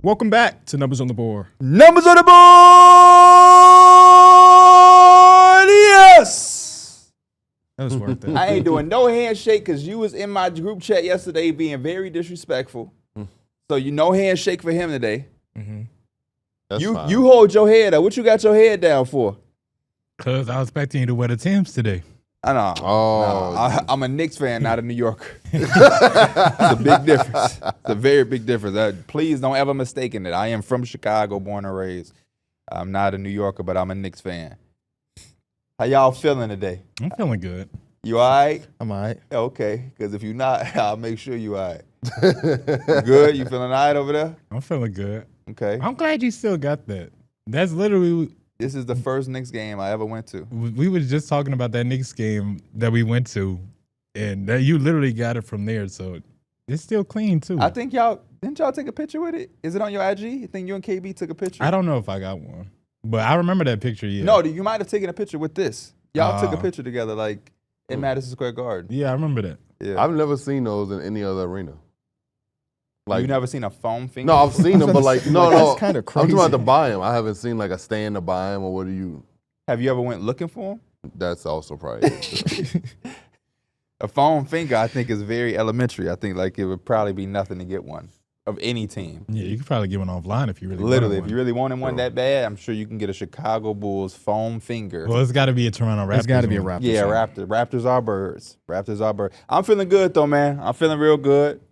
Welcome back to Numbers on the Board. Numbers on the board! Yes! That was worth it. I ain't doing no handshake because you was in my group chat yesterday being very disrespectful. So you no handshake for him today. That's fine. You hold your head up. What you got your head down for? Because I was expecting you to wear the Timbs today. I know. Oh. No, I'm a Knicks fan, not a New Yorker. It's a big difference. It's a very big difference. Please don't ever mistake it. I am from Chicago, born and raised. I'm not a New Yorker, but I'm a Knicks fan. How y'all feeling today? I'm feeling good. You all right? I'm all right. Okay, because if you're not, I'll make sure you all right. You good? You feeling all right over there? I'm feeling good. Okay. I'm glad you still got that. That's literally, This is the first Knicks game I ever went to. we were just talking about that Knicks game that we went to, and that you literally got it from there. So it's still clean, too. I think didn't y'all take a picture with it? Is it on your IG? You think you and KB took a picture? I don't know if I got one, but I remember that picture, yeah. No, you might have taken a picture with this. Y'all took a picture together, like in Madison Square Garden. Yeah, I remember that. Yeah. I've never seen those in any other arena. You never seen a foam finger? No, I've seen them, but like, no. That's kinda I'm talking crazy. about to buy them. I haven't seen like a stand to buy them, or what do you? Have you ever went looking for them? That's also probably. A foam finger, I think, is very elementary. I think like it would probably be nothing to get one of any team. Yeah, you could probably get one offline if you really Literally, wanted if you really wanted one that bad, I'm sure you can get a Chicago Bulls foam finger. Well, it's got to be a Toronto Raptors. It's got to be a one. Raptors. Yeah, fan. Raptors are birds. Raptors are birds. I'm feeling good though, man. I'm feeling real good.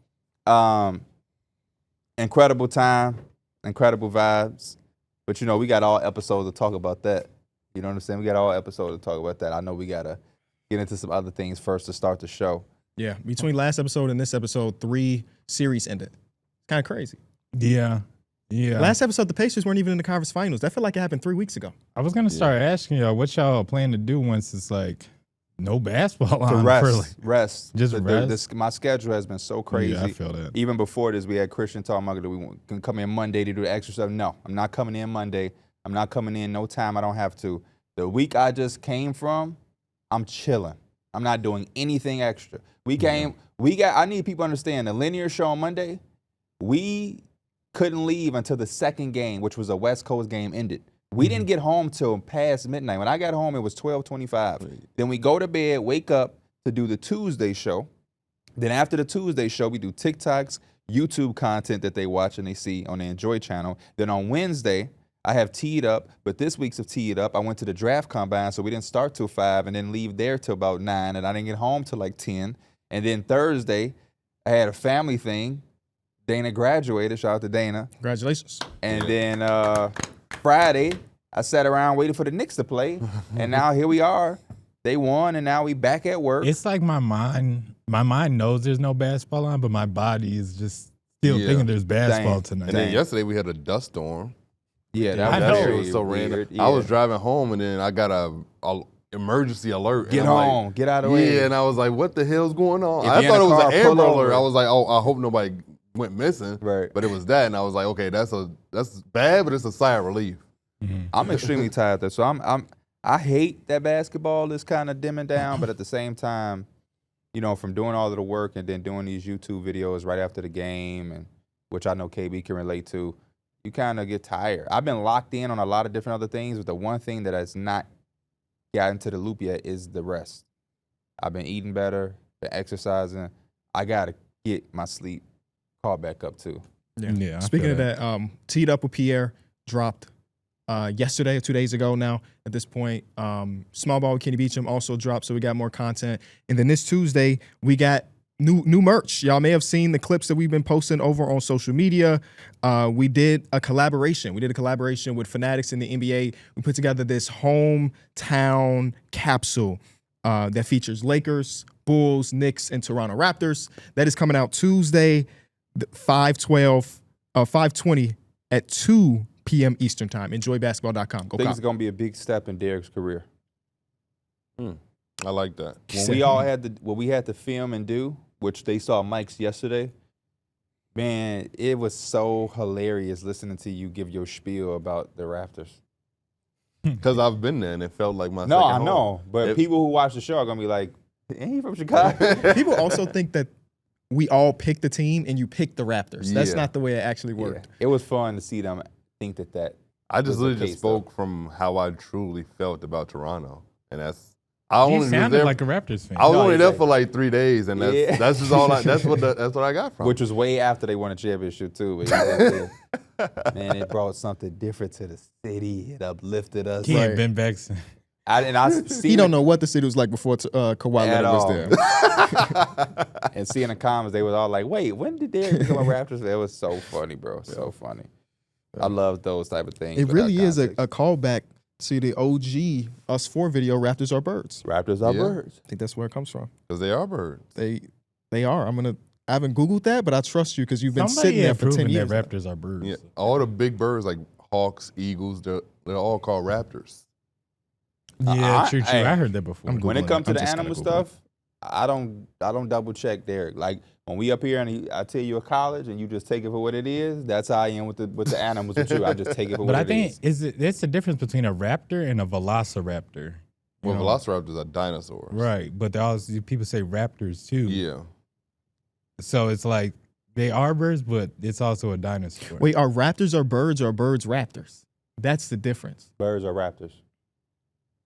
Incredible time, incredible vibes. But you know, we got all episodes to talk about that. You know what I'm saying? We got all episodes to talk about that. I know we gotta get into some other things first to start the show. Yeah, between last episode and this episode, 3 series ended. Kind of crazy. Yeah. Last episode, the Pacers weren't even in the conference finals. That felt like it happened 3 weeks ago. I was going to start asking y'all what y'all plan to do once it's like no basketball To on. rest. Just rest? My schedule has been so crazy. Yeah, I feel that. Even before this, we had Christian talking about that we can come in Monday to do the extra stuff. No, I'm not coming in Monday. I'm not coming in no time I don't have to. The week I just came from, I'm chilling. I'm not doing anything extra. I need people to understand the linear show on Monday, we couldn't leave until the second game, which was a West Coast game, ended. We didn't get home till past midnight. When I got home, it was 12:25. Then we go to bed, wake up to do the Tuesday show. Then after the Tuesday show, we do TikToks, YouTube content that they watch and they see on the Enjoy channel. Then on Wednesday, I have Teed Up, but this week's of Teed Up, I went to the draft combine, so we didn't start till 5 and then leave there till about 9, and I didn't get home till like 10. And then Thursday, I had a family thing. Dana graduated. Shout out to Dana. Congratulations. And then Friday, I sat around waiting for the Knicks to play, and now here we are. They won, and now we back at work. It's like my mind knows there's no basketball on, but my body is just still Yeah. thinking there's basketball tonight. And then yesterday we had a dust storm. Yeah, I that know. was That was so random. weird. I was driving home and then I got a emergency alert. Get and I'm home, like, get out of the way. Yeah, and I was like, what the hell's going on? If I you're thought in it a was car, an pull Amber over. alert. I was like, oh, I hope nobody went missing. Right. But it was that, and I was like, okay, that's bad, but it's a sigh of relief. I'm extremely tired though, so I hate that basketball is kind of dimming down, but at the same time, you know, from doing all of the work and then doing these YouTube videos right after the game, and which I know KB can relate to, you kind of get tired. I've been locked in on a lot of different other things, but the one thing that has not gotten to the loop yet is the rest. I've been eating better, been exercising. I gotta get my sleep caught back up too. Yeah, I Speaking feel of that, Teed Up with Pierre dropped yesterday or 2 days ago now at this point. Small Ball with Kenny Beecham also dropped, so we got more content. And then this Tuesday, we got new merch. Y'all may have seen the clips that we've been posting over on social media. We did a collaboration. We did a collaboration with Fanatics in the NBA. We put together this hometown capsule that features Lakers, Bulls, Knicks, and Toronto Raptors. That is coming out Tuesday, 5/20 at 2 p.m. Eastern Time. EnjoyBasketball.com. Go I think cop. it's gonna be a big step in Darrick's career. I like that. When we all had what we had to film and do, which they saw Mike's yesterday, man, it was so hilarious listening to you give your spiel about the Raptors. Because I've been there and it felt like my No, second I home. know, but people who watch the show are gonna be like, "Ain't he from Chicago?" People also think that we all picked the team and you picked the Raptors. That's Yeah. not the way it actually worked. It was fun to see them think that. I just was the literally case, just spoke from how I truly felt about Toronto, and that's. I You only was sounded there. like a Raptors fan. I was No, only he's there like- for like 3 days, and that's just all. That's what I got from. Which was way after they won a championship too. But man, it brought something different to the city. It uplifted us. He ain't Right. been back since. He don't know what the city was like before Kawhi At Leonard was all. there. And seeing the comments, they was all like, "Wait, when did Darrick become a Raptors?" It was so funny, bro. So funny. I love those type of things. It without really is a context. callback to the OG Us 4 video, Raptors Are Birds. Raptors are Yeah. birds. I think that's where it comes from. because they are birds. They are. I haven't Googled that, but I trust you because you've been Somebody sitting there had for 10 proven years. that Raptors are birds. Yeah, all the big birds like hawks, eagles, they're all called raptors. Yeah, true. hey, I heard that before. I'm When it Googling comes to I'm the just gonna animal Google it. stuff, I don't double check Darrick. Like when we up here and I tell you a college and you just take it for what it is. That's how I am with the animals with you. I just take it for But what I it think is. it's the difference between a raptor and a velociraptor. You Well, know? velociraptors are dinosaurs. Right, but they also people say raptors too. Yeah. So it's like they are birds, but it's also a dinosaur. Wait, are Raptors are birds or are birds raptors? That's the difference. Birds are raptors.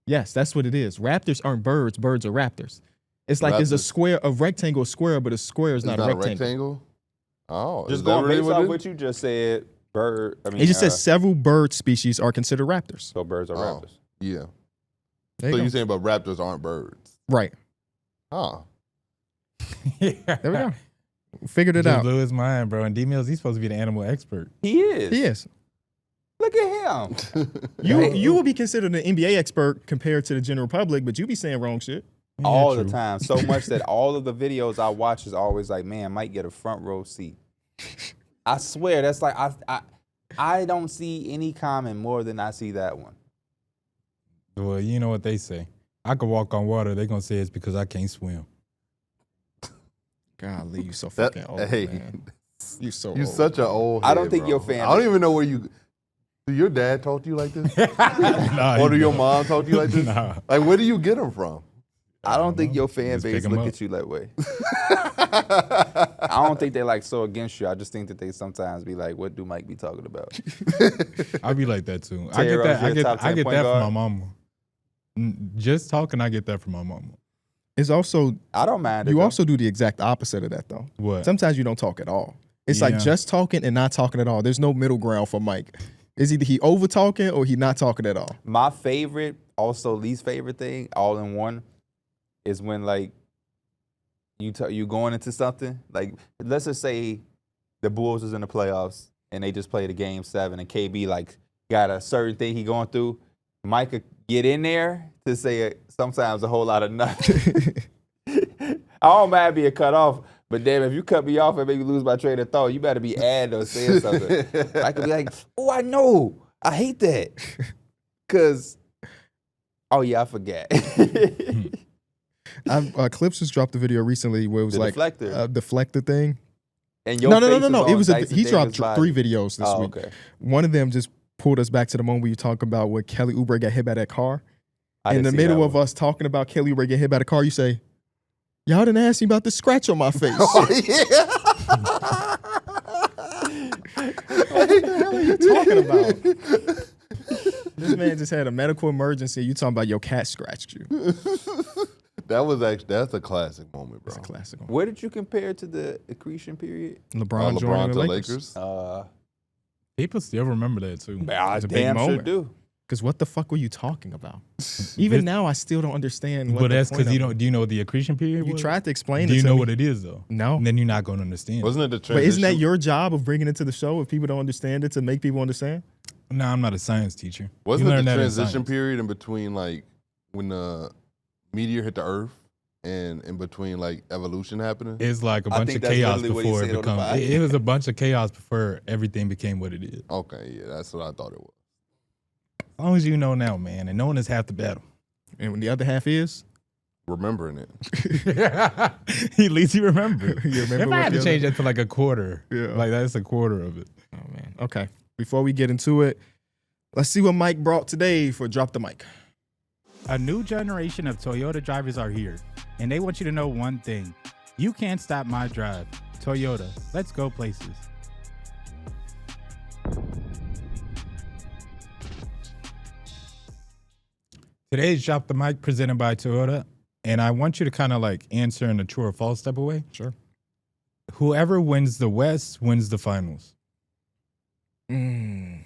Yes, that's what it is. Raptors aren't birds. Birds are raptors. It's like there's a Raptors- square, a rectangle square, but a square is It's not, not a rectangle. Oh, Just is that going really based what off it what you just said, bird. I mean, It just says several bird species are considered raptors. so birds are Oh. raptors. Yeah. There So you you're go. saying about raptors aren't birds? Right. Huh. Yeah. There we go. Figured it Just out. blew his mind, bro. And D-Mills, he's supposed to be the animal expert. He is. He is. Look at him. You will be considered an NBA expert compared to the general public, but you be saying wrong shit. Yeah, All the true. time. So much that all of the videos I watch is always like, man, I might get a front row seat. I swear, that's like I don't see any comment more than I see that one. Well, you know what they say. I could walk on water. They're gonna say it's because I can't swim. Golly, you so That- fucking old, hey, man. You so You're old. such an old. I don't head, think bro. you're a fan I don't of- even know where you. Do your dad talk to you like this? Nah, Or he do your don't. mom talk to you like this? Nah. Like, where do you get them from? I don't think your fan Just base pick 'em look up. at you that way. I don't think they like so against you. I just think that they sometimes be like, what do Mike be talking about? I be like that too. I Terry get Rose, that. I you're a get. top I 10 get point that guard? from my mama. Just talking, I get that from my mama. It's also, I don't mind it. you though. also do the exact opposite of that, though. What? Sometimes you don't talk at all. It's Yeah. like just talking and not talking at all. There's no middle ground for Mike. It's either he over talking or he not talking at all. My favorite, also least favorite thing, all in one, is when like you going into something like, let's just say the Bulls is in the playoffs and they just played a game 7 and KB like got a certain thing he going through. Mike could get in there to say sometimes a whole lot of nothing. I don't mind being cut off, but damn, if you cut me off and make me lose my train of thought, you better be adding or saying something. I could be like, oh, I know. I hate that. Because, oh, yeah, I forgot. Clips just dropped a video recently where it was The like deflector. a deflector thing. And your No. face It on was Dyson he Daniels' dropped body. 3 videos this Oh, week. okay. One of them just pulled us back to the moment where you talk about when Kelly Oubre got hit by that car. I In didn't the see middle that of one. us talking about Kelly Oubre getting hit by the car, you say, y'all didn't ask me about the scratch on my face. Oh, yeah. What the hell are you talking about? This man just had a medical emergency. You talking about your cat scratched you. That's a classic moment, bro. That's a classic one. Where did you compare to the accretion period? LeBron joining LeBron the to Lakers. Lakers. People still remember that too. I It's a big damn sure moment. do. Because what the fuck were you talking about? Even now, I still don't understand. What But the that's point because you of it. don't. Do you know what the accretion period You was? tried to explain Do it you to know me. what it is though? No. And then you're not gonna understand. Wasn't it the But transition? isn't that your job of bringing it to the show if people don't understand it to make people understand? No, I'm not a science teacher. Wasn't You it learn the that in transition science. period in between like when the meteor hit the Earth and in between like evolution happening? It's like a I bunch think of that's chaos literally what he before said it on the become. podcast. It was a bunch of chaos before everything became what it is. Okay, yeah, that's what I thought it was. As long as you know now, man, and knowing is half the battle. And when the other half is, Remembering it. At least you remember. You remember If what I had the to change that to like a quarter, Yeah. like that's a quarter of it. oh man. Okay. Before we get into it, let's see what Mike brought today for Drop the Mic. A new generation of Toyota drivers are here, and they want you to know one thing. You can't stop my drive. Toyota. Let's go places. Today's Drop the Mic presented by Toyota. And I want you to kind of like answer in a true or false type of way. Sure. Whoever wins the West wins the finals. Mm.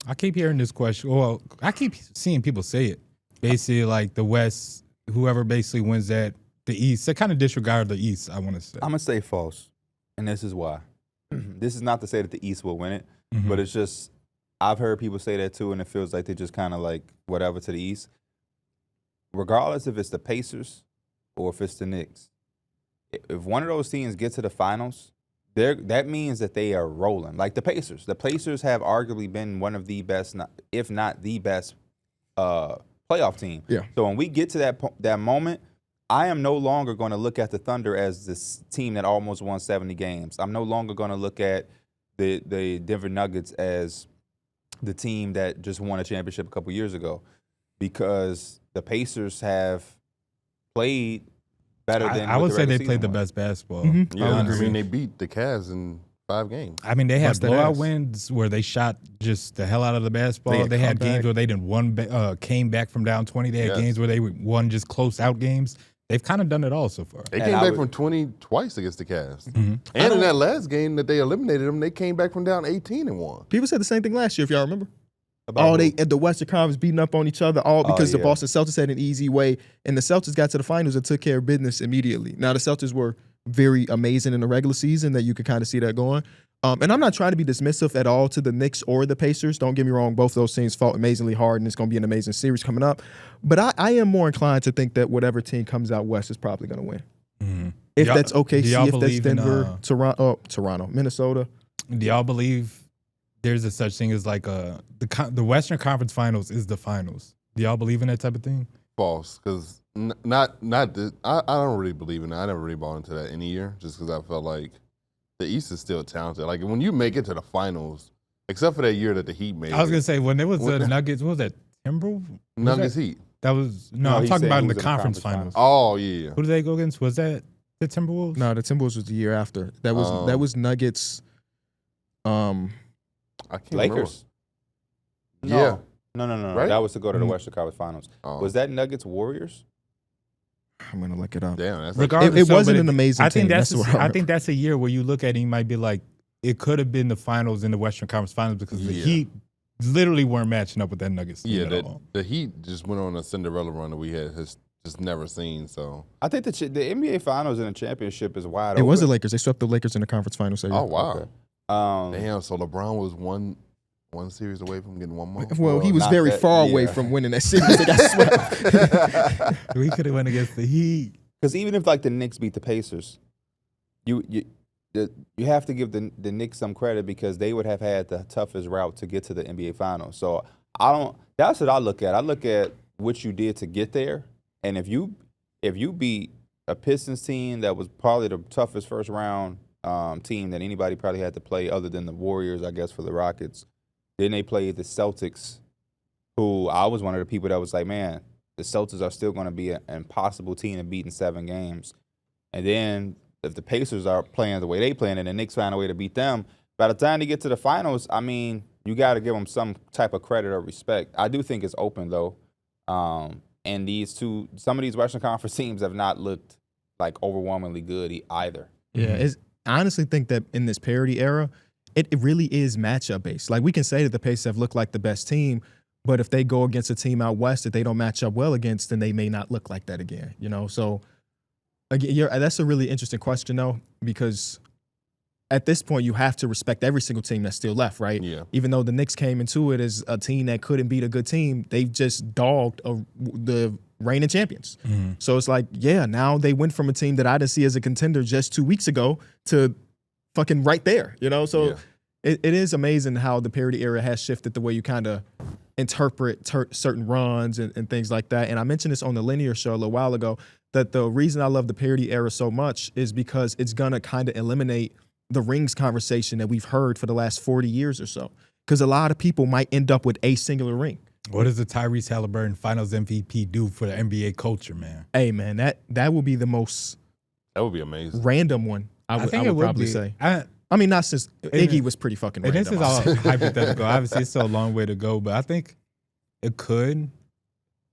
I keep hearing this question. Well, I keep seeing people say it. Basically, like the West, whoever basically wins that, the East, they kind of disregard the East, I want to say. I'm going to say false, and this is why. This is not to say that the East will win it, Mhm. but it's just, I've heard people say that too, and it feels like they just kind of like whatever to the East. Regardless if it's the Pacers or if it's the Knicks, if one of those teams get to the finals, that means that they are rolling. Like the Pacers. The Pacers have arguably been one of the best, if not the best, playoff team. Yeah. So when we get to that moment, I am no longer going to look at the Thunder as this team that almost won 70 games. I'm no longer going to look at the Denver Nuggets as the team that just won a championship a couple years ago, because the Pacers have played better than I what would the say they regular played the season was. best basketball. Mhm. Yeah, I Honestly. mean, they beat the Cavs in 5 games. I mean, they had Bust that blowout ass. wins where they shot just the hell out of the basketball. They They had had games comeback. where they didn't came back from down 20. They had Yes. games where they won just close out games. They've kind of done it all so far. They And came I back would- from 20 twice against the Cavs. Mhm. And in that last game that they eliminated them, they came back from down 18 and won. People said the same thing last year, if y'all remember. About All who? they at the Western Conference beating up on each other, all because the yeah. Boston Celtics had an easy way, and the Celtics got to the finals and took care of business immediately. Now the Celtics were very amazing in the regular season, that you could kind of see that going. And I'm not trying to be dismissive at all to the Knicks or the Pacers. Don't get me wrong; both those teams fought amazingly hard, and it's going to be an amazing series coming up. But I am more inclined to think that whatever team comes out West is probably going to win. Mhm. If Y'all- that's do OKC, y'all if that's believe in, Denver, Toronto, Minnesota. Do y'all believe there's a such thing as like the Western Conference Finals is the finals? Do y'all believe in that type of thing? False, because I don't really believe in it. I never really bought into that any year, just because I felt like the East is still talented. Like when you make it to the finals, except for that year that the Heat made I was it, gonna say when it was the Nuggets, what was that? Timberwolves? Nuggets Heat. That was No, I'm he talking said about he in the was in the conference conference finals. Oh yeah. Who did they go against? Was that the Timberwolves? No, the Timberwolves was the year after. That was Nuggets. I can't Lakers. Yeah. No. Right? That was to go to the Mm. Western Conference Finals. remember. Was that Nuggets Warriors? I'm gonna look it up. Damn, that's Regardless, It wasn't but an amazing I think team. that's That's what I I remember. think that's a year where you look at it, and you might be like, it could have been the finals in the Western Conference Finals because the Yeah. Heat literally weren't matching up with that Nuggets team yeah. at all. The Heat just went on a Cinderella run that we had just never seen. So I think the NBA Finals and the championship is wide It open. was the Lakers. They swept the Lakers in the conference finals that year. oh wow, Okay. damn. So LeBron was one series away from getting one more. Well, he Well, was not very that- far away yeah. from winning that series. They got swept. We could have went against the Heat. Because even if like the Knicks beat the Pacers, you have to give the Knicks some credit because they would have had the toughest route to get to the NBA Finals. So that's what I look at. I look at what you did to get there, and if you beat a Pistons team that was probably the toughest first round team that anybody probably had to play other than the Warriors, I guess, for the Rockets. Then they played the Celtics, who I was one of the people that was like, man, the Celtics are still going to be an impossible team to beat in 7 games. And then if the Pacers are playing the way they playing and the Knicks find a way to beat them, by the time they get to the finals, I mean, you got to give them some type of credit or respect. I do think it's open, though. And some of these Western Conference teams have not looked like overwhelmingly good either. Yeah, I honestly think that in this parity era, it really is matchup based. Like we can say that the Pacers have looked like the best team, but if they go against a team out west that they don't match up well against, then they may not look like that again. You know, so again, that's a really interesting question though, because at this point you have to respect every single team that's still left, right? Yeah. Even though the Knicks came into it as a team that couldn't beat a good team, they've just dogged the reigning champions. Mm-hmm. So it's like, yeah, now they went from a team that I didn't see as a contender just 2 weeks ago to fucking right there, you know? So Yeah. it is amazing how the parity era has shifted the way you kind of interpret certain runs and things like that. And I mentioned this on the Linear Show a little while ago, that the reason I love the parity era so much is because it's going to kind of eliminate the rings conversation that we've heard for the last 40 years or so. Because a lot of people might end up with a singular ring. What does the Tyrese Haliburton Finals MVP do for the NBA culture, man? Hey, man, that will be the most That would be amazing. random one I think would it would probably be. say. I mean, not since Iggy was pretty fucking And random. this is all hypothetical. Obviously, it's still a long way to go, but I think it could.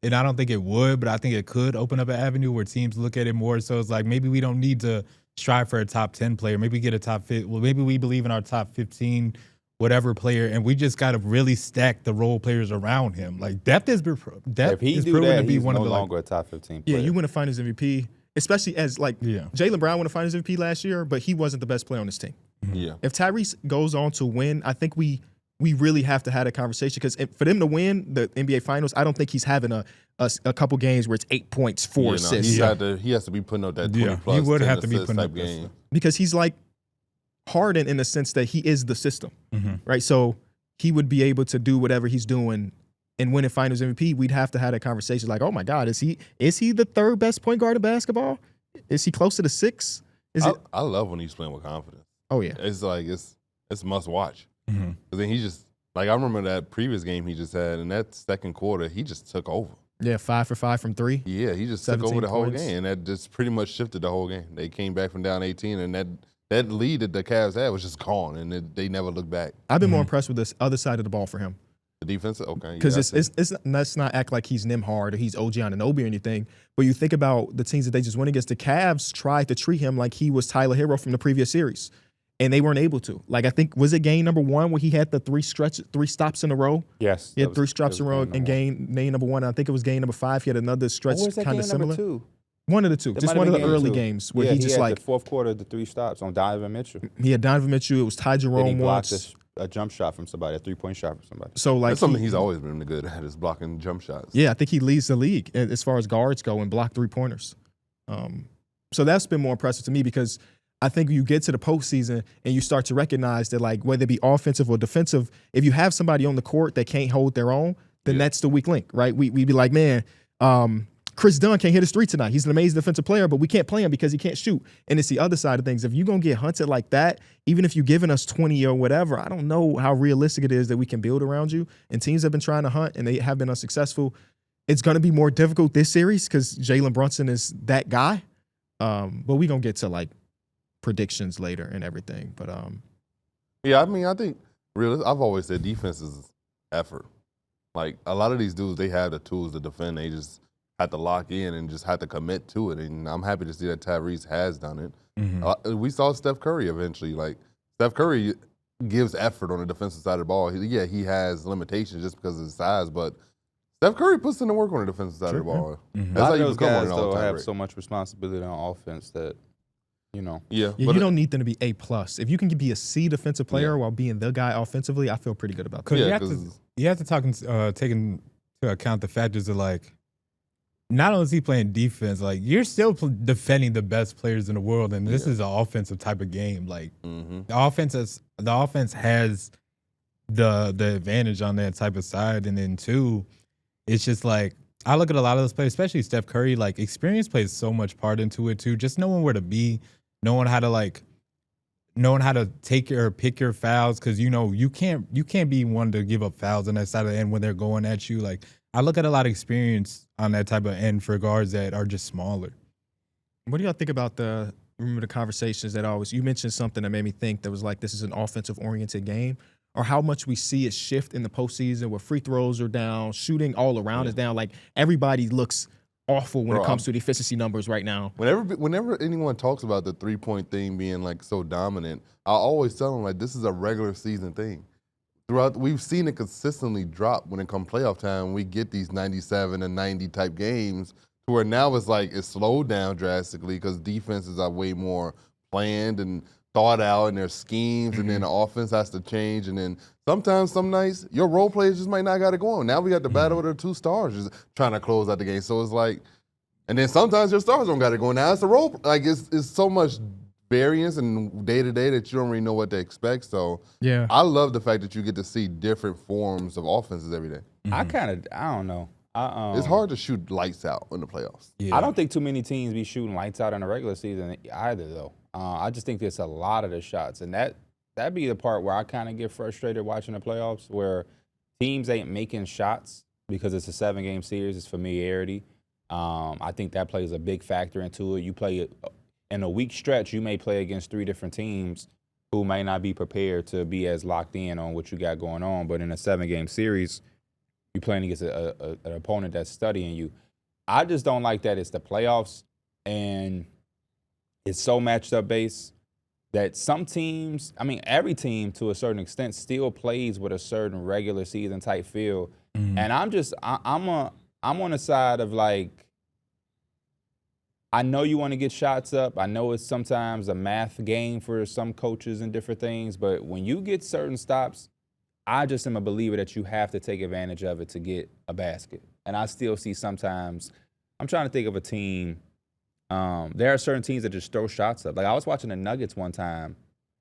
And I don't think it would, but I think it could open up an avenue where teams look at it more. So it's like maybe we don't need to strive for a top 10 player. Maybe we get a top 5. Well, maybe we believe in our top 15, whatever player, and we just got to really stack the role players around him. Like depth is proven If he do proven that, to be he's one no of the longer a top 15 player. Yeah, you win a Finals MVP, especially as Jaylen Brown won a Finals MVP last year, but he wasn't the best player on this team. Yeah. If Tyrese goes on to win, I think we really have to have a conversation because for them to win the NBA Finals, I don't think he's having a couple games where it's 8 points, 4 assists. He has to be putting up that 20 plus. He would 10 have to be assist putting type up game. Because he's like Harden in the sense that he is the system, right? So he would be able to do whatever he's doing and win a Finals MVP. We'd have to have a conversation like, oh my God, is he the third best point guard in basketball? Is he closer to 6? I love when he's playing with confidence. Oh yeah, It's like it's must watch. Because then he just like I remember that previous game he just had in that second quarter he just took over. yeah, 5 for 5 from 3. Yeah, he just took over 17 the whole points. game, and that just pretty much shifted the whole game. They came back from down 18, and that lead that the Cavs had was just gone, and they never looked back. I've been more impressed with this other side of the ball for him. The defense, okay, Because let's not act like he's Nimhard or he's OG Anunoby or anything. But you think about the teams that they just went against. The Cavs tried to treat him like he was Tyler Hero from the previous series, and they weren't able to. Like I think was it game number 1 where he had the 3 stops in a row. Yes. He had 3 stops in a row in game number 1. And I think it was game number 5. He had another stretch kind of similar. Two? One of the two, just one of the early games where he just had like the fourth quarter, the 3 stops on Donovan Mitchell. he had Donovan Mitchell. It was Ty Then he Jerome blocked once. a jump shot from somebody, a 3-point shot from somebody. So like That's something he's always been good at is blocking jump shots. Yeah, I think he leads the league as far as guards go and block 3-pointers. So that's been more impressive to me because I think you get to the postseason and you start to recognize that, like, whether it be offensive or defensive, if you have somebody on the court that can't hold their own, then that's the weak link, right? We be like, man, Chris Dunn can't hit his 3 tonight. He's an amazing defensive player, but we can't play him because he can't shoot. And it's the other side of things. If you're going to get hunted like that, even if you're giving us 20 or whatever, I don't know how realistic it is that we can build around you. And teams have been trying to hunt, and they have been unsuccessful. It's going to be more difficult this series because Jalen Brunson is that guy. But we're going to get to, like, predictions later and everything. But Yeah, I mean, I think I've always said defense is effort. Like a lot of these dudes, they have the tools to defend. They just have to lock in and just have to commit to it. And I'm happy to see that Tyrese has done it. We saw Steph Curry eventually. Like Steph Curry gives effort on the defensive side of the ball. He has limitations just because of his size, but Steph Curry puts in the work on the defensive side of the ball. A That's lot how of you those become one guys, of though, all-time have great. so much responsibility on offense that, you know. Yeah, you don't need them to be A+. If you can be a C defensive player while being the guy offensively, I feel pretty good about that. You have to take into account the factors of, like, not only is he playing defense, like, you're still defending the best players in the world, and this is an offensive type of game. Like, the offense has the advantage on that type of side, and then two, it's just like I look at a lot of those players, especially Steph Curry. Like, experience plays so much part into it too. Just knowing where to be, knowing how to take or pick your fouls, because you can't be one to give up fouls on that side of the end when they're going at you. Like, I look at a lot of experience on that type of end for guards that are just smaller. What do y'all think about remember the conversations that you mentioned something that made me think that was like, this is an offensive oriented game, or how much we see it shift in the postseason where free throws are down, shooting all around is down. Like, everybody looks awful when it comes to the efficiency numbers right now. Whenever anyone talks about the 3-point thing being like so dominant, I always tell them, like, this is a regular season thing. We've seen it consistently drop when it comes playoff time. We get these 97 and 90 type games to where now it's slowed down drastically because defenses are way more planned and thought out in their schemes, and then the offense has to change. And then sometimes, some nights, your role players just might not got to go on. Now we got the battle with the 2 stars just trying to close out the game. So it's like, and then sometimes your stars don't got to go. Now it's a role. Like, it's so much variance and day to day that you don't really know what to expect. So Yeah. I love the fact that you get to see different forms of offenses every day. I don't know. It's hard to shoot lights out in the playoffs. Yeah. I don't think too many teams be shooting lights out in the regular season either, though. I just think there's a lot of the shots, and that'd be the part where I kind of get frustrated watching the playoffs, where teams ain't making shots because it's a 7-game series. It's familiarity. I think that plays a big factor into it. You play in a week stretch, you may play against 3 different teams who may not be prepared to be as locked in on what you got going on. But in a 7-game series, you're playing against an opponent that's studying you. I just don't like that it's the playoffs and it's so matched up based that some teams, I mean, every team to a certain extent still plays with a certain regular season type feel. And I'm on the side of like, I know you want to get shots up. I know it's sometimes a math game for some coaches and different things, but when you get certain stops, I just am a believer that you have to take advantage of it to get a basket. And I still see sometimes, I'm trying to think of a team. There are certain teams that just throw shots up. Like I was watching the Nuggets one time,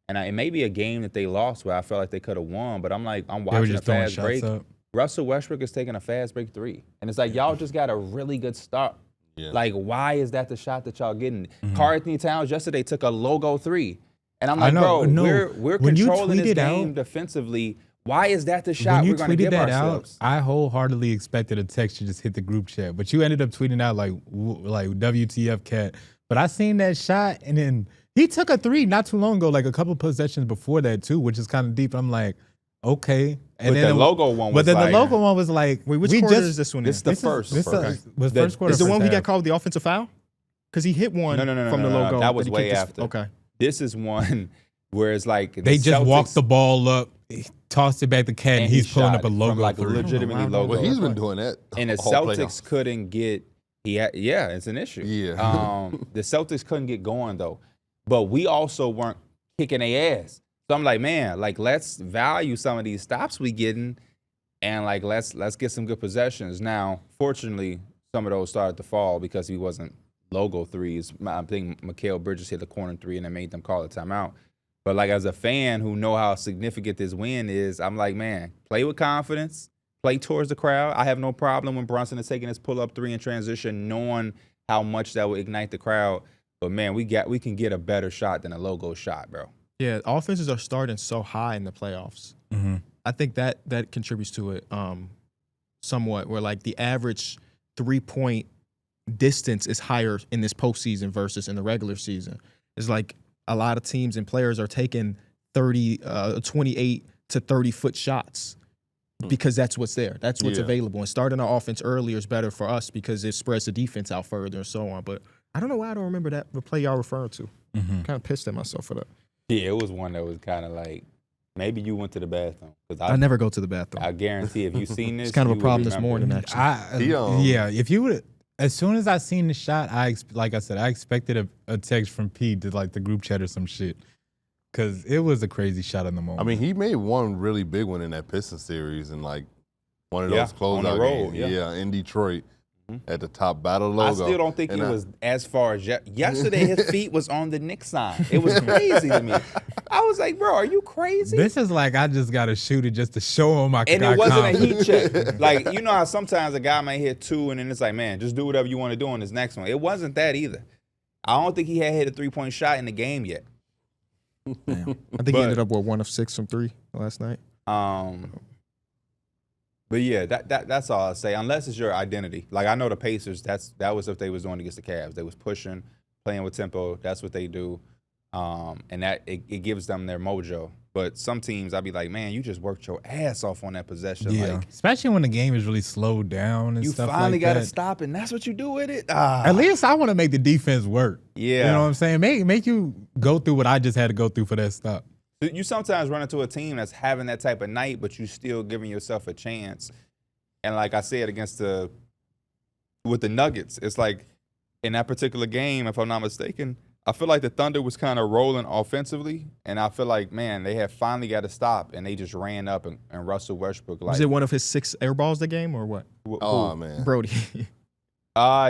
and it may be a game that they lost where I felt like they could have won, but I'm watching a fast break. Russell Westbrook is taking a fast break 3. And it's like, y'all just got a really good start. Yeah. Like, why is that the shot that y'all getting? Karl-Anthony Towns yesterday took a logo 3. And I'm like, we're controlling this game defensively. Why is that the shot we're going to give ourselves? I wholeheartedly expected a text to just hit the group chat, but you ended up tweeting out like WTF cat. But I seen that shot, and then he took a 3 not too long ago, like a couple possessions before that too, which is kind of deep. I'm like, okay. And but then the logo one was but then the logo one was like, wait, which quarter is this one? This is the first. Was first quarter. Is the one he got called the offensive foul? Because he hit one from the logo. That was way after. Okay. This is one where it's like they just walked the ball up, tossed it back to Cat, and he's pulling up a logo. From like legitimately logo. Well, he's been doing that. And the Celtics couldn't get. It's an issue. Yeah. The Celtics couldn't get going though, but we also weren't kicking their ass. So I'm like, man, like let's value some of these stops we getting, and like let's get some good possessions. Now, fortunately, some of those started to fall because he wasn't logo 3s. I think Mikal Bridges hit the corner 3 and it made them call a timeout. But like as a fan who know how significant this win is, I'm like, man, play with confidence, play towards the crowd. I have no problem when Brunson is taking his pull-up 3 in transition, knowing how much that will ignite the crowd. But man, we can get a better shot than a logo shot, bro. Yeah, offenses are starting so high in the playoffs. I think that contributes to it somewhat, where like the average 3-point distance is higher in this postseason versus in the regular season. It's like a lot of teams and players are taking 28 to 30-foot shots because that's what's there. That's what's available. And starting our offense earlier is better for us because it spreads the defense out further and so on. But I don't know why I don't remember the play y'all referring to. Kind of pissed at myself for that. Yeah, it was one that was kind of like, maybe you went to the bathroom. I never go to the bathroom. I guarantee if you've seen this, it's kind of a problem this morning, actually. If you would, as soon as I seen the shot, I expected a text from Pete to like the group chat or some shit. Because it was a crazy shot in the moment. I mean, he made one really big one in that Pistons series and like one of those closeout games. Yeah, in Detroit. At the top battle logo. I still don't think it was as far as yesterday. His feet was on the Knicks sign. It was crazy to me. I was like, bro, are you crazy? This is like I just got to shoot it just to show him I can. And it wasn't a heat check. Like, you know how sometimes a guy may hit 2 and then it's like, man, just do whatever you want to do on this next one. It wasn't that either. I don't think he had hit a 3-point shot in the game yet. Damn. I think he ended up with 1 of 6 from 3 last night. But yeah, that's all I'll say. Unless it's your identity. Like I know the Pacers, that was what they was doing against the Cavs. They was pushing, playing with tempo. That's what they do, and that it gives them their mojo. But some teams, I'd be like, man, you just worked your ass off on that possession. Yeah, like, especially when the game is really slowed down and stuff like that. You finally got to stop, and that's what you do with it. At least I want to make the defense work. Yeah, you know what I'm saying? Make you go through what I just had to go through for that stop. You sometimes run into a team that's having that type of night, but you still giving yourself a chance. And like I said, with the Nuggets, it's like in that particular game, if I'm not mistaken, I feel like the Thunder was kind of rolling offensively, and I feel like, man, they had finally got to stop, and they just ran up and Russell Westbrook. Like, was it one of his 6 air balls the game or what? Oh, man. Brody. Nah.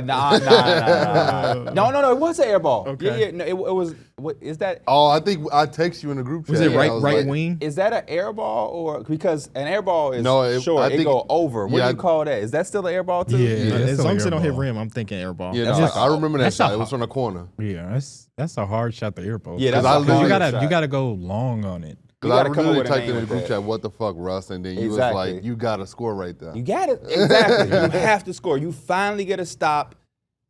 No. It was an air ball. Okay. Yeah. No, it was. What is that? Oh, I think I text you in the group chat. Was it right like, wing? Is that an air ball or because an air ball is short? It go over. What do you call that? Is that still an air ball too? Yeah. As long as it don't hit rim, I'm thinking air ball. Yeah, I remember that shot. It was from the corner. Yeah, that's a hard shot to air ball. Yeah, that's you gotta go long on it. Because I literally typed in the group chat, what the fuck, Russ? And then you was like, you got to score right there. You got it. Exactly. You have to score. You finally get a stop.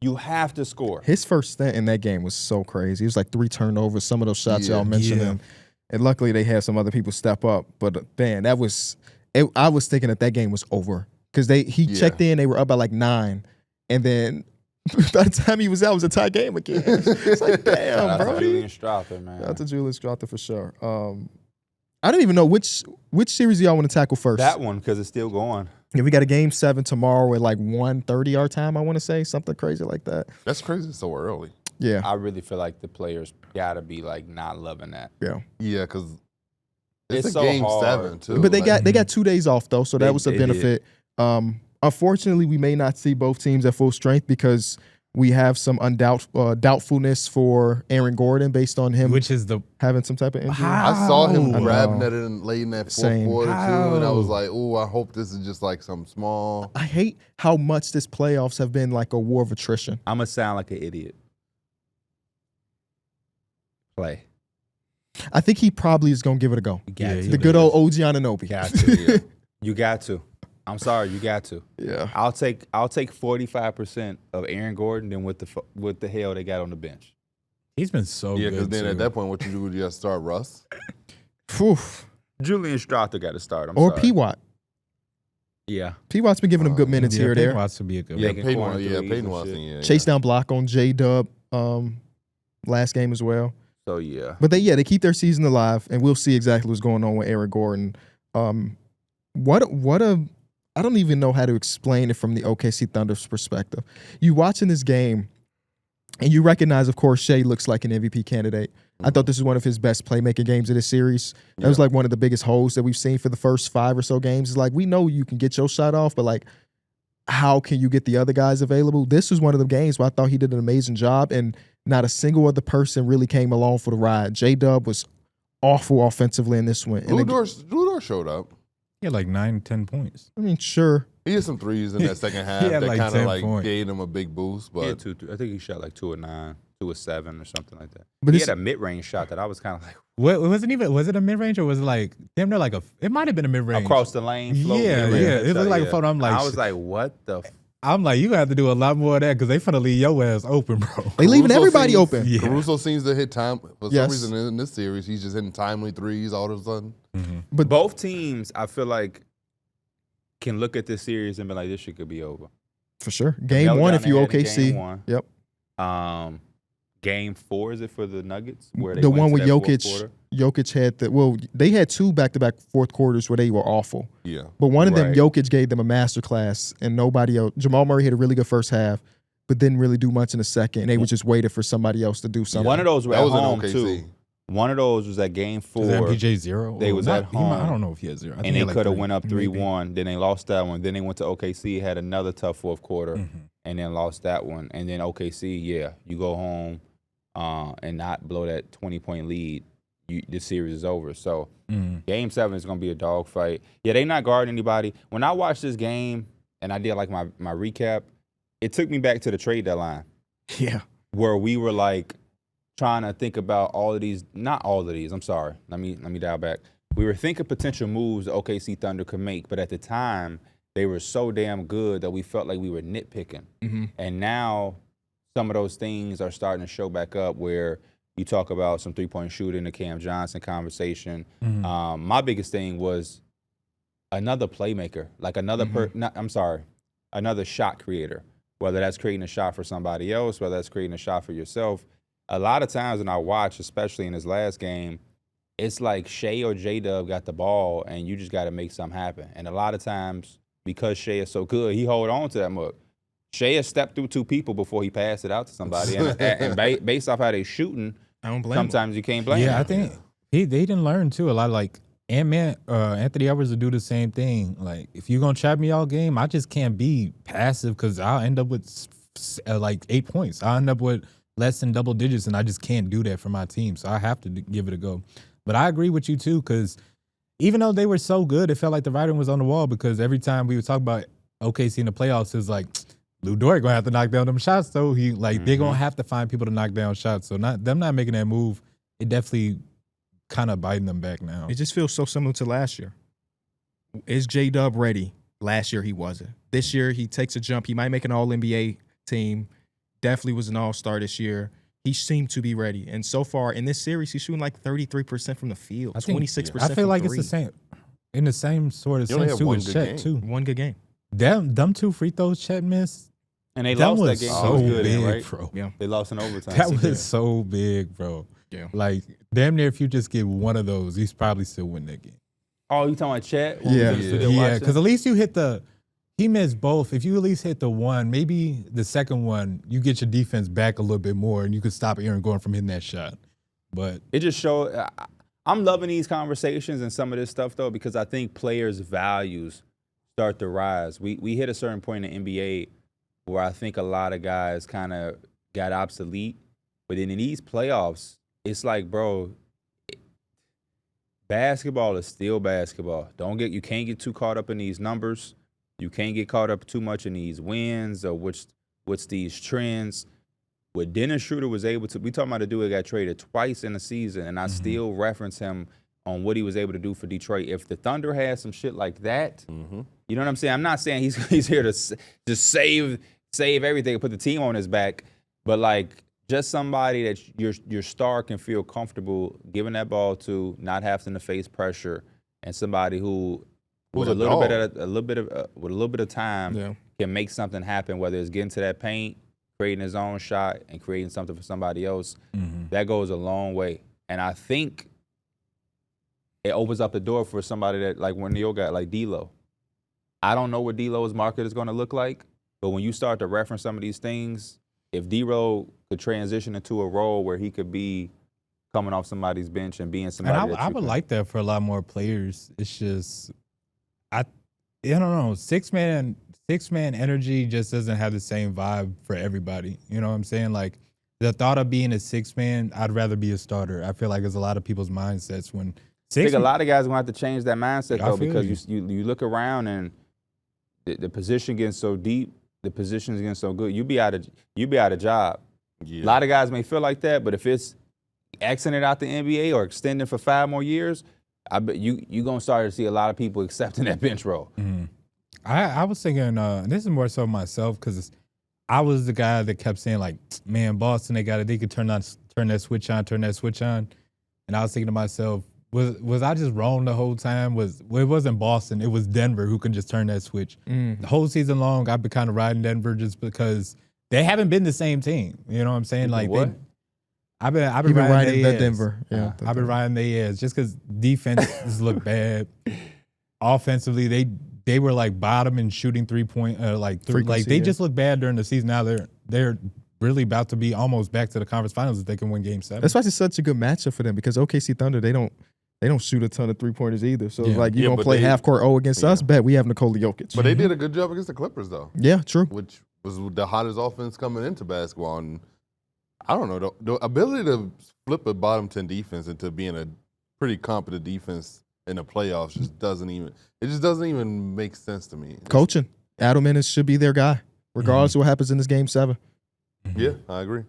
You have to score. His first stint in that game was so crazy. It was like 3 turnovers, some of those shots y'all mentioned. And luckily they had some other people step up. But man, I was thinking that game was over. Because he checked in, they were up by like 9. And then by the time he was out, it was a tie game again. It's like, damn, bro. Julius Strother, man. Shout out to Julius Strother for sure. I don't even know which series y'all want to tackle first. That one, because it's still going. Yeah, we got a game 7 tomorrow at like 1:30 our time, I want to say. Something crazy like that. That's crazy so early. Yeah. I really feel like the players got to be like not loving that. Yeah. Yeah, because it's a so game hard. 7 too. But they got 2 days off though, so that was a they benefit. Unfortunately, we may not see both teams at full strength because we have some doubtfulness for Aaron Gordon based on him Which is the having some type of injury. I saw him I grabbing know. at it late in that fourth Same. quarter too, and I was How? like, "Oh, I hope this is just like some small." I hate how much this playoffs have been like a war of attrition. I'm going to sound like an idiot. Play. I think he probably is going to give it a go. You got to. The good old OG Anunoby. Got to. You got to. I'm sorry, you got to. Yeah. I'll take 45% of Aaron Gordon than what the hell they got on the bench. he's been so Yeah, good. because then too. at that point, what you do? You just start Russ. Phew. Julian Strother got to start. I'm Or sorry. P-Watt. Yeah. P-Watt's been giving him good minutes yeah, here or Peyton there. Watson would be a good Yeah, one. Making corner threes Peyton and Watson. shit. Yeah, Chase down block on J-Dub last game as well. So, yeah. But they keep their season alive, and we'll see exactly what's going on with Aaron Gordon. I don't even know how to explain it from the OKC Thunder's perspective. You watching this game, and you recognize, of course, Shea looks like an MVP candidate. I thought this was one of his best playmaking games of this series. That was like one of the biggest holes that we've seen for the first 5 or so games. It's like, we know you can get your shot off, but like, how can you get the other guys available? This was one of the games where I thought he did an amazing job, and not a single other person really came along for the ride. J-Dub was awful offensively in this one. And Blue Door showed up. He had like 9-10 points. I mean, sure. He had some threes in that second half He had that like kind 10 of like points. gave him a big boost. He had But 2, I think he shot like 2 of 9, 2 of 7 or something like that. But He it's, had a mid-range shot that I was kind of like Was it a mid range or was it like damn near like it might have been a mid range. across the lane. Float Yeah, mid-range yeah. It shot, looked like a photo. I'm like, I was like, what the I'm like, you have to do a lot more of that because they finna leave your ass open, bro. they leaving Caruso everybody seems- open. Yeah. Caruso seems to hit time for Yes. some reason in this series. He's just hitting timely threes all of a sudden. But Both teams, I feel like, can look at this series and be like, this shit could be over. for sure. Game Meltdown 1 if they you had in OKC. game 1. Yep. Game 4, is it for the Nuggets? Where they The went one to with that fourth Jokic. quarter? Jokic had they had 2 back-to-back fourth quarters where they were awful. Yeah. But one of them, Right. Jokic gave them a masterclass, and nobody else. Jamal Murray had a really good first half, but didn't really do much in the second. And they were just waiting for somebody else to do something. One of those were That at was in home, OKC. too. One of those was at game 4. Was MPJ 0? They Or was not- at he might- I home. don't know if he had 0. I think And he they had like could have 3, went up maybe. 3-1. Then they lost that one. Then they went to OKC, had another tough fourth quarter, Mm-hmm. and then lost that one. And then OKC, yeah, you go home and not blow that 20-point lead, the series is over. So Game 7 is going to be a dogfight. Yeah, they not guarding anybody. When I watched this game and I did like my recap, it took me back to the trade deadline Yeah. where we were like trying to think about all of these. Not all of these. I'm sorry. Let me dial back. We were thinking potential moves the OKC Thunder could make, but at the time they were so damn good that we felt like we were nitpicking. And now some of those things are starting to show back up where you talk about some three-point shooting, the Cam Johnson conversation. My biggest thing was another playmaker, like another another shot creator, whether that's creating a shot for somebody else, whether that's creating a shot for yourself. A lot of times when I watch, especially in his last game, it's like Shea or J-Dub got the ball and you just got to make something happen. And a lot of times, because Shea is so good, he hold on to that mug. Shea has stepped through 2 people before he passed it out to somebody. And based off how they shooting, I don't blame him. sometimes you can't blame Yeah, him. I think they didn't learn too a lot. Like Anthony Edwards will do the same thing. Like if you're gonna trap me all game, I just can't be passive because I'll end up with like 8 points. I'll end up with less than double digits, and I just can't do that for my team. So I have to give it a go. But I agree with you too, because even though they were so good, it felt like the writing was on the wall. Because every time we would talk about OKC in the playoffs, it's like Lou Dort gonna have to knock down them shots. So they're gonna have to find people to knock down shots. So them not making that move, it definitely kind of biting them back now. It just feels so similar to last year. Is J-Dub ready? Last year he wasn't. This year he takes a jump. He might make an All-NBA team. definitely was an all-star this year. He seemed to be ready. And so far in this series, he's shooting like 33% from the field, 26% I feel from like three. it's the same. In the same sort of You only sense had too one with good Chet game. too. One good game. Them 2 free throws Chet missed. And they That lost that was game. so It was good, big, right? bro. Yeah. They lost in overtime. That was so big, bro. Yeah. Like damn near if you just get one of those, he's probably still win that game. Oh, you talking about Chet? Yeah. Yeah, because at least you hit he missed both. If you at least hit the one, maybe the second one, you get your defense back a little bit more and you could stop Aaron Gordon from hitting that shot. But it just showed. I'm loving these conversations and some of this stuff though, because I think players' values start to rise. We hit a certain point in the NBA where I think a lot of guys kind of got obsolete, but then in these playoffs, it's like, bro, basketball is still basketball. You can't get too caught up in these numbers. You can't get caught up too much in these wins or what's these trends. What Dennis Schroeder was able to, we talking about a dude that got traded twice in the season, and I still reference him on what he was able to do for Detroit. If the Thunder had some shit like that, you know what I'm saying? I'm not saying he's here to just save everything and put the team on his back, but like just somebody that your star can feel comfortable giving that ball to, not having to face pressure, and somebody who with a little bit of time can make something happen, whether it's getting to that paint, creating his own shot, and creating something for somebody else. That goes a long way. And I think it opens up the door for somebody that, like when Neil got, like D'Lo. I don't know what D'Lo's market is going to look like, but when you start to reference some of these things, if D-Row could transition into a role where he could be coming off somebody's bench and being somebody I would like that for a lot more players. It's just, I don't know, six man energy just doesn't have the same vibe for everybody. You know what I'm saying? Like the thought of being a 6-man, I'd rather be a starter. I feel like there's a lot of people's mindsets when I think a lot of guys are going to have to change that mindset though, because you look around and the position getting so deep, the position's getting so good, you be out of job. Yeah. A lot of guys may feel like that, but if it's exiting out the NBA or extending for 5 more years, I bet you're going to start to see a lot of people accepting that bench role. I was thinking, and this is more so myself, because I was the guy that kept saying, like, man, Boston, they could turn that switch on. And I was thinking to myself, was I just wrong the whole time? It wasn't Boston, it was Denver who could just turn that switch. The whole season long, I've been kind of riding Denver just because they haven't been the same team. You know what I'm saying? Like what? I've been riding that Denver. Yeah, I've been riding their ass just because defenses look bad. Offensively, they were like bottom and shooting 3-point they just look bad during the season. Now they're really about to be almost back to the conference finals if they can win Game 7. That's why it's such a good matchup for them, because OKC Thunder, they don't shoot a ton of 3-pointers either. So like you're gonna play half court against us, bet we have Nikola Jokic. But they did a good job against the Clippers though. Yeah, true. Which was the hottest offense coming into basketball. And I don't know, the ability to flip a bottom 10 defense into being a pretty competent defense in the playoffs just doesn't even make sense to me. Coaching. Adam Ennis should be their guy, regardless of what happens in this Game 7. Yeah, I agree.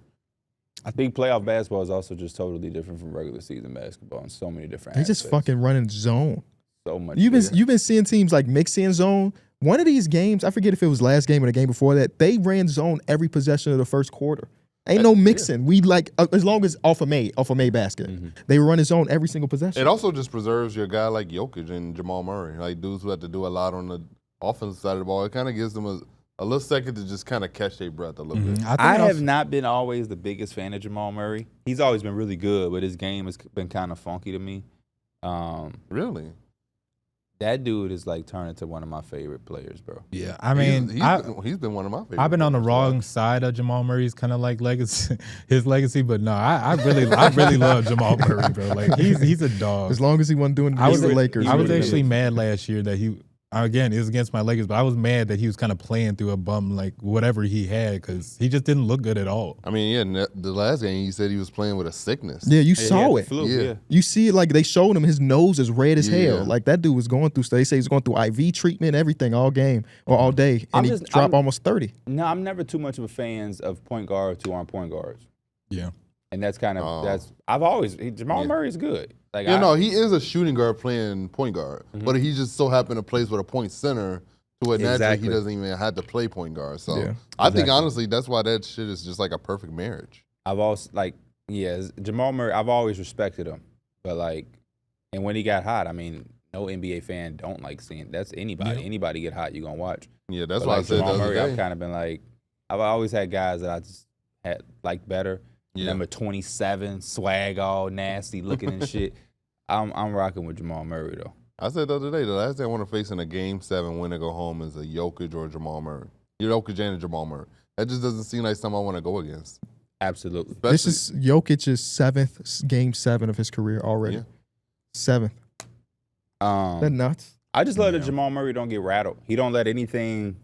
I think playoff basketball is also just totally different from regular season basketball in so many different They aspects. just fucking running zone. So much. You've been seeing teams like mixing zone. One of these games, I forget if it was last game or the game before that, they ran zone every possession of the first quarter. Ain't no mixing. We like as long as off a May basket, they were running zone every single possession. It also just preserves your guy like Jokic and Jamal Murray, like dudes who have to do a lot on the offensive side of the ball. It kind of gives them a little second to just kind of catch their breath a little bit. I have not been always the biggest fan of Jamal Murray. He's always been really good, but his game has been kind of funky to me. Really? That dude is like turning to one of my favorite players, bro. Yeah, I mean, he's been one of my favorites. I've been on the wrong side of Jamal Murray's kind of like his legacy, but no, I really love Jamal Murray, bro. Like he's a dog. As long as he wasn't doing the Lakers. I was actually mad last year that it was against my Lakers, but I was mad that he was kind of playing through a bum, like whatever he had, because he just didn't look good at all. I mean, yeah, the last game he said he was playing with a sickness. Yeah, you saw it. Flu, yeah. You see it, like they showed him his nose is red as hell. Like that dude was going through stuff. They say he's going through IV treatment, everything all game or all day, and he dropped almost 30. No, I'm never too much of a fan of point guards who aren't point guards. Yeah. And that's kind of, Jamal Murray is good. Like he is a shooting guard playing point guard, but he just so happened to play with a point center to it naturally. Exactly. He doesn't even have to play point guard. So Yeah, I think honestly that's why that shit is just like a perfect marriage. I've also Jamal Murray. I've always respected him, but and when he got hot, I mean, no NBA fan don't like seeing. That's anybody. Yeah. Anybody get hot, you gonna watch. Yeah, that's But why I said Jamal the other Murray, day. I've kind of been like, I've always had guys that I just had liked better. Yeah. Number 27, swag all nasty looking and shit. I'm rocking with Jamal Murray though. I said the other day, the last thing I want to face in a Game 7 win to go home is a Jokic or a Jamal Murray. Jokic and a Jamal Murray. That just doesn't seem like something I want to go against. Absolutely. This is Jokic's 7th Game 7 of his career already. Yeah. 7th. That nuts. I just love that Jamal Murray don't get rattled. He don't let anything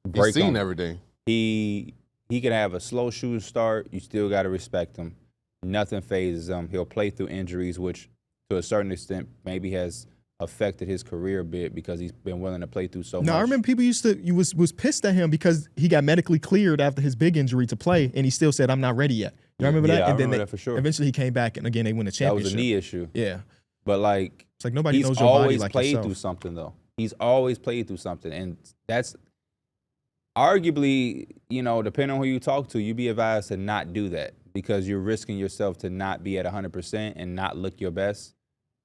break He's seen him. everything. He can have a slow shooting start. You still got to respect him. Nothing phases him. He'll play through injuries, which to a certain extent maybe has affected his career a bit because he's been willing to play through so much. No, I remember people was pissed at him because he got medically cleared after his big injury to play, and he still said, "I'm not ready yet." You remember that? Yeah, I And then remember that for sure. Eventually, he came back, and again, they won the That championship. was a knee issue. Yeah, But it's like nobody he's knows your body always like played yourself. through something though. He's always played through something, and that's arguably, depending on who you talk to, you'd be advised to not do that because you're risking yourself to not be at 100% and not look your best.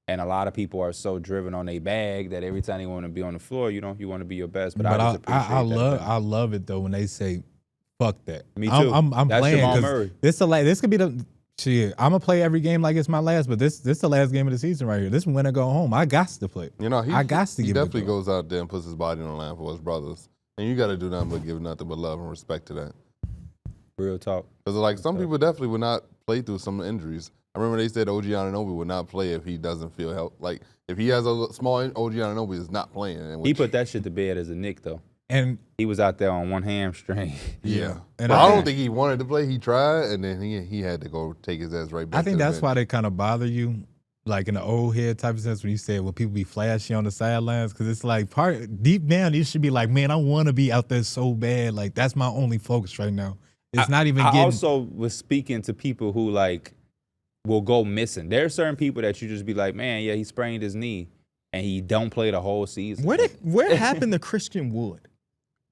And a lot of people are so driven on their bag that every time they want to be on the floor, you want to be your best. But I just appreciate that. I love it though when they say, "Fuck that." Me too. I'm That's playing Jamal 'cause Murray. This could be the shit. I'm gonna play every game like it's my last, but this the last game of the season right here. This win or go home. I got to play. He I got to he give it a definitely go. goes out there and puts his body on the line for his brothers. And you got to do nothing but give nothing but love and respect to that. Real talk. Because some people definitely would not play through some injuries. I remember they said OG Anunoby would not play if he doesn't feel healthy. Like if he has a small OG Anunoby is not playing. And He put that shit to bed as a Knick though. And He was out there on one hamstring. yeah. And But I don't think he wanted to play. He tried, and then he had to go take his ass right back. I think to the that's bench. why they kind of bother you, like in the old head type of sense when you say, "Well, people be flashy on the sidelines," because it's like deep down you should be like, "Man, I want to be out there so bad. Like that's my only focus right now." It's not even I getting. also was speaking to people who will go missing. There are certain people that you just be like, man, yeah, he sprained his knee and he don't play the whole season. Where happened to Christian Wood?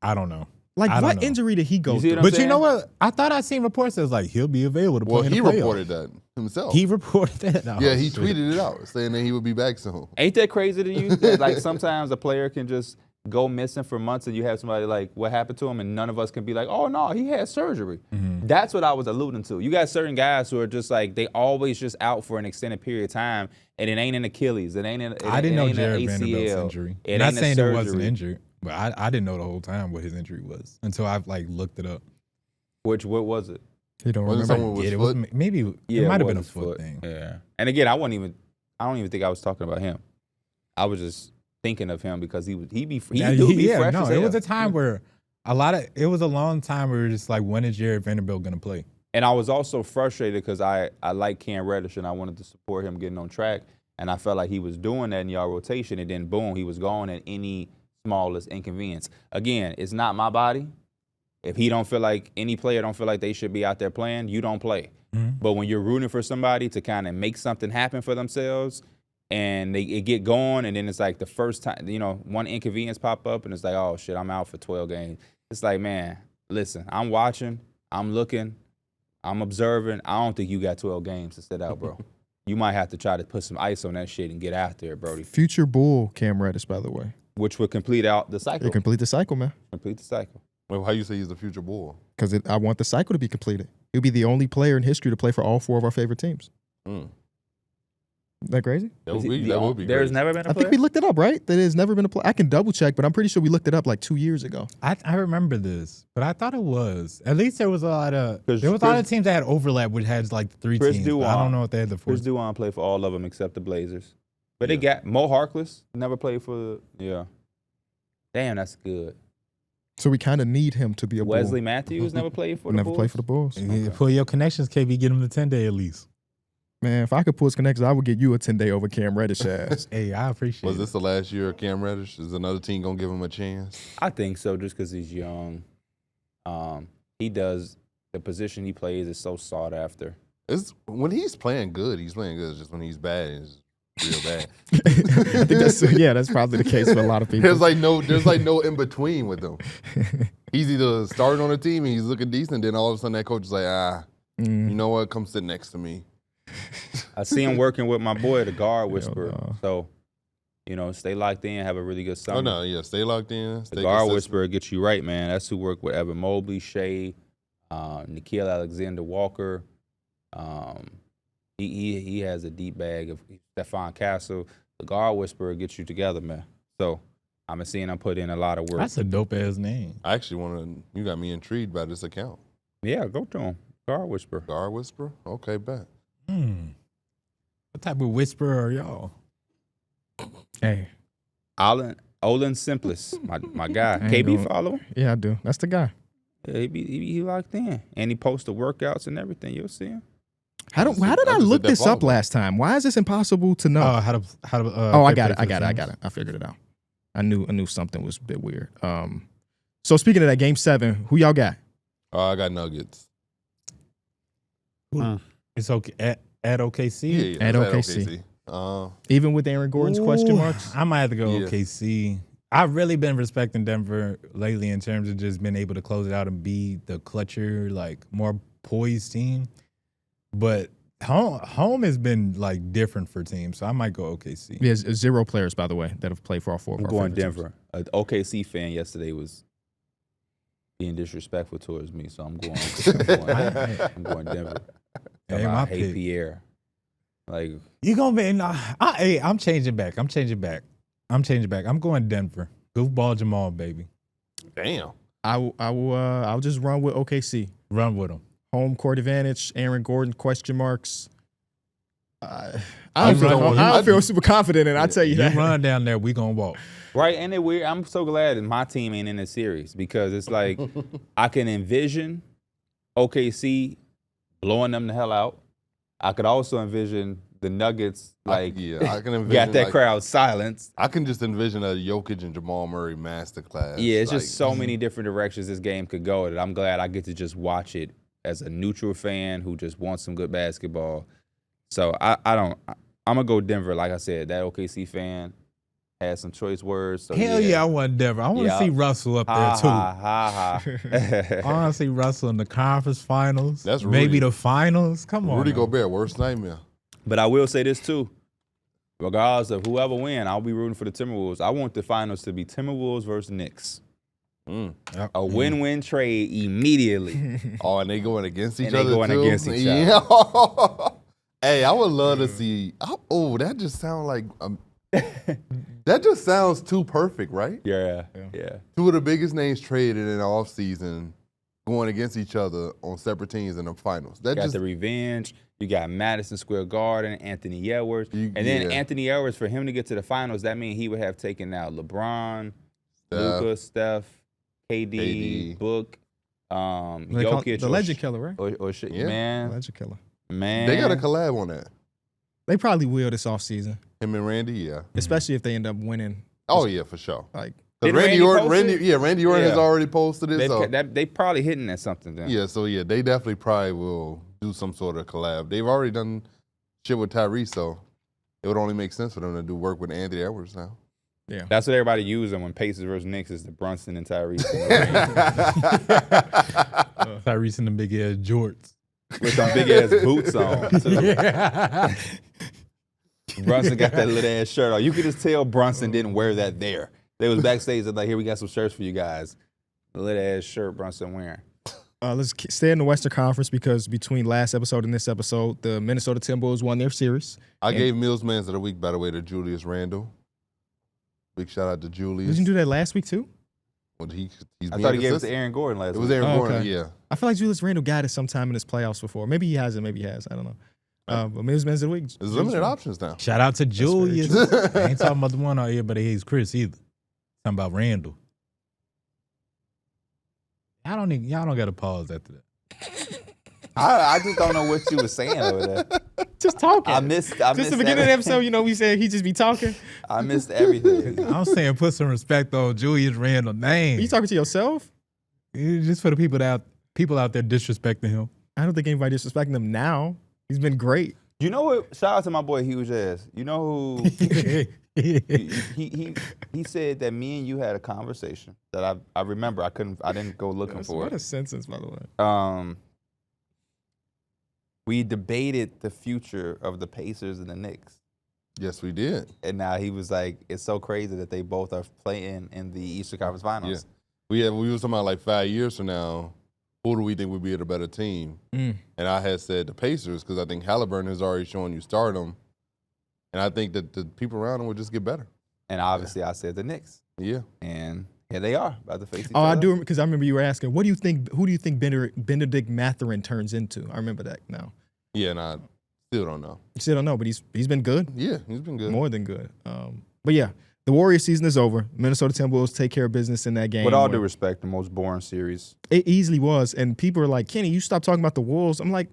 I don't know. Like, I don't what know. injury did he go You see through? what I'm But you saying? know what? I thought I seen reports that was like he'll be available to play Well, in he the playoffs. reported that himself. He reported that. Oh, yeah, he shit. tweeted it out saying that he would be back soon. Ain't that crazy to you? That, sometimes a player can just go missing for months and you have somebody like, what happened to him? And none of us can be like, oh, no, he had surgery. Mm-hmm. That's what I was alluding to. You got certain guys who are just like, they always just out for an extended period of time and it ain't an Achilles. It ain't an ACL. I didn't know Jared Vanderbilt's injury. It Not ain't a saying it wasn't surgery. injured, but I didn't know the whole time what his injury was until I looked it up. What was it? He don't Was it remember. someone with Yeah, it foot? was maybe Yeah, it might have was been a his foot thing. Yeah. And again, I don't even think I was talking about him. I was just thinking of him because he do be fresh No, as it hell. was a time where it was a long time where we were just like, when is Jared Vanderbilt gonna play? And I was also frustrated because I like Cam Reddish and I wanted to support him getting on track. And I felt like he was doing that in y'all rotation and then boom, he was gone at any smallest inconvenience. Again, it's not my body. If any player don't feel like they should be out there playing, you don't play. Mm-hmm. But when you're rooting for somebody to kind of make something happen for themselves and it get going and then it's like the first time, one inconvenience pop up and it's like, oh shit, I'm out for 12 games. It's like, man, listen, I'm watching, I'm looking, I'm observing. I don't think you got 12 games to sit out, bro. You might have to try to put some ice on that shit and get out there, Brody. Future Bull Cam Reddish, by the way. Which would complete out the cycle. They complete the cycle, man. Complete the cycle. Well, how you say he's the future Bull? Because I want the cycle to be completed. He'll be the only player in history to play for all 4 of our favorite teams. Mm. Isn't that crazy? That would be There's crazy. never been a I player. think we looked it up, right? That there's never been a play. I can double check, but I'm pretty sure we looked it up like 2 years ago. I remember this, but I thought it was. At least there was a lot of Chris- teams that had overlap, which had like 3 Chris teams. But I Duan. don't know if they had the 4. Chris Duan played for all of them except the Blazers. But they got Mo Harkless, never played for yeah. Damn, that's good. So we kind of need him to be a Wesley Bull. Matthews never played for the Never Bulls. played for the Bulls. Yeah, pull your connections, KB. Get him the 10-day at least. Man, if I could pull his connections, I would get you a 10-day over Cam Reddish ass. Hey, I appreciate Was it. this the last year of Cam Reddish? Is another team gonna give him a chance? I think so, just because he's young. He does the position he plays is so sought after. It's when he's playing good. He's playing good. It's just when he's bad, real bad. I think that's probably the case for a lot of people. There's like no in between with them. He's either starting on a team and he's looking decent, then all of a sudden that coach is like, you know what? Come sit next to me. I see him working with my boy, the guard whisperer. no. So, stay locked in, have a really good summer. Oh no, yeah, stay locked in. Stay The guard consistent. whisperer gets you right, man. That's who worked with Evan Mobley, Shea, Nickeil Alexander-Walker. He has a deep bag of Stephon Castle. The guard whisperer gets you together, man. So I'm seeing him put in a lot of work. That's a dope ass name. I actually you got me intrigued by this account. Yeah, go to him. Guard whisperer. Guard whisperer? Okay, bet. What type of whisperer are y'all? Hey, Olin Simplest, my guy. I ain't KB doing- follow him? yeah, I do. That's the guy. Yeah, he locked in. And he posts the workouts and everything. You'll see him. How did I just look hit that this up follow. last time? Why is this impossible to know? How to I prepare got it. for the finals? I figured it out. I knew something was a bit weird. So speaking of that, Game 7, who y'all got? I got Nuggets. It's okay at OKC. Yeah, At it's OKC. Even with Aaron Gordon's question Ooh, marks? I might have to go Yeah. OKC. I've really been respecting Denver lately in terms of just being able to close it out and be the clutcher, like more poised team. But home has been like different for teams, so I might go OKC. There's 0 players, by the way, that have played for all 4 of I'm our going favorite teams. Denver. An OKC fan yesterday was being disrespectful towards me, so I'm going Denver. Hey, I my hate pick. Pierre. Like, You gonna be? I'm changing back. I'm going Denver. Goofball Jamal, baby. Damn. I'll just run with OKC. Run with him. Home court advantage, Aaron Gordon, question marks. I I don't feel super confident in it, I'll tell you You that. run down there, we gonna walk. right, and it weird. I'm so glad that my team ain't in this series because it's like I can envision OKC blowing them the hell out. I could also envision the Nuggets I can envision got that like, crowd silenced. I can just envision a Jokic and Jamal Murray masterclass. Yeah, it's like, just so many different directions this game could go that I'm glad I get to just watch it as a neutral fan who just wants some good basketball. So I'm gonna go Denver. Like I said, that OKC fan had some choice words. So Hell yeah, I want Denver. I want to Yeah. see Russell up there too. Ha. I want to see Russell in the conference finals. That's maybe Rudy. the finals. Come on, Rudy now. Gobert, worst nightmare. But I will say this too. Regardless of whoever win, I'll be rooting for the Timberwolves. I want the finals to be Timberwolves versus Knicks. Yep. A win-win trade immediately. Oh, and they going against each And they other going too? against each Yeah. Hey, I would love to see. That just sounds like that just sounds too perfect, right? Yeah. Two of the biggest names traded in the offseason going against each other on separate teams in the finals. That Got just the revenge. You got Madison Square Garden, Anthony Edwards. And then yeah. Anthony Edwards, for him to get to the finals, that means he would have taken out LeBron, Luka, Steph, KD, Book, Jokic. The legend killer, right? Or shit. Yeah. Man. Legend killer. Man. they got a collab on that. They probably will this offseason, Him and Randy, yeah. especially if they end up winning. Oh yeah, for sure. Like, 'Cause Did Randy Randy Orton, post it? Randy Orton has Yeah. already posted it. So They probably hitting at something then. yeah, so yeah, they definitely probably will do some sort of collab. They've already done shit with Tyrese, so it would only make sense for them to do work with Anthony Edwards now. yeah. That's what everybody using when Pacers versus Knicks is the Brunson and Tyrese. Tyrese in the big ass jorts. With some big ass boots on. So Yeah. Brunson got that little ass shirt on. You could just tell Brunson didn't wear that there. They was backstage. They're like, here, we got some shirts for you guys. The little ass shirt Brunson wearing. Let's stay in the Western Conference because between last episode and this episode, the Minnesota Timberwolves won their series. I gave Mills Mans of the Week, by the way, to Julius Randle. Big shout out to Julius. Did you do that last week too? Well, he's I being thought he gave it to consistent. Aaron Gordon last It was week. Aaron Oh, Gordon, okay. yeah. I feel like Julius Randle got it sometime in his playoffs before. Maybe he hasn't. Maybe he has. I don't know. But Mills Men's of the Week. There's limited options now. Shout out to Julius. true. I ain't talking about the one out here, but he's Chris either. Talking about Randall. Y'all don't got to pause after that. I just don't know what you were saying over there. Just talking. I missed Just the beginning of the episode, we said he just be talking. I missed everything. I'm saying put some respect on Julius Randle name. Are you talking to yourself? Just for the people out there disrespecting him. I don't think anybody disrespecting him now. He's been great. You know what? Shout out to my boy Huge Ass. You know who? he said that me and you had a conversation that I remember. I didn't go looking for What it. a sentence, by the way. We debated the future of the Pacers and the Knicks. Yes, we did. And now he was like, it's so crazy that they both are playing in the Eastern Conference Finals. We were talking about like 5 years from now, who do we think would be a better team? And I had said the Pacers because I think Haliburton has already shown you stardom. And I think that the people around him would just get better. And obviously I said the Knicks. Yeah. And here they are, about to face each Oh, other. I do, because I remember you were asking, who do you think Benedict Mathurin turns into? I remember that now. Yeah, and I still don't know. You still don't know, but he's been good. Yeah, he's been good. More than good. But yeah, the Warriors season is over. Minnesota Timberwolves take care of business in that game. With all due respect, the most boring series. It easily was. And people are like, Kenny, you stop talking about the Wolves. I'm like,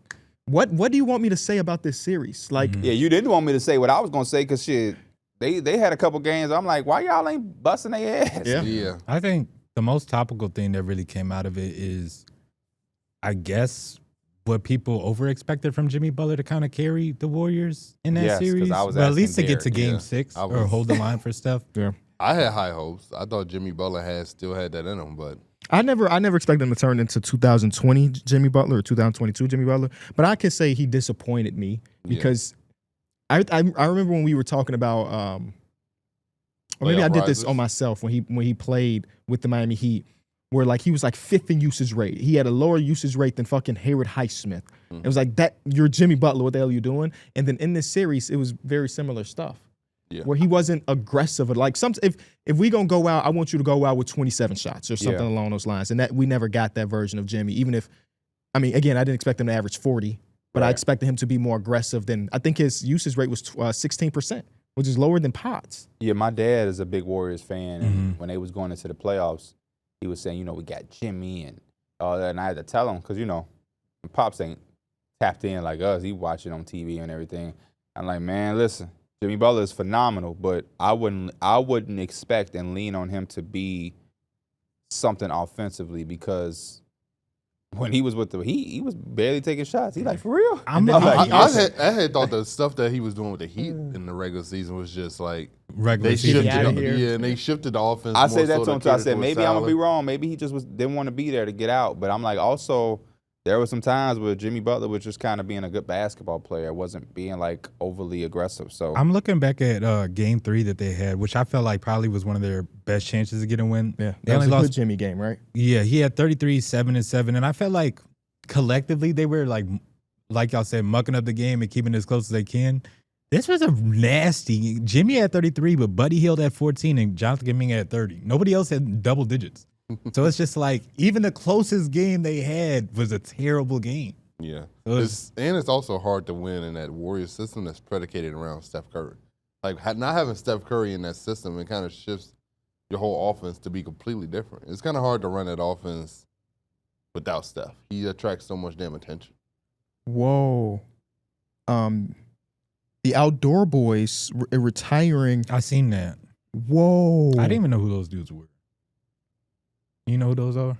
what do you want me to say about this series? Like, Yeah, you didn't want me to say what I was going to say because shit, they had a couple games. I'm like, why y'all ain't busting their ass? Yeah. I think the most topical thing that really came out of it is, I guess, what people over-expected from Jimmy Butler to kind of carry the Warriors in that Yes, 'cause series. I was Well, at least to asking get to Darrick, Game yeah. 6 I or was- hold the line for stuff. yeah. I had high hopes. I thought Jimmy Butler still had that in him, but I never expected him to turn into 2020 Jimmy Butler or 2022 Jimmy Butler, but I could say he disappointed me because I remember when we were talking about, or maybe I Playoff did this risers? on myself when he played with the Miami Heat, where like he was like 5th in usage rate. He had a lower usage rate than fucking Hayward Highsmith. It was like that. You're Jimmy Butler. What the hell are you doing? And then in this series, it was very similar stuff. Yeah. Where he wasn't aggressive. Like if we gonna go out, I want you to go out with 27 shots or something along those lines. And that we never got that version of Jimmy. Even if, I mean, again, I didn't expect him to average 40, but I expected him to be more aggressive than. I think his usage rate was 16%, which is lower than Potts. Yeah, my dad is a big Warriors fan, and when they was going into the playoffs, he was saying, we got Jimmy and all that, and I had to tell him because Pops ain't tapped in like us. He watching on TV and everything. I'm like, man, listen, Jimmy Butler is phenomenal, but I wouldn't expect and lean on him to be something offensively because when he was with the Heat, he was barely taking shots. He like, for real? I had thought the stuff that he was doing with the Heat in the regular season was just like Regular they season. shifted, outta here. and they shifted the offense. I more said that so to him too. I said maybe I'm gonna be wrong. Maybe he just didn't want to be there to get out. But I'm like, also there were some times where Jimmy Butler was just kind of being a good basketball player, wasn't being like overly aggressive. So I'm looking back at Game 3 that they had, which I felt like probably was one of their best chances to get a win. Yeah, They that was only a good lost. Jimmy game, right? Yeah, he had 33, 7 and 7, and I felt like collectively they were like y'all said, mucking up the game and keeping it as close as they can. This was a nasty. Jimmy had 33, but Buddy Hield had 14, and Jonathan Kuminga had 30. Nobody else had double digits. So it's just like even the closest game they had was a terrible game. Yeah, was- it's also hard to win in that Warriors system that's predicated around Steph Curry. Like not having Steph Curry in that system, it kind of shifts your whole offense to be completely different. It's kind of hard to run that offense without Steph. He attracts so much damn attention. Whoa. The Outdoor Boys retiring. I seen that. Whoa. I didn't even know who those dudes were. You know who those are?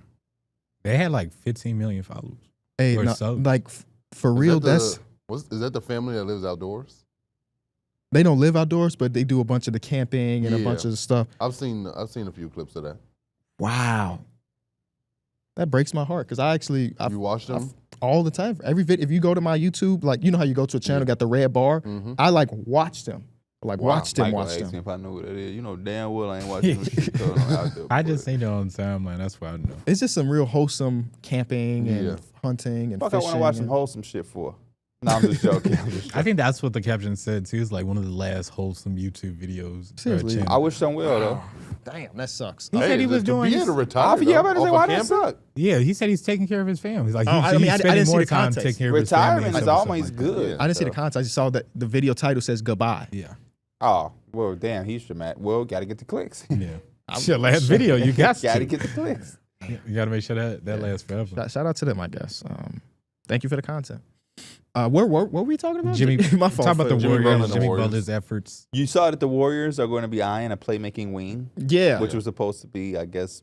They had like 15 million followers. Hey, or no, subs. like for real, Is that the family that lives outdoors? they don't live outdoors, but they do a bunch of the camping and a Yeah. bunch of the stuff. I've seen a few clips of that. Wow. That breaks my heart because You watched them? all the time. Every video, if you go to my YouTube, like you know how you go to a channel, got the red bar. I like watch them. Like watch them. Michael asked me if I knew what that is. You know damn well I ain't watching no shit going on out there. I just seen it on the timeline. That's why I know. It's just some real wholesome camping and Yeah. hunting and Fuck, I fishing. want to watch some and- wholesome shit for. No, I'm just joking. I think that's what the caption said too. It's like one of the last wholesome YouTube videos. or Seriously? I wish some will though. Damn, that sucks. He said he was doing. to his- retire. Yeah, I'm about to say, off why of that camping? suck? Yeah, he said he's taking care of his family. He's like, Oh, I he's mean, I spending didn't see more the time context. taking care of his family. Retirement and is stuff always like that. good. I didn't see the context. I just saw that the video title says goodbye. Yeah, Oh, well, damn, he's dramatic. Well, got to get the clicks. yeah. Shit, last video, you got Got to to. get the clicks. You got to make sure that lasts forever. Shout out to them, I guess. Thank you for the content. What were we talking about? Jimmy, my fault. talk about the Jimmy Butler Warriors. and the Jimmy Warriors. Butler's efforts. You saw that the Warriors are going to be eyeing a playmaking wing, Yeah. which was supposed to be, I guess,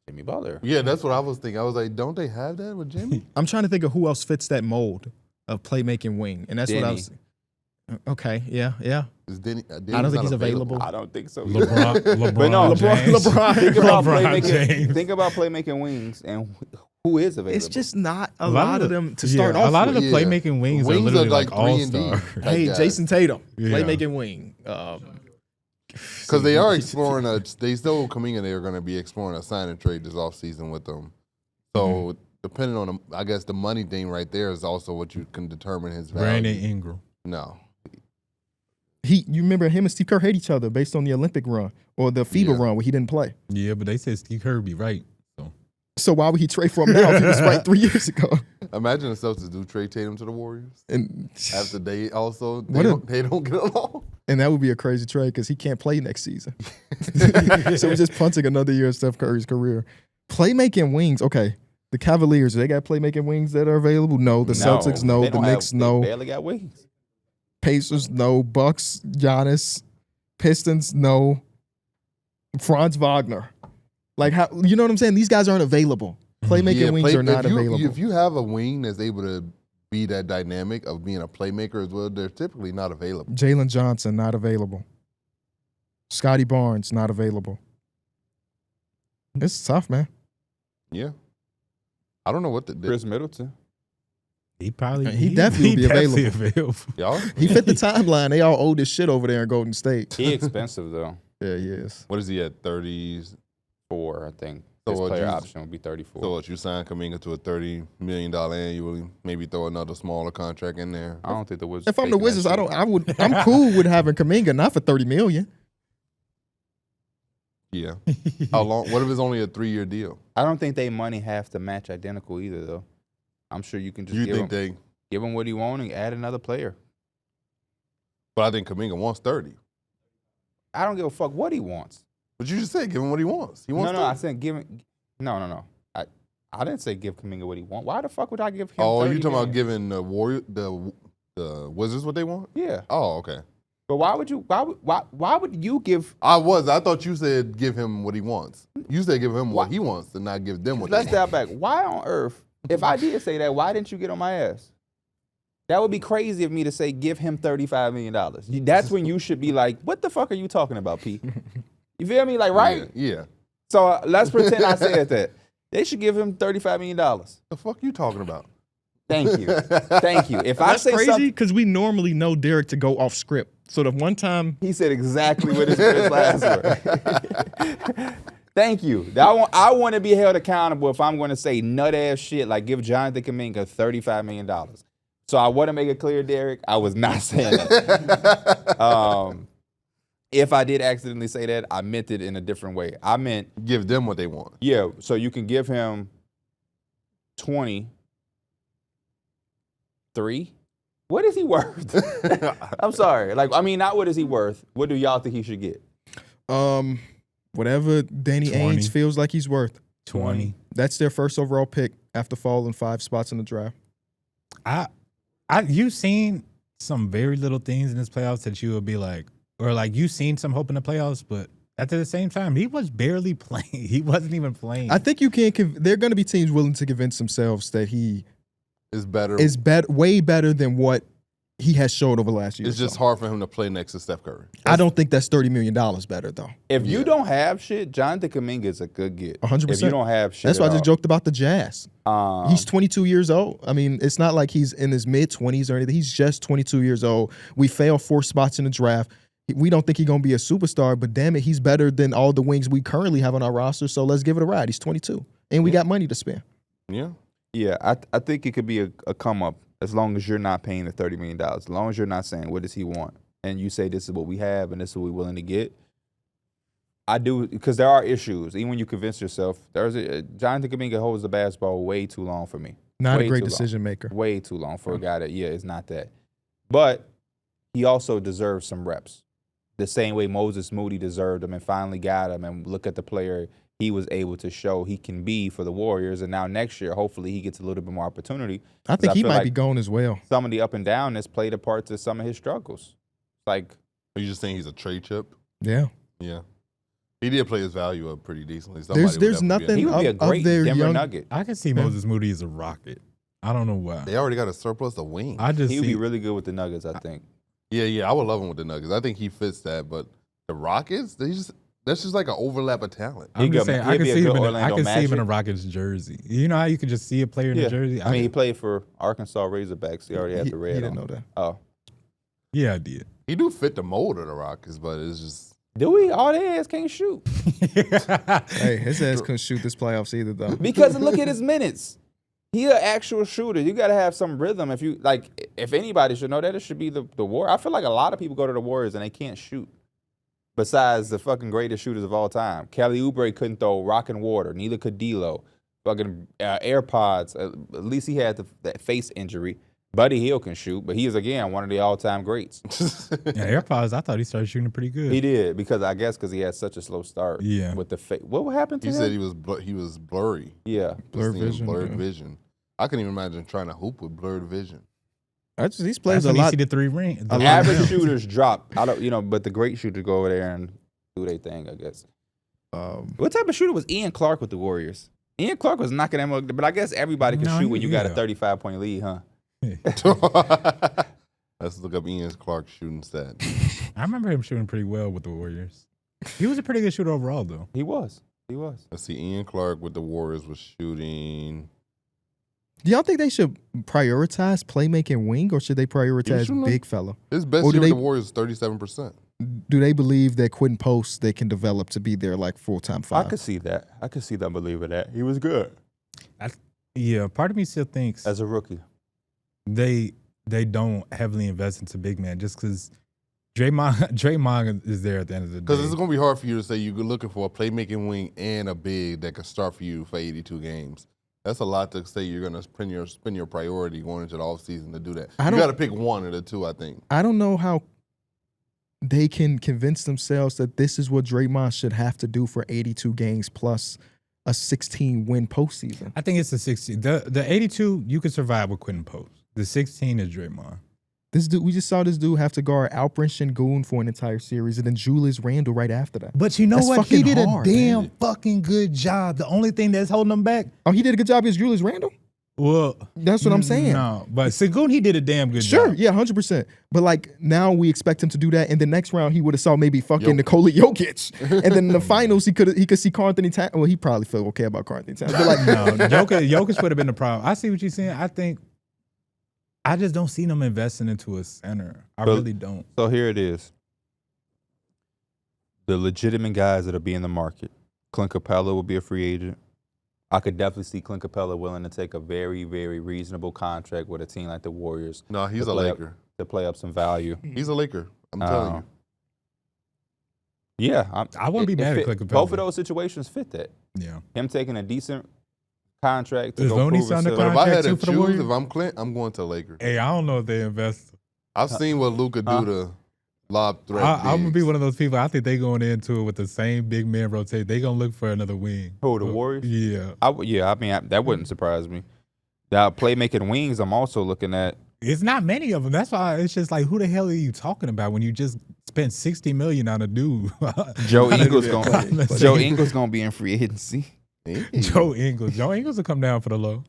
Jimmy Butler. Yeah, that's what I was thinking. I was like, don't they have that with Jimmy? I'm trying to think of who else fits that mold of playmaking wing, and that's what I was. Okay, yeah. Is Denny, I don't think he's available. I don't think so. LeBron But no, James. Think about LeBron playmaking. James. Think about playmaking wings and who is available. It's just not a lot of them to start A off lot of with. the playmaking wings are Wings are literally like like all 3 and D. stars. Hey, guys. Jason Tatum, Yeah. playmaking wing. Because they are exploring they still Kuminga, they are going to be exploring a sign and trade this offseason with them. So depending on, I guess the money thing right there is also what you can determine his value. Brandon Ingram. No. You remember him and Steve Kerr hate each other based on the Olympic run or the FIBA run where he didn't play. Yeah, but they said Steve Kerr be right. So why would he trade for him now if he was right 3 years ago? Imagine the Celtics do trade Tatum to the Warriors. And After they also, What they don't get along. and that would be a crazy trade because he can't play next season. So we're just punting another year of Steph Curry's career. Playmaking wings, okay. The Cavaliers, they got playmaking wings that are available? No. The Celtics, no. They The don't Knicks, they no. barely got wings. Pacers, no. Bucks, Giannis. Pistons, no. Franz Wagner. Like, how? You know what I'm saying? These guys aren't available. Playmaking wings are not available. If you have a wing that's able to be that dynamic of being a playmaker as well, they're typically not available. Jalen Johnson, not available. Scotty Barnes, not available. It's tough, man. Yeah. I don't know what the Chris Middleton. He probably He definitely would be definitely available. y'all. He fit the timeline. They all old as shit over there in Golden State. He expensive though. Yeah, he is. What is he at? 30s. 4, I think. So His what player you- option would be 34. So what, you sign Kuminga to a $30 million annually, maybe throw another smaller contract in there. I don't think the Wizards. If I'm the taking that Wizards, shit. I'm cool with having Kuminga, not for $30 million. Yeah. How long? What if it's only a 3-year deal? I don't think they money have to match identical either though. I'm sure you can just You give think him, give him what he wants and add another player. But I think Kuminga wants 30. I don't give a fuck what he wants. But you just said give him what he wants. He wants No, 30. I said give him. No. I didn't say give Kuminga what he wants. Why the fuck would I give him? Oh, 30 you talking about million? giving the Warrior, the Wizards what they want? Yeah, Oh, okay. but why would you? Why would you give? I thought you said give him what he wants. You said give him what he wants and not give them what Let's they want. step back. Why on earth? If I did say that, why didn't you get on my ass? That would be crazy of me to say give him $35 million. That's when you should be like, what the fuck are you talking about, P? You feel me? Like, right? Yeah. So let's pretend I said that. They should give him $35 million. The fuck you talking about? Thank you. Thank you. If I That's say crazy something, because we normally know Darrick to go off script. So the one time he said exactly what his last word. Thank you. I want to be held accountable if I'm going to say nut-ass shit like give Jonathan Kuminga $35 million. So I want to make it clear, Darrick, I was not saying that. If I did accidentally say that, I meant it in a different way. I meant Give them what they want. yeah, so you can give him 23. What is he worth? I'm sorry. Like, I mean, not what is he worth. What do y'all think he should get? whatever Danny 20. Ainge feels like he's worth. 20. That's their first overall pick after falling 5 spots in the draft. You've seen some very little things in this playoffs that you would be like, or like you've seen some hope in the playoffs, but at the same time, he was barely playing. He wasn't even playing. I think you can't. There are going to be teams willing to convince themselves that he Is better. is way better than what he has showed over the last year. It's just hard for him to play next to Steph Curry. I don't think that's $30 million better though. If you don't have shit, Jonathan Kuminga is a good get. 100%. If you don't have shit, That's why I just at joked about the Jazz. all. He's 22 years old. I mean, it's not like he's in his mid-20s or anything. He's just 22 years old. We failed 4 spots in the draft. We don't think he's going to be a superstar, but damn it, he's better than all the wings we currently have on our roster, so let's give it a ride. He's 22, and we got money to spend. Yeah. Yeah, I think it could be a come up as long as you're not paying the $30 million. As long as you're not saying, what does he want? And you say, this is what we have and this is what we're willing to get. I do, because there are issues. Even when you convince yourself, Jonathan Kuminga holds the basketball way too long for me. Not Way a great too long. decision maker. Way too long for a guy that, it's not that. But he also deserves some reps. The same way Moses Moody deserved them and finally got him. And look at the player he was able to show he can be for the Warriors. And now next year, hopefully he gets a little bit more opportunity. I think he feel might like be gone as well. some of the up and down has played a part to some of his struggles. Like, Are you just saying he's a trade chip? Yeah. Yeah. He did play his value up pretty decently. There's Somebody would nothing- definitely he would be a of great their Denver young- Nugget. I can see Moses Moody as a rocket. I don't know why. They already got a surplus of wings. I just He would see be really good with the Nuggets, I think. Yeah, I would love him with the Nuggets. I think he fits that, but the Rockets, that's just like an overlap of talent. I'm just saying, I can see him in Magic. a Rockets jersey. You know how you could just see a player in a jersey? I mean, he played for Arkansas Razorbacks. He already had the red He didn't on. know that. Oh. Yeah, I did. He do fit the mold of the Rockets, but it's just Do we? All their ass can't shoot. Hey, his ass couldn't shoot this playoffs either, though. Because look at his minutes. He an actual shooter. You got to have some rhythm. If anybody should know that, it should be the Warriors. I feel like a lot of people go to the Warriors and they can't shoot. Besides the fucking greatest shooters of all time. Kelly Oubre couldn't throw rock and water. Neither could D'Lo. Fucking AirPods. At least he had that face injury. Buddy Hield can shoot, but he is, again, one of the all-time greats. Yeah, AirPods, I thought he started shooting pretty good. He did, because he had such a slow start. Yeah. With the face. What happened to him? he said he was blurry. Yeah. Blurred vision. Blurred yeah. vision. I couldn't even imagine trying to hoop with blurred vision. These players That's a when you lot. see the 3 ring. A lot. Average shooters drop. But the great shooters go over there and do their thing, I guess. What type of shooter was Ian Clark with the Warriors? Ian Clark was knocking them up, but I guess everybody can shoot when you got a 35-point lead, huh? Let's look up Ian Clark's shooting stat. I remember him shooting pretty well with the Warriors. He was a pretty good shooter overall, though. He was. Let's see. Ian Clark with the Warriors was shooting. Do y'all think they should prioritize playmaking wing, or should they prioritize shouldn't big fella? His best Or do year with they- the Warriors is 37%. Do they believe that Quentin Post they can develop to be their like full-time I five? could see that. I could see them believing that. He was good Yeah, part of me still thinks as a rookie. they don't heavily invest into big man just because Draymond is there at the end of the day. Because it's going to be hard for you to say you're looking for a playmaking wing and a big that can start for you for 82 games. That's a lot to say you're going to spend your priority going into the offseason to do that. You got to pick one of the two, I think. I don't know how they can convince themselves that this is what Draymond should have to do for 82 games plus a 16-win postseason. I think it's the 16. The 82, you could survive with Quentin Post. The 16 is Draymond. This dude, we just saw this dude have to guard Alperen Sengun for an entire series, and then Julius Randle right after that. But you know That's what? He fucking did hard, a damn man. fucking good job. The only thing that's holding him back, Oh, he did a good job against Julius Randle? well, That's what I'm saying. No, but Sengun, he did a damn good Sure, job. yeah, 100%. But like now we expect him to do that. In the next round, he would have saw maybe fucking Nikola Jokic, and then in the finals he could see Karl Anthony Towns. Well, he probably felt okay about Karl Anthony Towns, but like No, Jokic would have been the problem. I see what you're saying. I just don't see them investing into a center. I really don't. So here it is. The legitimate guys that'll be in the market. Clint Capella will be a free agent. I could definitely see Clint Capella willing to take a very, very reasonable contract with a team like the Warriors. No, he's to a play up- Laker. to play up some value. He's a Laker. I'm telling you. Yeah, I wouldn't be mad at Clint Capella. Both of those situations fit that. Yeah. Him taking a decent contract to Is go Loney prove signed a himself. But if I had Contract to too for the choose, Warriors? if I'm Clint, I'm going to Laker. Hey, I don't know if they invest. I've seen what Luka do to lob threat. I'm gonna be bigs. one of those people. I think they going into it with the same big man rotate. They gonna look for another wing. Who, the Warriors? Yeah. That wouldn't surprise me. Now, playmaking wings, I'm also looking at. It's not many of them. That's why it's just like, who the hell are you talking about when you just spent $60 million on a dude? Joe Ingles Let's Joe see. Ingles gonna be in free agency. Joe Ingles will come down for the low.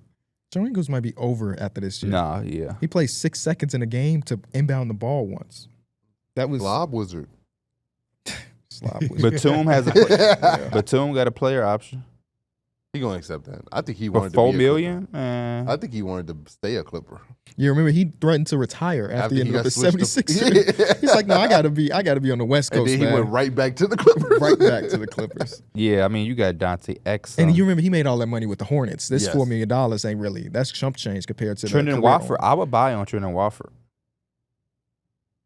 Joe Ingles might be over after this year. Nah, yeah. He played 6 seconds in a game to inbound the ball once. That was Lob wizard. slob. Batum Batum got a player option He gonna accept that. I think he for wanted $4 to be a million. Clipper. I think he wanted to stay a Clipper. You remember he threatened to retire after he ended up at switched to- 76ers. He's like, no, I gotta be on the West And Coast, then he man. went right back to the Clippers. Right back to the Clippers. Yeah, I mean you got Dante X. And you remember he made all that money with the Hornets. This Yes. $4 million ain't really, that's chump change compared to Trendon the career Wofford. on. I would buy on Trendon Wofford.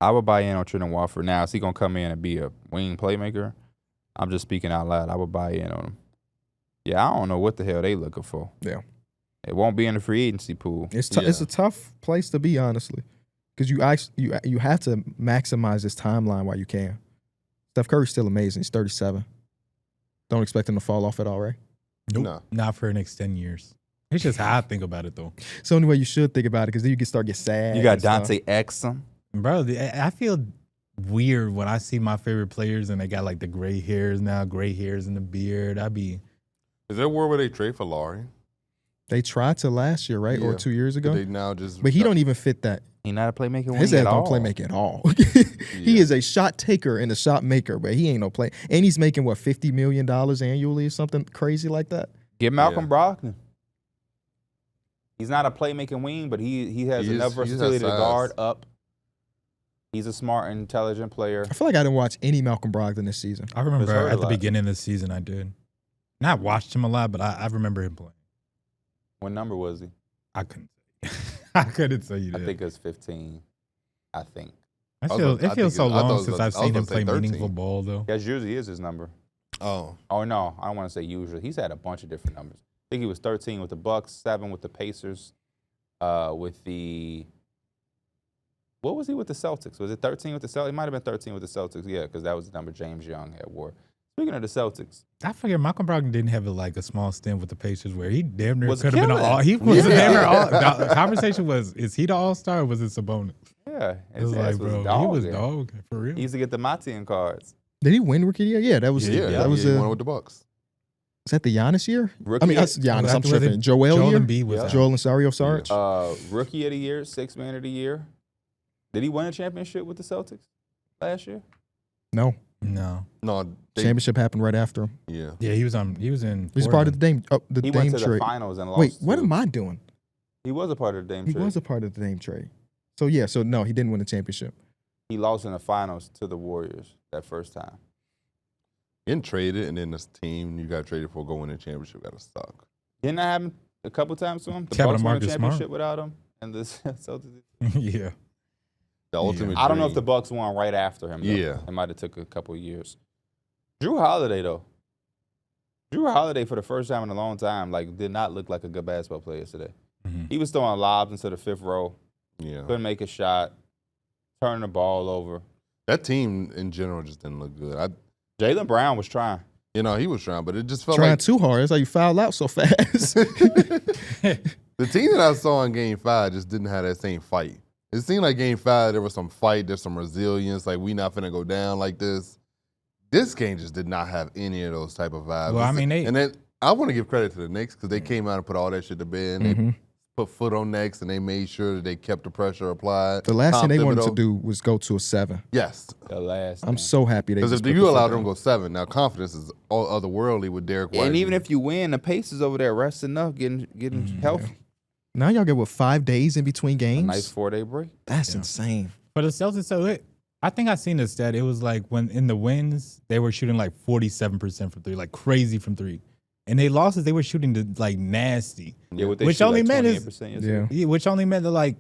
I would buy in on Trendon Wofford. Now, is he gonna come in and be a wing playmaker? I'm just speaking out loud. I would buy in on him. Yeah, I don't know what the hell they looking for. Yeah. It won't be in the free agency pool. It's Yeah. it's a tough place to be, honestly, because you have to maximize this timeline while you can. Steph Curry's still amazing. He's 37. Don't expect him to fall off at all, right? Nope. No. Not for the next 10 years. It's just how I think about it, though. It's the only way you should think about it, because then you can start to get sad. You got and stuff. Dante Exum. Bro, I feel weird when I see my favorite players and they got like the gray hairs in the beard. Is there a world where they trade for Laurie? They tried to last year, right? Or Yeah. 2 years ago. They now just. But he don't even fit that. He not a playmaking His wing ass at don't all. play make at all. He is a shot taker and a shot maker, but he ain't no play. And he's making what, $50 million annually or something crazy like that. Get Malcolm Brogdon. He's not a playmaking wing, but he has enough versatility to guard up. He's a smart, intelligent player. I feel like I didn't watch any Malcolm Brogdon this season. I remember at the beginning of the season I did. Not watched him a lot, but I remember him playing. What number was he? I couldn't I couldn't tell you that. I think it was 15. I think. It feels so long since I've seen him play meaningful ball, though. That usually is his number. Oh. Oh, no. I don't want to say usually. He's had a bunch of different numbers. I think he was 13 with the Bucks, 7 with the Pacers, with the... What was he with the Celtics? Was it 13 with the Celtics? It might have been 13 with the Celtics, yeah, because that was the number James Young had wore. Speaking of the Celtics. I figured Malcolm Brogdon didn't have a small stint with the Pacers where he damn near Was could have been an all. He was damn near all. The conversation was, is he the all-star or was it Sabonis? Yeah. It was like, bro, he was dog, for real. He used to get the Matian cards. Did he win Rookie of the Year? Yeah, that was he won with the Bucks. Is that the Giannis year? Rookie I mean, that's Giannis. I'm tripping. Joel year? Embiid was Joel and Sarge? Rookie of the Year, Sixth Man of the Year. Did he win a championship with the Celtics last year? No. No. Championship happened right after him. Yeah. Yeah, he was in. He's part of the Dame. He went to the finals and lost. Wait, what am I doing? He was a part of the Dame trade. He was a part of the Dame trade. So no, he didn't win the championship. He lost in the finals to the Warriors that first time. Getting traded and then this team you got traded for going to the championship got to suck. Didn't that happen a couple times to him? The Happened Bucks to won a Marcus championship Smart. without him, and the Celtics. Yeah. The ultimate I don't know dream. if the Bucks won right after him. Though. Yeah. It might have took a couple of years. Jrue Holiday, though. Jrue Holiday, for the first time in a long time, did not look like a good basketball player today. Mm-hmm. He was throwing lobs into the fifth row. Yeah. Couldn't make a shot. Turning the ball over. That team in general just didn't look good. Jaylen Brown was trying. He was trying, but it just felt Trying like too hard. That's how you fouled out so fast. the team that I saw in Game 5 just didn't have that same fight. It seemed like Game 5, there was some fight, there's some resilience, like we not finna go down like this. This game just did not have any of those type of vibes. Well, I mean, I want to give credit to the Knicks because they came out and put all that shit to bed and they put foot on necks and they made sure that they kept the pressure applied. The last thing they wanted to do was go to a 7. Yes. The last. I'm so happy they Because just if put you the allow foot them to down. go 7, now confidence is all otherworldly with Darrick White. And even if you win, the Pacers over there resting up, getting healthy. Now y'all get 5 days in between games? A nice 4-day break. That's insane. For the Celtics, I think I seen the stat. It was like when in the wins, they were shooting 47% from 3, like crazy from 3. And they losses, they were shooting nasty. Yeah, which only meant which only meant that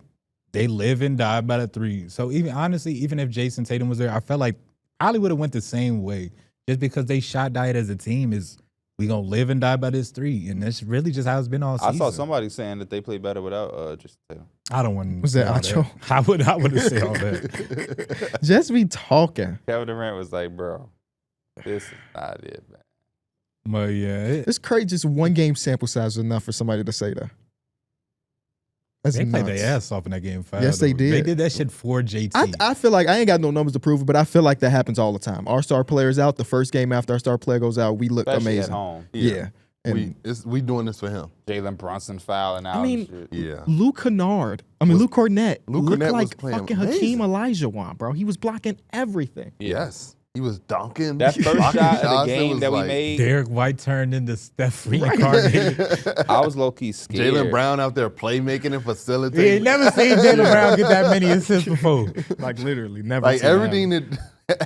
they live and die by the 3. So even if Jason Tatum was there, I felt like probably would have went the same way. Just because they shot diet as a team is we gonna live and die by this 3, and that's really just how it's been all season. I saw somebody saying that they play better without Jason Tatum. I don't want. Was that Acho? I wouldn't say all that. Just be talking. Kevin Durant was like, "Bro, this is not it, man." But yeah, It's crazy. Just 1 game sample size is enough for somebody to say that. That's they played nuts. their ass off in that game 5. Yes, they did. They did that shit for JT. I feel like I ain't got no numbers to prove it, but I feel like that happens all the time. Our star player's out. The first game after our star player goes out, we look Especially amazing. at home. Yeah. And we doing this for him. Jalen Brunson fouling out. I mean, and shit. Yeah. Luke Cornett Luke looked Cornett was like playing fucking amazing. Hakeem Olajuwon, bro. He was blocking everything. Yes. He was dunking. That first blocking shot of the shots, it game was that we like- made, Darrick White turned into Steph reincarnated. I was low key scared. Jalen Brown out there playmaking and We facilitating. ain't never seen Jalen Brown get that many assists before. Like literally, never. Like seen that.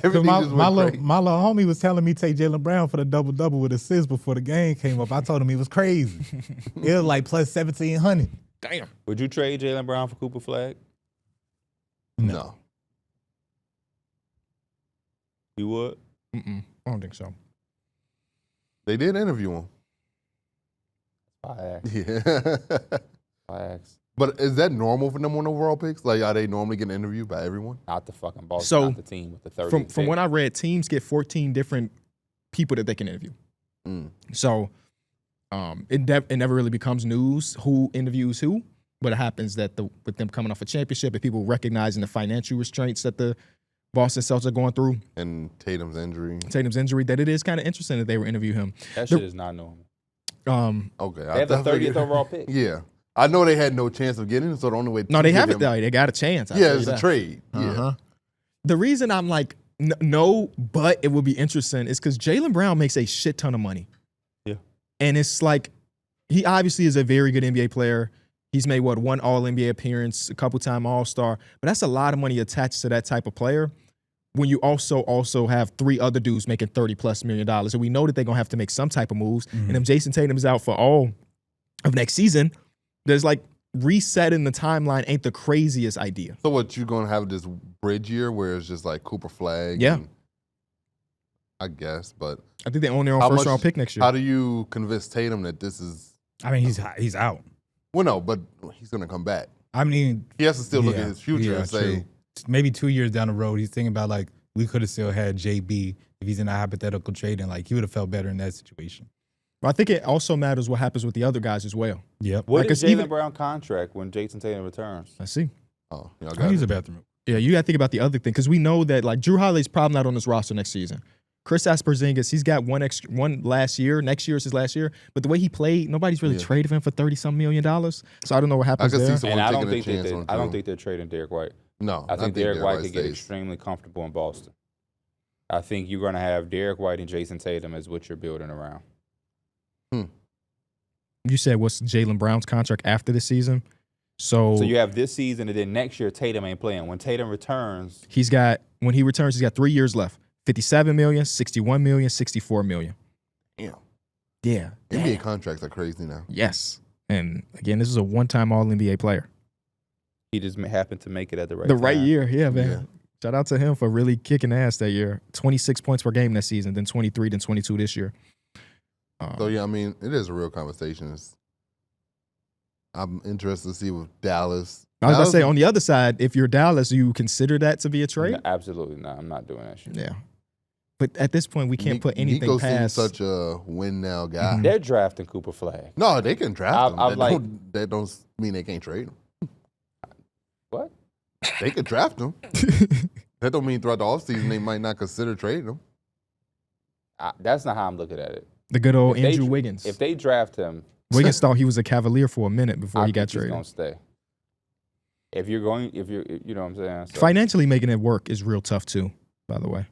everything My just went little crazy. homie was telling me take Jalen Brown for the double-double with assists before the game came up. I told him he was crazy. It was like plus 1,700. Damn. Would you trade Jalen Brown for Cooper Flagg? No. You would? I don't think so. They did interview him. I asked. Yeah. I asked. But is that normal for number 1 overall picks? Like, are they normally getting interviewed by everyone? Not the fucking boss, So, not the team with the 30th From what I read, teams get 14 different people that they can interview. So it never really becomes news who interviews who, but it happens that with them coming off a championship and people recognizing the financial restraints that the Boston Celtics are going through, And Tatum's injury. that it is kind of interesting that they were interviewing him. That shit is not normal. Okay. They have the 30th overall pick. Yeah. I know they had no chance of getting him, so the only way. No, they haven't. They got a chance. Yeah, it's a trade. Uh-huh. The reason I'm like, no, but it would be interesting is because Jaylen Brown makes a shit ton of money. Yeah. And it's like, he obviously is a very good NBA player. He's made, one All-NBA appearance, a couple-time All-Star. But that's a lot of money attached to that type of player when you also have 3 other dudes making $30+ million. And we know that they're going to have to make some type of moves. Mm-hmm. And if Jason Tatum is out for all of next season, there's like resetting the timeline ain't the craziest idea. So what, you going to have this bridge year where it's just like Cooper Flagg? Yeah. I guess, but I think they own their own first-round pick next year. How do you convince Tatum that this is... I mean, he's out. Well, no, but he's going to come back. I mean, he has to still look at his future and say... True. Maybe 2 years down the road, he's thinking about, like, we could have still had JB if he's in a hypothetical trade, and, like, he would have felt better in that situation. Well, I think it also matters what happens with the other guys as well. Yep. What Like, is 'cause Jaylen Brown contract when Jason Tatum returns? Let's see. Oh, I use the bathroom. Yeah, you got to think about the other thing because we know that, like, Jrue Holiday's probably not on this roster next season. Kristaps Porzingis, he's got one last year. Next year is his last year. But the way he played, nobody's really traded him for $30-some million. So I don't know what happens there. And I don't think they're trading Darrick White. No, I think Darrick White could get extremely comfortable in Boston. I think you're going to have Darrick White and Jason Tatum as what you're building around. You said what's Jaylen Brown's contract after this season? So you have this season, and then next year Tatum ain't playing. When Tatum returns, when he returns, he's got 3 years left. $57 million, $61 million, $64 million. Damn. Yeah. NBA contracts are crazy now. Yes. And again, this is a one-time All-NBA player. he just happened to make it at the right The time. right year. Yeah, man. Yeah. Shout out to him for really kicking ass that year. 26 points per game that season, then 23, then 22 this year. So, yeah, I mean, it is a real conversation. I'm interested to see with Dallas. I was about to say, on the other side, if you're Dallas, you consider that to be a trade? No, absolutely not. I'm not doing that shit. Yeah. But at this point, we can't put anything Nico past. seems such a win now guy. They're drafting Cooper Flagg. No, they can draft him. That don't mean they can't trade him. What? They could draft him. That don't mean throughout the offseason they might not consider trading him. That's not how I'm looking at it. The good old Andrew Wiggins. If they draft him, Wiggins thought he was a Cavalier for a minute before he got traded. He's gonna stay. If you're, you know what I'm saying. So. Financially making it work is real tough too. By the way.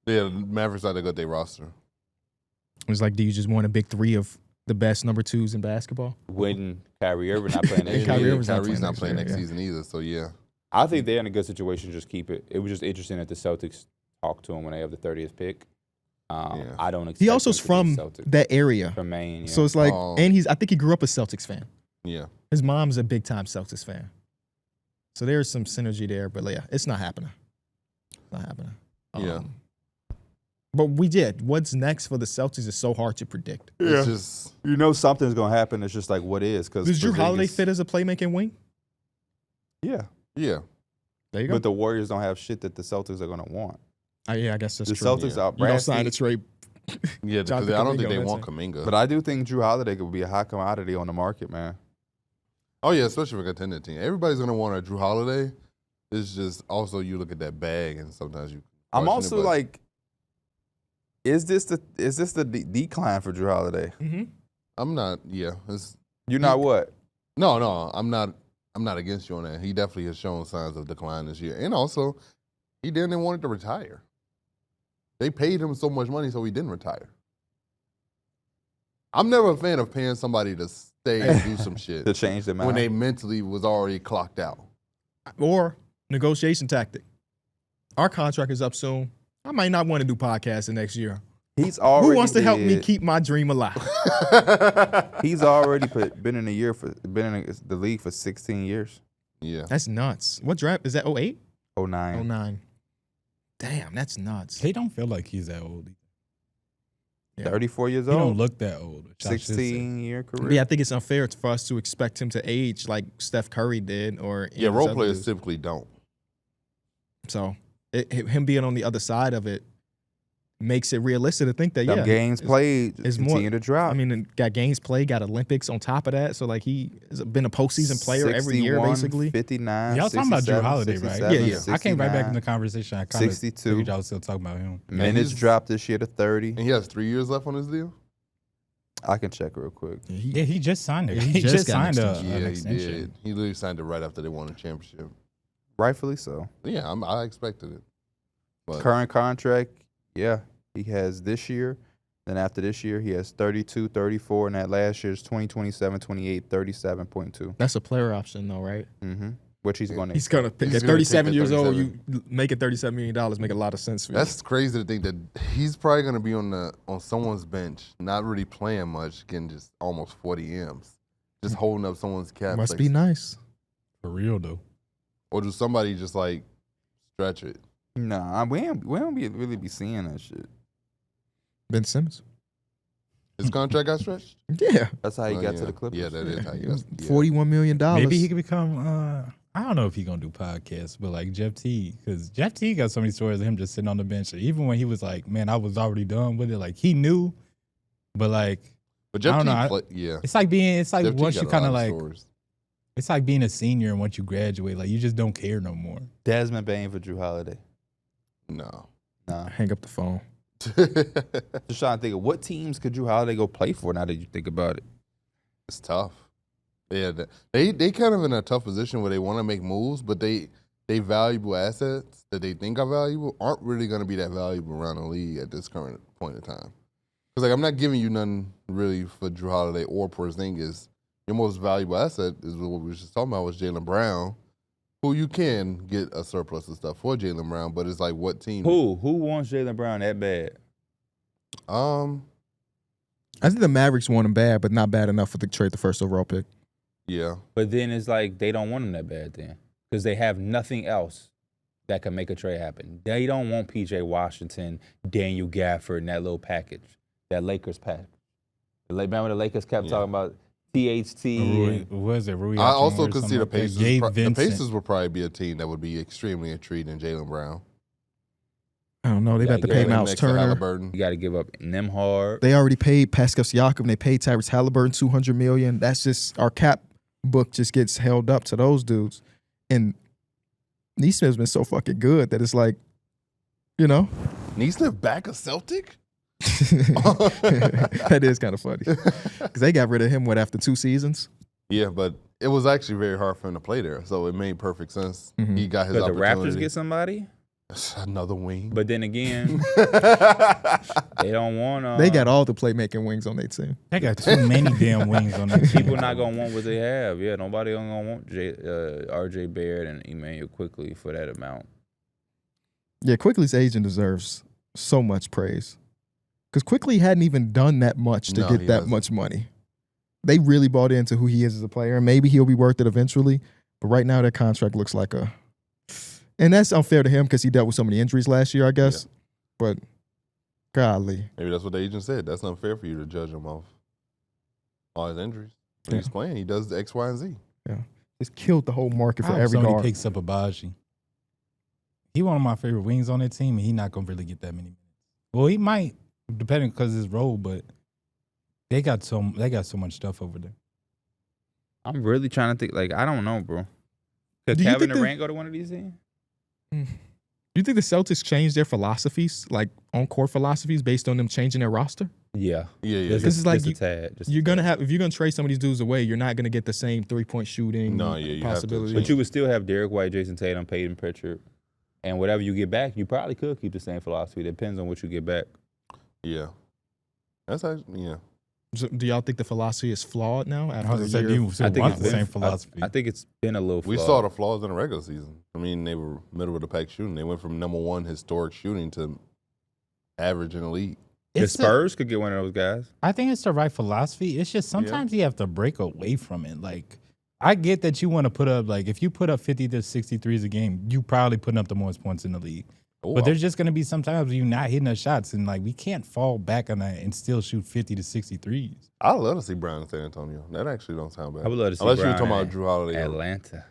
Yeah, the Mavericks had to got their roster. It's like, do you just want a big three of the best number twos in basketball? When Kyrie Irving not playing next Kyrie season. Irving's not playing next season either, so yeah. I think they're in a good situation. Just keep it. It was just interesting that the Celtics talked to him when they have the 30th pick. I don't expect he also is from that area. From Maine. Yeah. So it's like, and I think he grew up a Celtics fan. Yeah. His mom's a big time Celtics fan. So there's some synergy there, but yeah, it's not happening. Not happening. Yeah. But we did. What's next for the Celtics is so hard to predict. Yeah. It's just, you know something's going to happen. It's just like, what is? Does Jrue Holiday fit as a playmaking wing? Yeah. Yeah. There you go. But the Warriors don't have shit that the Celtics are going to want. Yeah, I guess that's the true. Celtics are you don't sign a trade. Yeah, because I don't think they want Kuminga. But I do think Jrue Holiday could be a hot commodity on the market, man. Oh, yeah, especially for a contender team. Everybody's going to want a Jrue Holiday. It's just also you look at that bag and sometimes you I'm also like, is this the decline for Jrue Holiday? Mm-hmm. I'm not, yeah. You're not what? No, I'm not against you on that. He definitely has shown signs of decline this year. And also, he didn't want to retire. They paid him so much money so he didn't retire. I'm never a fan of paying somebody to stay and do some shit. To change their mind. When they mentally was already clocked out. Or negotiation tactic. Our contract is up soon. I might not want to do podcasts the next year. He's already Who wants to help me keep my dream alive? He's already been in the league for 16 years. Yeah. That's nuts. What draft? Is that 08? 09. 09. Damn, that's nuts. He don't feel like he's that old. Yeah. 34 years He old. don't look that old. 16-year career. Yeah, I think it's unfair for us to expect him to age like Steph Curry did. Yeah, role players typically don't. So him being on the other side of it makes it realistic to think that, Them games played is continue to drop. I mean, got games played, got Olympics on top of that. So, like, he has been a postseason player every year, basically. 59, y'all talking about Jrue Holiday, right? Yeah. I came right back in the conversation. I kind of 62. figured y'all still talking about him. Minutes dropped this year to 30. And he has 3 years left on his deal? I can check real quick. Yeah, he just signed it. Yeah, he just just got an signed extension. an Yeah, he extension. did. He literally signed it right after they won a championship. Rightfully so. Yeah, I expected it. But Current contract, yeah, he has this year. Then after this year, he has 32, 34, and that last year's 20, 27, 28, 37.2. That's a player option, though, right? Mm-hmm. Which he's going to. He's gonna pick. He's At gonna 37 take years the old, you make it $37 million. Make a lot of sense for you. that's crazy to think that he's probably going to be on someone's bench, not really playing much, getting just almost 40 M's, just holding up someone's cap. Must like, be nice. For real though. Or do somebody just like stretch it? Nah, we don't really be seeing that shit. Ben Simmons. His contract got stretched? Yeah. That's how he Oh, got yeah. to the Clippers. Yeah, that is how he It got. was Yeah. $41 million. Maybe he could become. I don't know if he gonna do podcasts, but like Jeff T, because Jeff T got so many stories of him just sitting on the bench. Even when he was like, "Man, I was already done with it." Like he knew, but like But Jeff I don't T, know, yeah. it's like Jeff T once got you a kind of lot like, stories. it's like being a senior and once you graduate, like you just don't care no more. Desmond Bain for Jrue Holiday. No. Nah. Hang up the phone. Just trying to think of what teams could Jrue Holiday go play for now that you think about it. It's tough. Yeah, they kind of in a tough position where they want to make moves, but they valuable assets that they think are valuable aren't really going to be that valuable around the league at this current point in time. Because like I'm not giving you nothing really for Jrue Holiday or Porzingis. Your most valuable asset is what we were just talking about was Jaylen Brown, who you can get a surplus of stuff for Jaylen Brown, but it's like what team? Who wants Jaylen Brown that bad? I think the Mavericks want him bad, but not bad enough for the trade the first overall pick. Yeah. But then it's like they don't want him that bad then because they have nothing else that can make a trade happen. They don't want P.J. Washington, Daniel Gafford, and that little package, that Lakers package. Remember the Lakers kept talking about THT? What is it? Rui I also Hachimura or could see something the like that? Pacers. Gabe The Vincent. Pacers would probably be a team that would be extremely intrigued in Jaylen Brown. I don't know. They Yeah, about to yeah, pay they Miles Next to Turner. Haliburton. You got to give up Nemhard. They already paid Pascal Siakam. They paid Tyrese Haliburton $200 million. That's just our cap book just gets held up to those dudes. And Neesmith's been so fucking good that it's like, you know, Neesmith back a Celtic? that is kind of funny because they got rid of him after 2 seasons. Yeah, but it was actually very hard for him to play there, so it made perfect sense. Mhm. He got his But the opportunity. Raptors get somebody. Another wing. But then again, they don't want. They got all the playmaking wings on their team. They got too many damn wings on that team. people not gonna want what they have. Yeah, nobody gonna want R.J. Barrett and Emmanuel Quickly for that amount. Yeah, Quickly's agent deserves so much praise because Quickly hadn't even done that much to No, get he that hasn't. much money. They really bought into who he is as a player, and maybe he'll be worth it eventually. But right now, that contract looks like a, and that's unfair to him because he dealt with so many injuries last year, I guess. But golly, Maybe that's what the agent said. That's unfair for you to judge him off all his injuries. When he's playing, he does the X, Y, and Z. it's killed the whole market for I hope every somebody guard. picks up Abaji. He one of my favorite wings on that team, and he not gonna really get that many minutes. Well, he might, depending because his role, but they got so much stuff over there. I'm really trying to think. Like, I don't know, bro. Could Do you Kevin think the- Durant go to one of these teams? Do you think the Celtics changed their philosophies, like on-court philosophies, based on them changing their roster? Yeah. Yeah. Just This a- is like just a you- tad. Just a You're tad. gonna have if you're gonna trade some of these dudes away, you're not gonna get the same 3-point shooting No, yeah, you have to possibility. change. But you would still have Darrick White, Jason Tatum, Peyton Pritchard, and whatever you get back, you probably could keep the same philosophy. Depends on what you get back. Yeah. That's actually, yeah. So do y'all think the philosophy is flawed now? I After was the gonna say, year? you still I think want it's the been- same philosophy. I think it's been a little. We flawed. saw the flaws in the regular season. I mean, they were middle of the pack shooting. They went from #1 historic shooting to average in the league. The It's the- Spurs could get one of those guys. I think it's the right philosophy. It's just sometimes you have to break away from it. Like, I get that you want to put up, like, if you put up 50 to 63s a game, you probably putting up the most points in the league. Oh, But there's just going to be some times where you're not hitting the shots, and, like, we can't fall back on that and still shoot 50 to 63s. I'd love to see Brown in San Antonio. That actually don't sound bad. I would love to see Unless you were Brown talking about in Jrue Holiday. Atlanta.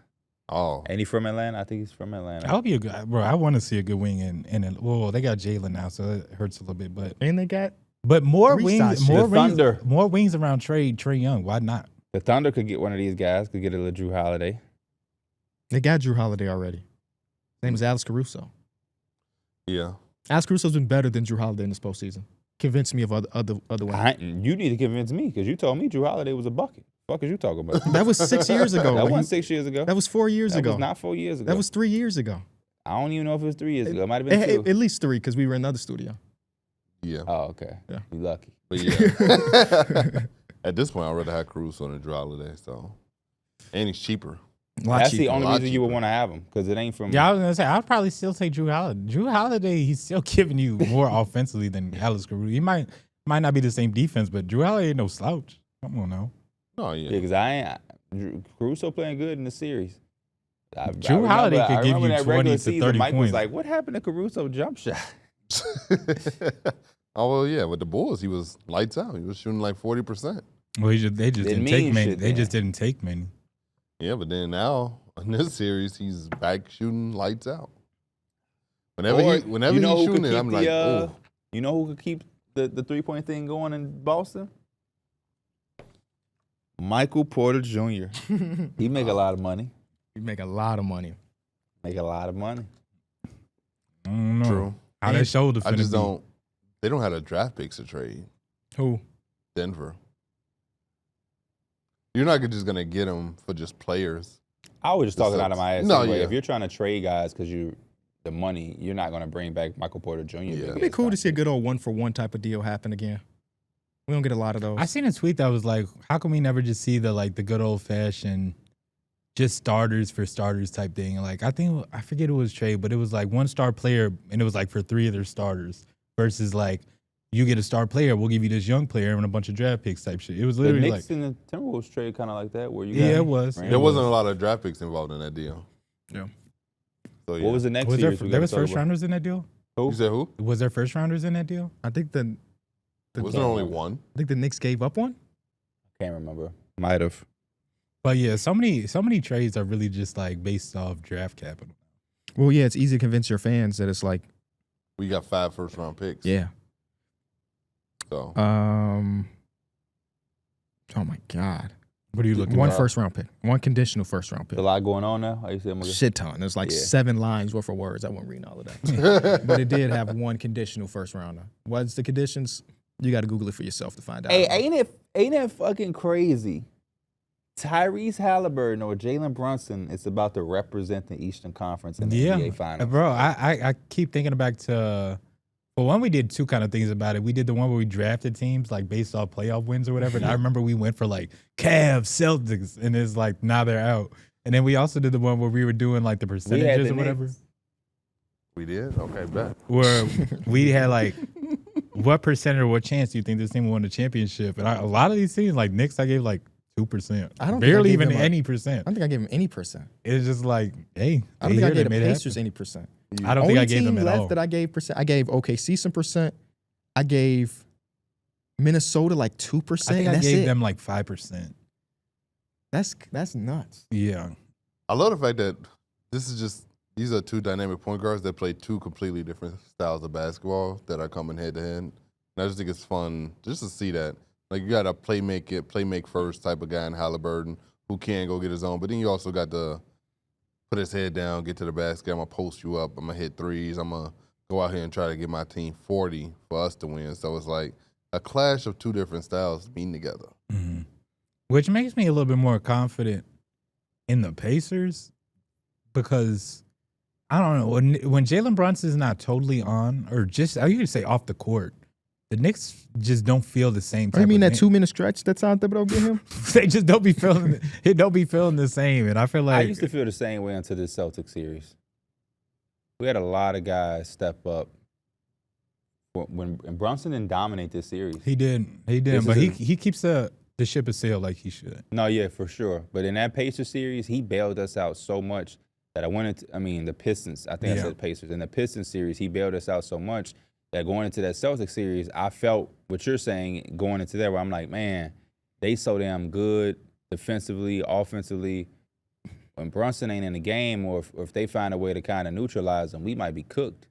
Oh. Ain't he from Atlanta? I think he's from Atlanta. I hope you, bro. I want to see a good wing in well, they got Jalen now, so it hurts a little bit. But and they got more Resign wings, shit. more The wings, Thunder. more wings around Trey Young. Why not? The Thunder could get one of these guys. Could get a little Jrue Holiday. they got Jrue Holiday already. His name is Alex Caruso. Yeah. Alex Caruso's been better than Jrue Holiday in this postseason. convince me of other ones. You need to convince me because you told me Jrue Holiday was a bucket. What is you talking about? That was 6 years ago. That wasn't 6 years ago. That was 4 years ago. That was not 4 years ago. That was 3 years ago. I don't even know if it was 3 years ago. It might have been two. At least 3 because we were in another studio. Yeah. Oh, okay. Yeah. You lucky. But yeah. At this point, I'd rather have Caruso than Jrue Holiday. So, and he's cheaper. That's the cheaper. only Lot reason you would cheaper. want to have him because it ain't from. Yeah, I was gonna say I'd probably still take Jrue Holiday. Jrue Holiday, he's still giving you more offensively than Alex Caruso. He might not be the same defense, but Jrue Holiday ain't no slouch. Come on now. Oh, Yeah, yeah. because Caruso playing good in the series. Jrue Holiday could give you that 20 regular to season, 30 Mike was points. like, "What happened to Caruso jump shot?" Oh, well, yeah. With the Bulls, he was lights out. He was shooting like 40%. Well, they just Didn't didn't take mean many. shit They then. just didn't take many. Yeah, but then now, in this series, he's back shooting lights out. Whenever Or, he's you know who could shooting it, keep I'm like, oh. You know who could keep the 3-point thing going in Boston? Michael Porter Jr. He make a lot of money. You make a lot of money. Make a lot of money. I don't know. True. How that shoulder I finna just be. don't. They don't have the draft picks to trade. Who? Denver. You're not just gonna get them for just players. I was just The talking out of Celtics. my ass. No, anyway. yeah. If you're trying to trade guys because the money, you're not going to bring back Michael Porter Jr. Yeah. It'd be cool to see a good old 1-for-1 type of deal happen again. We don't get a lot of those. I seen a tweet that was like, "How come we never just see the good old fashioned, just starters for starters type thing?" And like I forget who was trade, but it was like 1-star player, and it was like for 3 of their starters versus like you get a star player, we'll give you this young player and a bunch of draft picks type shit. It was The literally Knicks like, and the Timberwolves trade kind of like that, where you yeah, got it was. Randle. There wasn't a lot of draft picks involved in that deal. Yeah. So yeah. What was the next Was there series? we there gotta was talk first about? rounders in that deal? You said who? Was there first rounders in that deal? I think the Wasn't there only one? Knicks gave up one. Can't remember. Might have. But yeah, so many trades are really just like based off draft capital. Well, yeah, it's easy to convince your fans that it's like, We got 5 first-round picks. yeah. So Oh my God. What are you looking One at? first-round pick. One conditional first-round pick. There's a lot going on now. How you say I'm gonna- Shit ton. There's like Yeah. 7 lines worth of words. I won't read all of that. But it did have one conditional first-rounder. What's the conditions? You got to Google it for yourself to find out. Hey, ain't it fucking crazy? Tyrese Haliburton or Jalen Brunson is about to represent the Eastern Conference in the NBA Finals. Bro, I keep thinking back to, well, one we did 2 kind of things about it. We did the one where we drafted teams like based off playoff wins or whatever. And I remember we went for like Cavs, Celtics, and it's like now they're out. And then we also did the one where we were doing like the percentages the or whatever. Knicks. we did? Okay, bet. Where we had like, what percent or what chance do you think this team will win the championship? And a lot of these teams, like Knicks, I gave like 2%. I don't think I barely gave even them any I percent. don't think I gave him any percent. It's just like, hey, I don't think I gave the made it Pacers happen. any percent. I don't Only think I gave team them at left all. that I gave percent. I gave OKC some percent. I gave Minnesota like 2%. I think and I that's gave it. them like 5%. That's nuts. Yeah. I love the fact that these are 2 dynamic point guards that play 2 completely different styles of basketball that are coming head to head. And I just think it's fun just to see that. Like you got a playmake first type of guy in Haliburton who can go get his own, but then you also got to put his head down, get to the basket. I'm gonna post you up. I'm gonna hit threes. I'm gonna go out here and try to get my team 40 for us to win. So it's like a clash of 2 different styles meeting together. Mhm. Which makes me a little bit more confident in the Pacers because I don't know when Jalen Brunson is not totally on or just I usually say off the court, the Knicks just don't feel the same. Oh, you mean that two? 2-minute stretch that's out there, but over him? They just don't be feeling it. Don't be feeling the same, and I feel I like used to feel the same way until this Celtics series. We had a lot of guys step up. When Brunson didn't dominate this series. he did, This but is he keeps the ship a sail like he should. No, yeah, for sure. But in that Pacers series, he bailed us out so much that the Pistons, I think I Yeah. said Pacers. In the Pistons series, he bailed us out so much that going into that Celtics series, I felt what you're saying going into there where I'm like, man, they so damn good defensively, offensively. When Brunson ain't in the game or if they find a way to kind of neutralize him, we might be cooked.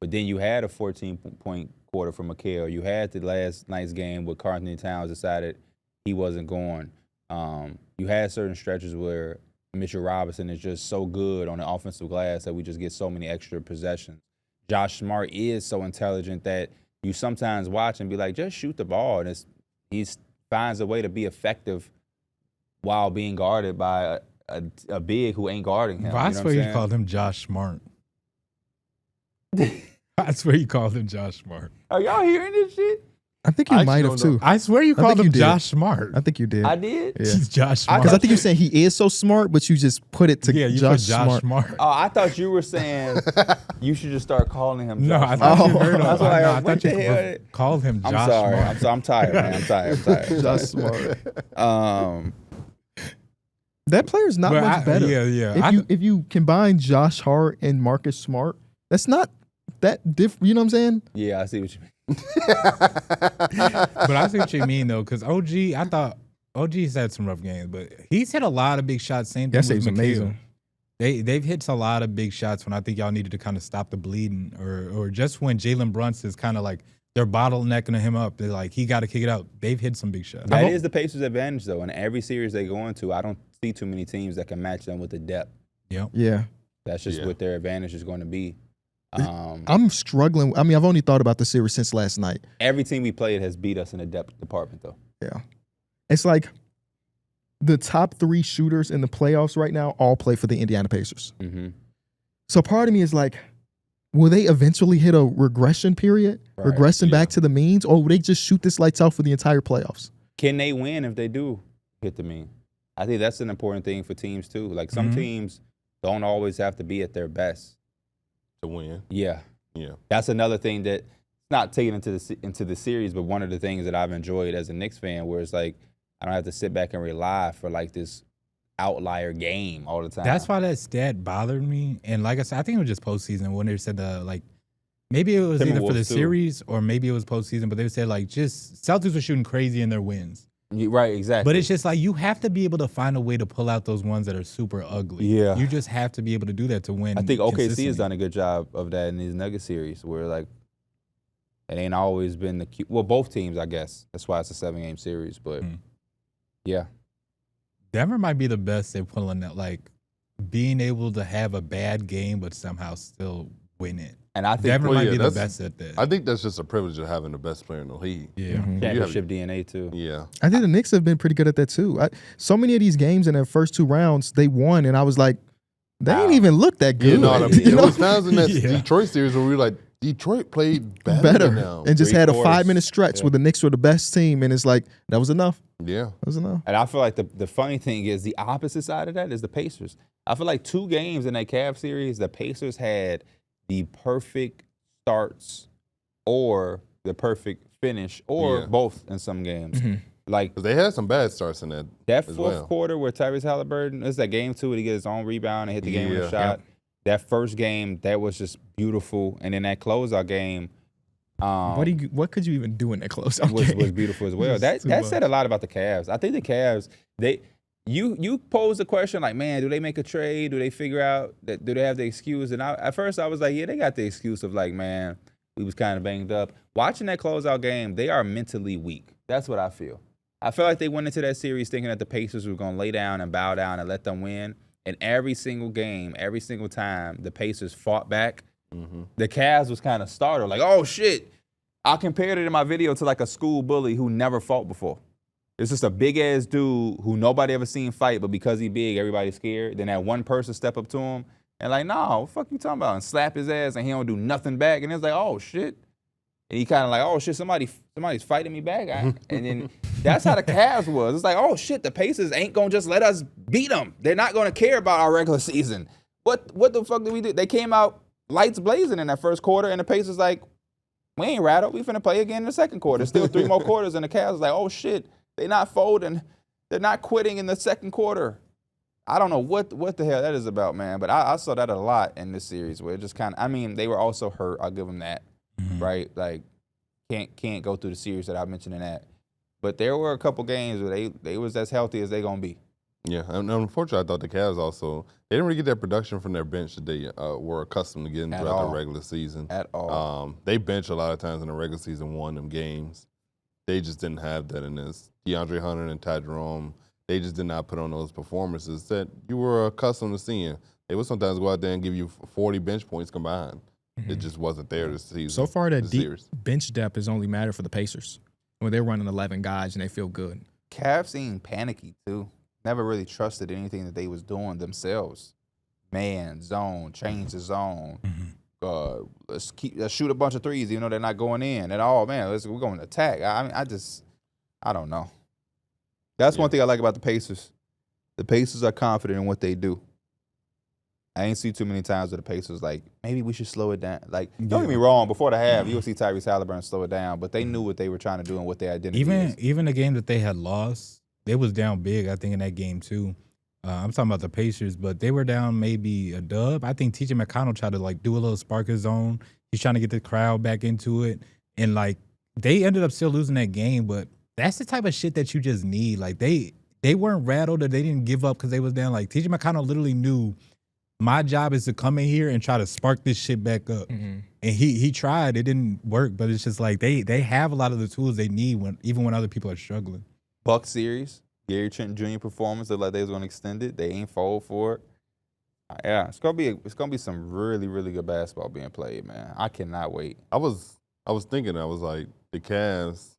But then you had a 14-point quarter from Mikal. You had the last night's game where Carlton Towns decided he wasn't going. You had certain stretches where Mitchell Robinson is just so good on the offensive glass that we just get so many extra possessions. Josh Smart is so intelligent that you sometimes watch and be like, just shoot the ball. And he finds a way to be effective while being guarded by a big who ain't guarding him. I swear you called him Josh Smart. I swear you called him Josh Smart. Are y'all hearing this shit? I think you might have too. I swear you I called think him you did. Josh Smart. I think you did. I did? Yeah. He's Josh Smart. Because I think you're saying he is so smart, but you just put it to yeah, you Josh, put Josh Smart. Smart. Oh, I thought you were saying you should just start calling him No, Josh I Smart. thought you heard him. That's why I what thought the you hell? called him Josh I'm sorry. Smart. I'm tired, man. I'm tired. Josh Smart. That player's not But much better. Yeah. If you combine Josh Hart and Marcus Smart, that's not that different. You know what I'm saying? Yeah, I see what you mean. But I see what you mean, though, because I thought OG's had some rough games, but he's hit a lot of big shots. Same thing Yes, with he's McHale. amazing. They've hit a lot of big shots when I think y'all needed to kind of stop the bleeding, or just when Jalen Brunson is kind of like they're bottlenecking him up. They're like, he got to kick it out. They've hit some big shots. That is the Pacers' advantage, though. In every series they go into, I don't see too many teams that can match them with the depth. Yep. Yeah. That's just what their advantage is going to be. I'm struggling. I mean, I've only thought about the series since last night. Every team we played has beat us in the depth department, though. Yeah. It's like the top 3 shooters in the playoffs right now all play for the Indiana Pacers. Mm-hmm. So part of me is like, will they eventually hit a regression period, regressing back to the means, or will they just shoot this lights out for the entire playoffs? Can they win if they do hit the mean? I think that's an important thing for teams, too. Like, some teams don't always have to be at their best to win. Yeah. Yeah. That's another thing that not taken into the series, but one of the things that I've enjoyed as a Knicks fan, where it's like I don't have to sit back and rely for like this outlier game all the time. That's why that stat bothered me. And like I said, I think it was just postseason when they said maybe it was either for the Timberwolves, too. series or maybe it was postseason, but they said like just Celtics were shooting crazy in their wins. Right, exactly. But it's just like you have to be able to find a way to pull out those ones that are super ugly. Yeah. You just have to be able to do that to win. I think OKC consistently. has done a good job of that in these Nuggets series, where like it ain't always been both teams, I guess. That's why it's a 7-game series. But yeah, Denver might be the best at pulling that, like being able to have a bad game but somehow still win it. and I think Denver might be the that's- best at that. I think that's just a privilege of having the best player in the league. yeah. championship DNA too. Yeah. I think the Knicks have been pretty good at that too. So many of these games in their first 2 rounds, they won, and I was like, they ain't even look that good. You know what I mean? You There know? was times in that Yeah. Detroit series where we were like, Detroit played better than them. and just had a 3/4. 5-minute stretch where the Knicks were the best team, and it's like that was enough. Yeah. That was enough. And I feel like the funny thing is the opposite side of that is the Pacers. I feel like 2 games in that Cavs series, the Pacers had the perfect starts or the perfect finish or both in some games. Like 'Cause they had some bad starts in that. that as fourth well. quarter where Tyrese Haliburton, it's that game 2 where he get his own rebound and hit the game with a Yeah. shot. That first game, that was just beautiful. And then that closeout game What could you even do in that closeout was game? beautiful as well. Just That too that much. said a lot about the Cavs. I think the Cavs, you posed the question like, man, do they make a trade? Do they figure out that do they have the excuse? And at first I was like, yeah, they got the excuse of like, man, we was kind of banged up. Watching that closeout game, they are mentally weak. That's what I feel. I feel like they went into that series thinking that the Pacers were going to lay down and bow down and let them win. And every single game, every single time, the Pacers fought back. The Cavs was kind of startled, like, oh, shit. I compared it in my video to like a school bully who never fought before. It's just a big-ass dude who nobody ever seen fight, but because he big, everybody's scared. Then that one person step up to him and like, nah, what the fuck you talking about? And slap his ass and he don't do nothing back. And it's like, oh, shit. And he kind of like, oh, shit, somebody's fighting me back. And then that's how the Cavs was. It's like, oh, shit, the Pacers ain't going to just let us beat them. They're not going to care about our regular season. What the fuck did we do? They came out lights blazing in that first quarter, and the Pacers like, we ain't rattled. We finna play again in the second quarter. Still 3 more quarters, and the Cavs like, oh, shit, they not folding. They're not quitting in the second quarter. I don't know what the hell that is about, man. But I saw that a lot in this series where it just kind of, I mean, they were also hurt. I'll give them that. Right? Like, can't go through the series that I mentioned in that. But there were a couple games where they was as healthy as they gonna be. Yeah, and unfortunately, I thought the Cavs also, they didn't really get that production from their bench that they were accustomed to getting At throughout all. the regular season. At all. They bench a lot of times in the regular season, won them games. They just didn't have that in this. DeAndre Hunter and Ty Jerome, they just did not put on those performances that you were accustomed to seeing. They would sometimes go out there and give you 40 bench points combined. It just wasn't there this season. So far, that this deep series. bench depth has only mattered for the Pacers. When they're running 11 guys and they feel good. Cavs seemed panicky too. Never really trusted anything that they was doing themselves. Man, zone, change the zone. Let's shoot a bunch of threes, even though they're not going in at all. Man, we're going to attack. I don't know. That's one thing I like about the Pacers. The Pacers are confident in what they do. I ain't see too many times where the Pacers like, maybe we should slow it down. Like, don't get me wrong, before the half, you'll see Tyrese Haliburton slow it down, but they knew what they were trying to do and what their identity is. Even the game that they had lost, they was down big, I think, in that game too. I'm talking about the Pacers, but they were down maybe a dub. I think TJ McConnell tried to like do a little spark his own. He's trying to get the crowd back into it. And like they ended up still losing that game, but that's the type of shit that you just need. Like they weren't rattled or they didn't give up because they was down. Like TJ McConnell literally knew my job is to come in here and try to spark this shit back up. And he tried. It didn't work, but it's just like they have a lot of the tools they need even when other people are struggling. Buck series, Gary Trent Jr. performance looked like they was going to extend it. They ain't fold for it. Yeah, it's gonna be some really, really good basketball being played, man. I cannot wait. I was thinking, I was like, the Cavs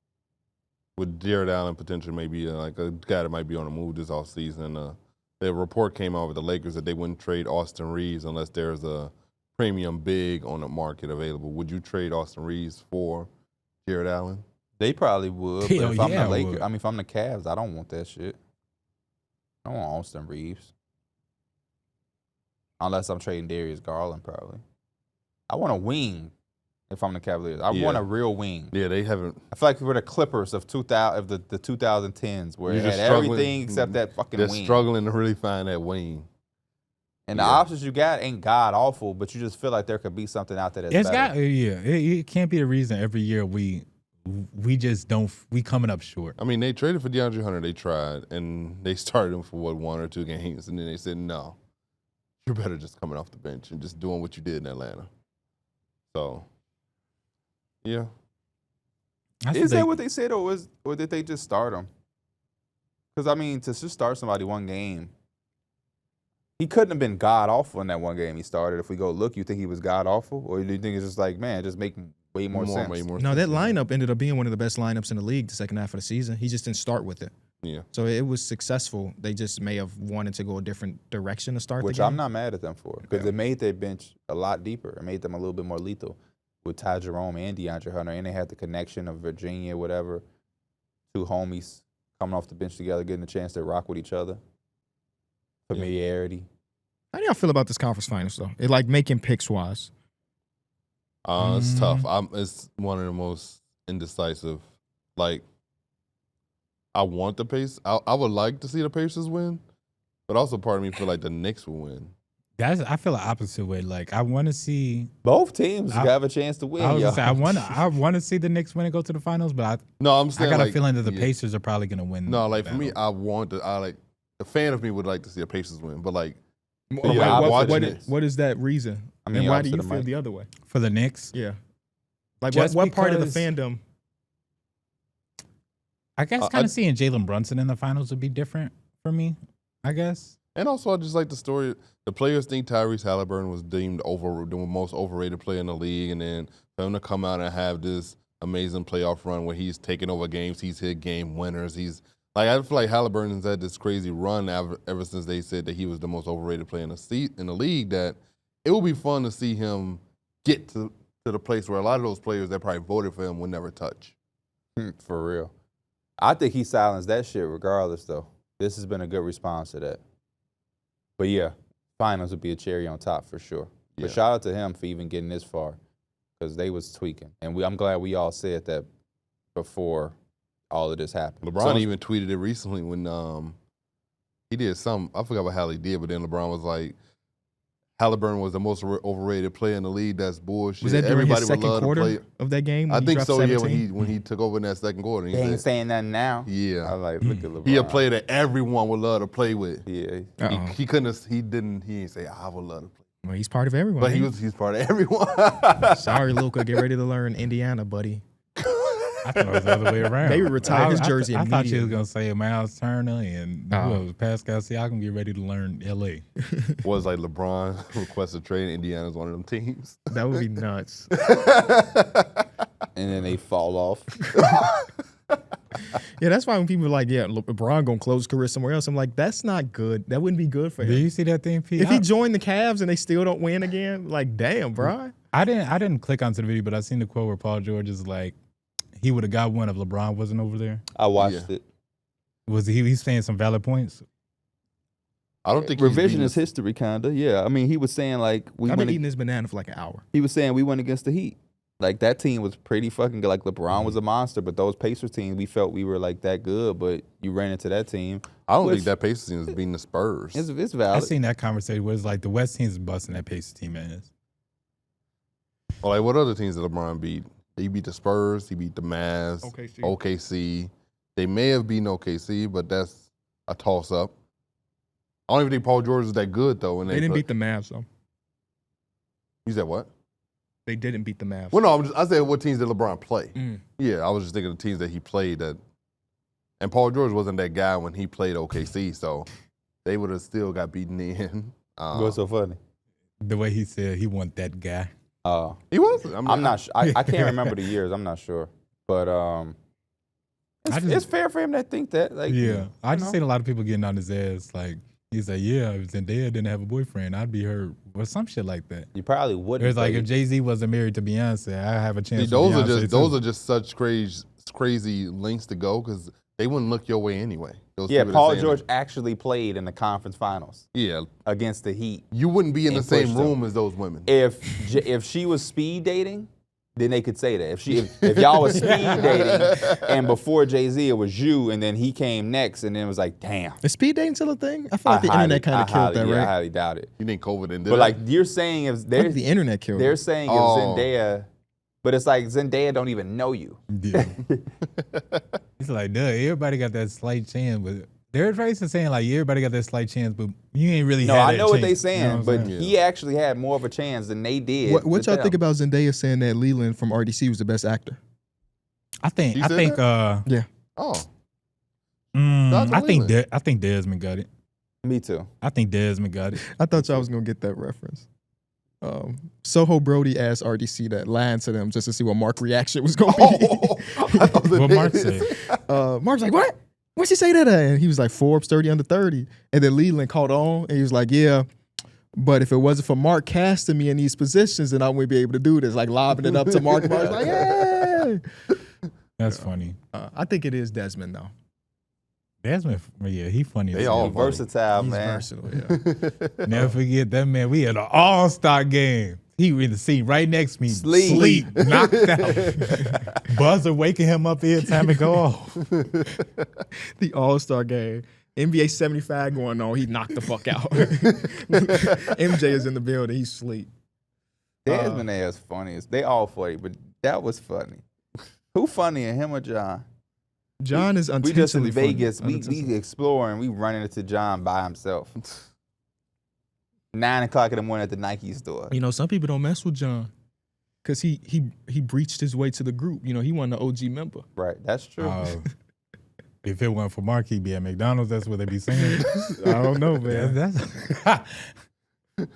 with Jarrett Allen potentially maybe like a guy that might be on the move this offseason. The report came out with the Lakers that they wouldn't trade Austin Reeves unless there's a premium big on the market available. Would you trade Austin Reeves for Jarrett Allen? They probably would, but Hell if I'm yeah, the I Lakers, would. if I'm the Cavs, I don't want that shit. I don't want Austin Reeves. Unless I'm trading Darius Garland, probably. I want a wing if I'm the Cavaliers. I want a real wing. Yeah, they haven't. I feel like we're the Clippers of the 2010s, where You're it had just struggling. everything except that fucking They're wing. struggling to really find that wing. And the options you got ain't god awful, but you just feel like there could be something out there that's It's better. got it can't be the reason every year we just don't we coming up short. I mean, they traded for DeAndre Hunter. They tried, and they started him for, 1 or 2 games, and then they said, no, you're better just coming off the bench and just doing what you did in Atlanta. So, yeah. Is that what they said, or did they just start him? Because, I mean, to just start somebody one game, he couldn't have been god-awful in that one game he started. If we go look, you think he was god-awful? Or do you think it's just like, man, just make way more sense? No, that lineup ended up being one of the best lineups in the league the second half of the season. He just didn't start with it. Yeah. So it was successful. They just may have wanted to go a different direction to start Which the game. I'm not mad at them for, because it made their bench a lot deeper. It made them a little bit more lethal with Ty Jerome and DeAndre Hunter, and they had the connection of Virginia, whatever, 2 homies coming off the bench together, getting a chance to rock with each other. Familiarity. How do y'all feel about this conference finals, though? It like making picks wise. It's tough. It's one of the most indecisive. Like, I want the Pacers. I would like to see the Pacers win, but also part of me feel like the Knicks will win. I feel the opposite way. Like I want to see Both teams have a chance to win. I was yo. gonna say, I want to see the Knicks win and go to the finals, but No, I'm I saying got like, a feeling that the Pacers are probably gonna win. No, the like for me, battle. a fan of me would like to see the Pacers win, but like Wait, what is that reason? I mean, and why do opposite you of feel Mike. the other way? For the Knicks, Yeah. Like Just what part of the because- fandom? I guess kind of seeing Jalen Brunson in the finals would be different for me. I guess. And also, I just like the story. The players think Tyrese Haliburton was deemed the most overrated player in the league, and then for him to come out and have this amazing playoff run where he's taking over games, he's hit game winners. He's like, I feel like Haliburton's had this crazy run ever since they said that he was the most overrated player in the league. That it will be fun to see him get to the place where a lot of those players that probably voted for him would never touch. For real. I think he silenced that shit regardless, though. This has been a good response to that. But yeah, finals would be a cherry on top for sure. But shout out to him for even getting this far, because they was tweaking. And I'm glad we all said that before all of this happened. LeBron even tweeted it recently when he did something. I forgot what Hallie did, but then LeBron was like, Haliburton was the most overrated player in the league. That's bullshit. Was that during Everybody his would second love to quarter play. of that game? I when he think dropped so. 17? Yeah, when he took over in that second quarter, He ain't saying nothing now. Yeah, I like, look at LeBron. he a player that everyone would love to play with. Yeah. He couldn't. He didn't say I would love to play. Well, he's part of everyone. But ain't he's part of everyone. Sorry, Luka. Get ready to learn Indiana, buddy. I thought it was the other way around. They retired his jersey I thought you was immediately. gonna say Miles Turner and who else? Pascal Siakam get ready to learn LA. Was like LeBron requested trade, and Indiana's one of them teams. That would be nuts. And then they fall off. Yeah, that's why when people are like, yeah, LeBron gonna close his career somewhere else, I'm like, that's not good. That wouldn't be good for Did him. you see that thing, Pete? If he joined the Cavs and they still don't win again, like, damn, bro. I didn't click onto the video, but I seen the quote where Paul George is like, he would have got one if LeBron wasn't over there. I watched it. Was he's saying some valid points? I don't think he's beating Revisionist history, kinda. Yeah, I mean, he was saying like I've been eating this banana for like an hour. He was saying we went against the Heat. Like that team was pretty fucking good. Like LeBron was a monster, but those Pacers teams, we felt we were like that good. But you ran into that team. I don't think that Pacers team is beating the Spurs. It's I valid. seen that conversation where it's like the West team's busting that Pacers team ass. Well, like what other teams did LeBron beat? He beat the Spurs. He beat the Mavs. OKC. OKC. They may have beaten OKC, but that's a toss up. I don't even think Paul George is that good though. When They didn't beat the Mavs, though. You said what? They didn't beat the Mavs. Well, no, I said what teams did LeBron play? Mm. Yeah, I was just thinking of teams that he played that. And Paul George wasn't that guy when he played OKC, so they would have still got beaten in. What's so funny? The way he said he want that guy. He was. I'm not sure. I can't remember the years. I'm not sure. But it's fair for him to think that. Like, Yeah, I just seen a lot of people getting on his ass. Like he's like, yeah, if Zendaya didn't have a boyfriend, I'd be her or some shit like that. You probably wouldn't. It's like if Jay-Z wasn't married to Beyonce, I have a chance. See, those are just such crazy lengths to go because they wouldn't look your way anyway. Those yeah, people that Paul saying George that. actually played in the conference finals. Yeah, against the Heat. You wouldn't be in the And same pushed room them. as those women. If she was speed dating, then they could say that. If y'all was speed dating and before Jay-Z it was you and then he came next and then it was like, damn. Is speed dating still a thing? I feel like the internet kind of killed that, I right? highly doubt it. You think COVID ended? But like you're saying, if I think the internet killed they're it. saying if Zendaya, but it's like Zendaya don't even know you. Yeah. It's like, duh, everybody got that slight chance, but they're basically saying like everybody got that slight chance, but you ain't really. No, had I that know what chance. they saying, You know what but I'm saying? he actually had more of a chance than they did. What with y'all them. think about Zendaya saying that Leland from RDC was the best actor? I think You said Yeah. Oh, Shout out to I think Leland. I think Desmond got it. Me too. I think Desmond got it. I thought y'all was gonna get that reference. Soho Brody asked RDC that, lying to them just to see what Mark's reaction was gonna be. What Mark said. Mark's like, what? What'd she say that? And he was like, Forbes 30 under 30. And then Leland caught on and he was like, yeah, but if it wasn't for Mark casting me in these positions, then I wouldn't be able to do this. Like lobbing it up to Mark. Mark's like, yeah. That's funny. I think it is Desmond though. Desmond, yeah, he funny. They as all hell. funny. Versatile, He's man. versatile, yeah. Never forget that man. We had an all-star game. He in the seat right next to me. Sleep. Knocked out. Buzzer waking him up every time it go off. The All-Star game. NBA 75 going on. He knocked the fuck out. MJ is in the building. He's asleep. Desmond is funny. They all funny, but that was funny. Who funnier, him or John? John is We unintentionally just in funny. Vegas. We exploring. We running into John by himself. 9 o'clock in the morning at the Nike store. You know, some people don't mess with John because he breached his way to the group. You know, he wasn't an OG member. Right, that's true. If it wasn't for Mark, he'd be at McDonald's. That's what they be saying. I don't know, man. That's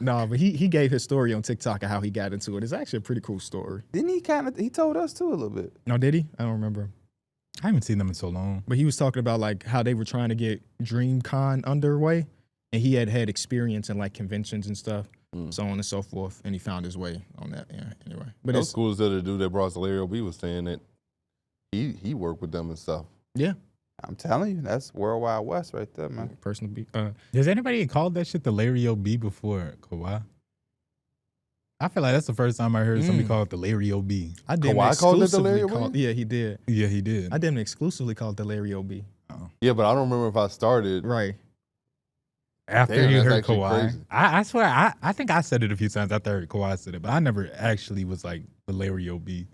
No, but he gave his story on TikTok of how he got into it. It's actually a pretty cool story. Didn't he told us too a little bit. No, did he? I don't remember. I haven't seen them in so long. But he was talking about like how they were trying to get DreamCon underway, and he had experience in like conventions and stuff, so on and so forth, and he found his way on that. Yeah, anyway. But Those it's schools that the dude that brought Larry B was saying that he worked with them and stuff. yeah, I'm telling you, that's World Wide West right there, man. personal be Has anybody called that shit the Larry O.B. before Kawhi? I feel like that's the first time I heard somebody call it the Larry O.B. I didn't Kawhi called it the exclusively Larry call. O.B.? Yeah, he did. Yeah, he did. I didn't exclusively call it the Larry O.B. Yeah, but I don't remember if I started. Right. After Damn, you that's heard actually Kawhi. crazy. I swear, I think I said it a few times after I heard Kawhi said it, but I never actually was like the Larry O.B.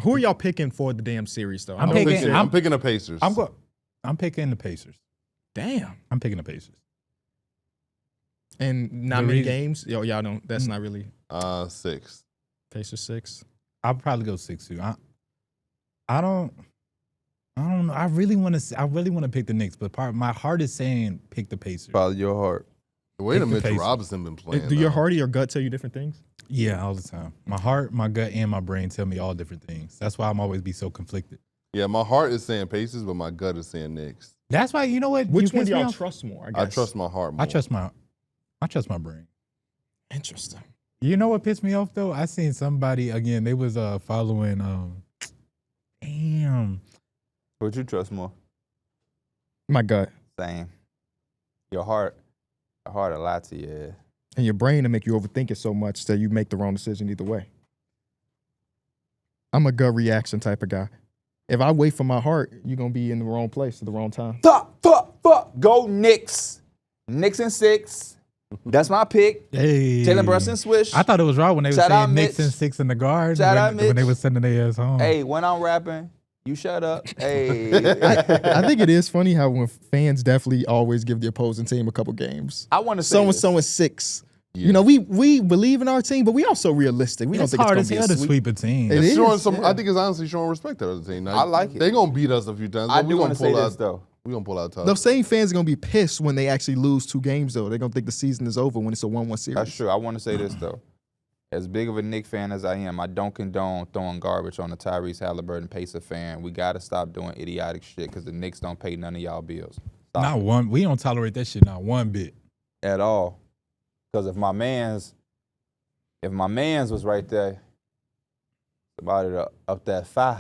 Who are y'all picking for the damn series though? I'm I'm picking- picking the Pacers. I'm picking the Pacers. Damn. I'm picking the Pacers. And not The many reason- games. Yo, y'all don't. That's not really 6. Pacers 6. I'll probably go 6-2. I don't know. I really want to pick the Knicks, but my heart is saying pick the Pacers. Follow your heart. The way that Pick the Mitchell Pacers. Robinson been playing. Do your though. heart or your gut tell you different things? Yeah, all the time. My heart, my gut, and my brain tell me all different things. That's why I'm always be so conflicted. Yeah, my heart is saying Pacers, but my gut is saying Knicks. That's why, you know what? Which you one piss do me y'all off? trust more? I trust my heart more. I trust my brain. Interesting. You know what pissed me off though? I seen somebody again. They was following. Damn. What you trust more? My gut Same. Your heart will lie to you. Yeah. and your brain to make you overthink it so much that you make the wrong decision either way. I'm a gut reaction type of guy. If I wait for my heart, you're gonna be in the wrong place at the wrong time. Fuck. Go Knicks. Knicks and 6. That's my pick. Hey. Jalen Brunson swish. I thought it was wrong when they were Shout out saying Knicks Mitch. and 6 in the guard Shout out when they Mitch. were sending their ass home. Hey, when I'm rapping, you shut up. Hey. I think it is funny how when fans definitely always give the opposing team a couple games. I want to say So and this. so is 6. Yeah. You know, we believe in our team, but we also realistic. We it's don't think hard it's as gonna hell be to a sweep. sweep a team. It It's is, showing some. yeah. I think it's honestly showing respect to the other team. I like it. They're gonna beat us a few times. I but do we want gonna to say pull this out. though. We gonna pull out tough. Those same fans are gonna be pissed when they actually lose 2 games, though. They're gonna think the season is over when it's a 1-1 series. That's true. I want to say this though. As big of a Knicks fan as I am, I don't condone throwing garbage on the Tyrese Haliburton Pacer fan. We got to stop doing idiotic shit because the Knicks don't pay none of y'all bills. Stop Not one. We don't tolerate that shit. Not one bit. at all. Because if my man's was right there, about it up that 5.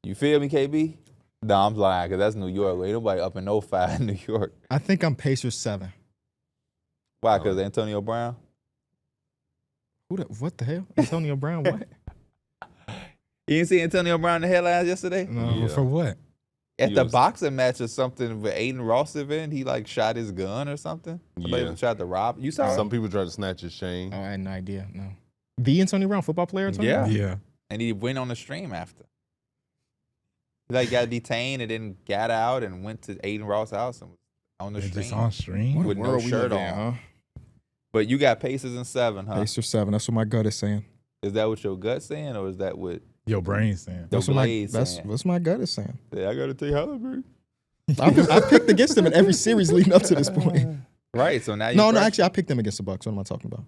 You feel me, KB? No, I'm lying because that's New York. Ain't nobody up in no 5 in New York. I think I'm Pacers 7. Why? Because Antonio Brown? What the hell? Antonio Brown, what? You didn't see Antonio Brown in the headlines yesterday? No. Yeah. For what? At He the was- boxing match or something with Aiden Ross event, he like shot his gun or something. Somebody Yeah. tried to rob. You saw Some it? people try to snatch his chain. Oh, I had no idea. No. The Antonio Brown, football player Antonio Yeah. Brown? Yeah. And he went on the stream after. He like got detained and then got out and went to Aiden Ross' house and was on the They're stream. just on stream. What With no world we shirt live in, on. huh? But you got Pacers in 7, huh? Pacers 7. That's what my gut is saying. Is that what your gut's saying or is that what Your brain's saying. the That's what Blaze my saying? that's my gut is saying. Yeah, I got to take Haliburton. I picked against them in every series leading up to this point. Right, so now you No, fresh. actually, I picked them against the Bucks. What am I talking about?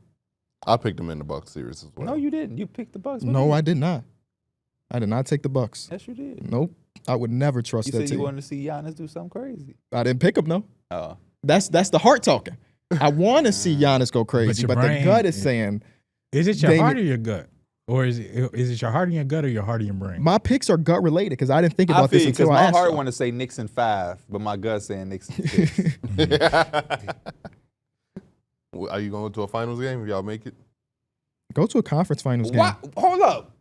I picked them in the Bucks series as well. No, you didn't. You picked the Bucks. What No, you- I did not. I did not take the Bucks. Yes, you did. Nope. I would never trust You that said you team. wanted to see Giannis do something crazy. I didn't pick them, no. Oh. That's the heart talking. I want to see Giannis go crazy, your but the brain- gut is saying Is it your Dang heart it. or your gut? Or is it your heart and your gut or your heart and your brain? my picks are gut related because I didn't think I about feel this because until I my asked. heart y'all. want to say Knicks in 5, but my gut saying Knicks in 6. Are you going to a finals game if y'all make it? Go to a conference finals game. What? Hold up.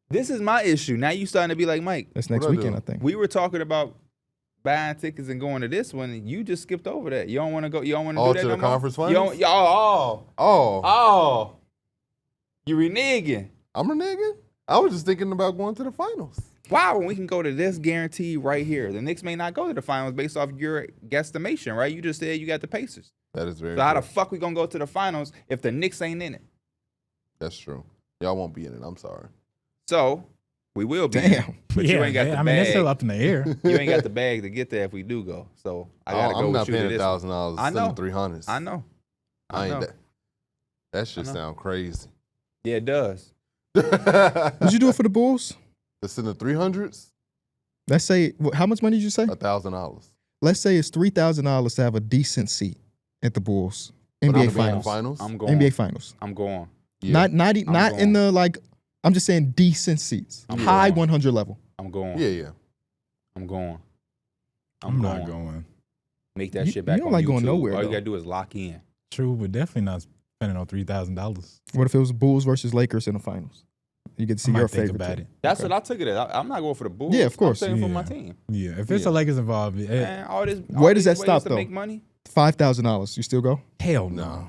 This is my issue. Now you starting to be like, Mike, That's next What I weekend, do? I think. we were talking about buying tickets and going to this one, and you just skipped over that. You don't want to go. You don't want to Oh, do that to no the more? conference You finals? don't, oh, Oh, you reneging. I'm a nigga. I was just thinking about going to the finals. Wow, when we can go to this guarantee right here. The Knicks may not go to the finals based off your guesstimation, right? You just said you got the Pacers. That is very So how true. the fuck we gonna go to the finals if the Knicks ain't in it? That's true. Y'all won't be in it. I'm sorry. So we will be. in it, Damn. but you ain't got the I mean, it's bag. still up in the air. You ain't got the bag to get there if we do go. So I gotta go I'm with not you to paying this one. $1,000. I know. Send the 300s. I know. I ain't know. that shit know. sound crazy. Yeah, it does. Would you do it for the Bulls? To send the 300s, Let's say, how much money did you say? $1,000. Let's say it's $3,000 to have a decent seat at the Bulls. But I'm NBA gonna be in the Finals. finals. I'm going. NBA Finals. I'm going. Yeah. Not in going. the like. I'm just saying decent seats, I'm high going. 100 level. I'm going. Yeah. I'm going. I'm not going. Make that You- shit back you don't on like YouTube. going nowhere, All you though. gotta do is lock in. True, but definitely not spending on $3,000. What if it was Bulls versus Lakers in the finals? You get to see I might your think favorite about team. it. That's Okay. what I took it as. I'm not going for the Bulls. Yeah, of course. I'm saying for Yeah. my team. Yeah, if it's Yeah. the Lakers involved, Man, all this. Where all does these that ways stop, to though? Make money. $5,000. You still go? hell No. no.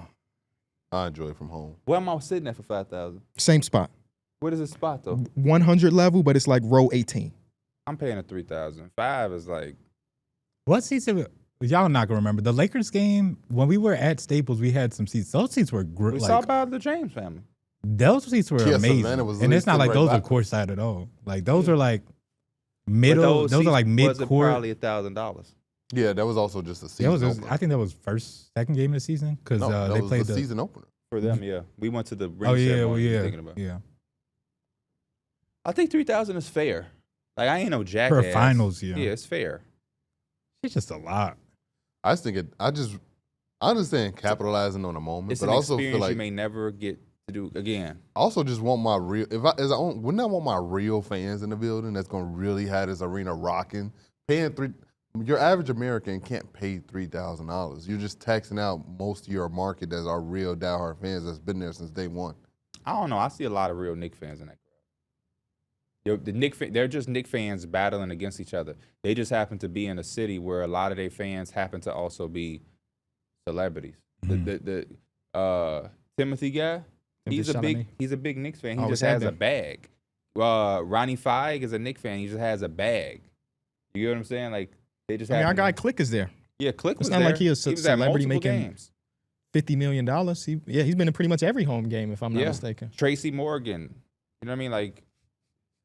I enjoy it from home. Where am I sitting at for 5,000? Same spot. What is the spot though? 100 level, but it's like row 18. I'm paying a 3,000. 5 is like What seats are y'all not gonna remember? The Lakers game when we were at Staples, we had some seats. Those seats were we saw like about the James family. Those seats were Yeah, amazing, Savannah was and it's not listed like right those by are courtside at all. Like those are like middle. Those are like mid Was court. probably $1,000 Yeah, that was also just a That season was, opener. I think that was second game of the season because No, that they was played the season opener. for them. Yeah, we went to the ring Oh yeah, ceremony. well you're yeah, thinking about. yeah. I think 3,000 is fair. Like I ain't no jackass. For a finals, yeah. Yeah, it's fair. It's just a lot. I just think I understand capitalizing on a moment, It's but an also experience feel like you may never get to do again. I also just want my real. Wouldn't I want my real fans in the building that's gonna really have this arena rocking? Your average American can't pay $3,000. You're just taxing out most of your market that's our real diehard fans that's been there since day one. I don't know. I see a lot of real Knicks fans in that crowd. They're just Knicks fans battling against each other. They just happen to be in a city where a lot of their fans happen to also be celebrities. The Timothy guy, he's a big Knicks fan. He Always just has have a been. bag. Ronnie Flagg is a Knicks fan. He just has a bag. You get what I'm saying? Like they just. I mean, our happen to- guy Click is there. Yeah, Click was It's not there. like he was a was at celebrity multiple making games. $50 million. He's been in pretty much every home game, if I'm not Yeah. mistaken. Tracy Morgan. You know what I mean? Like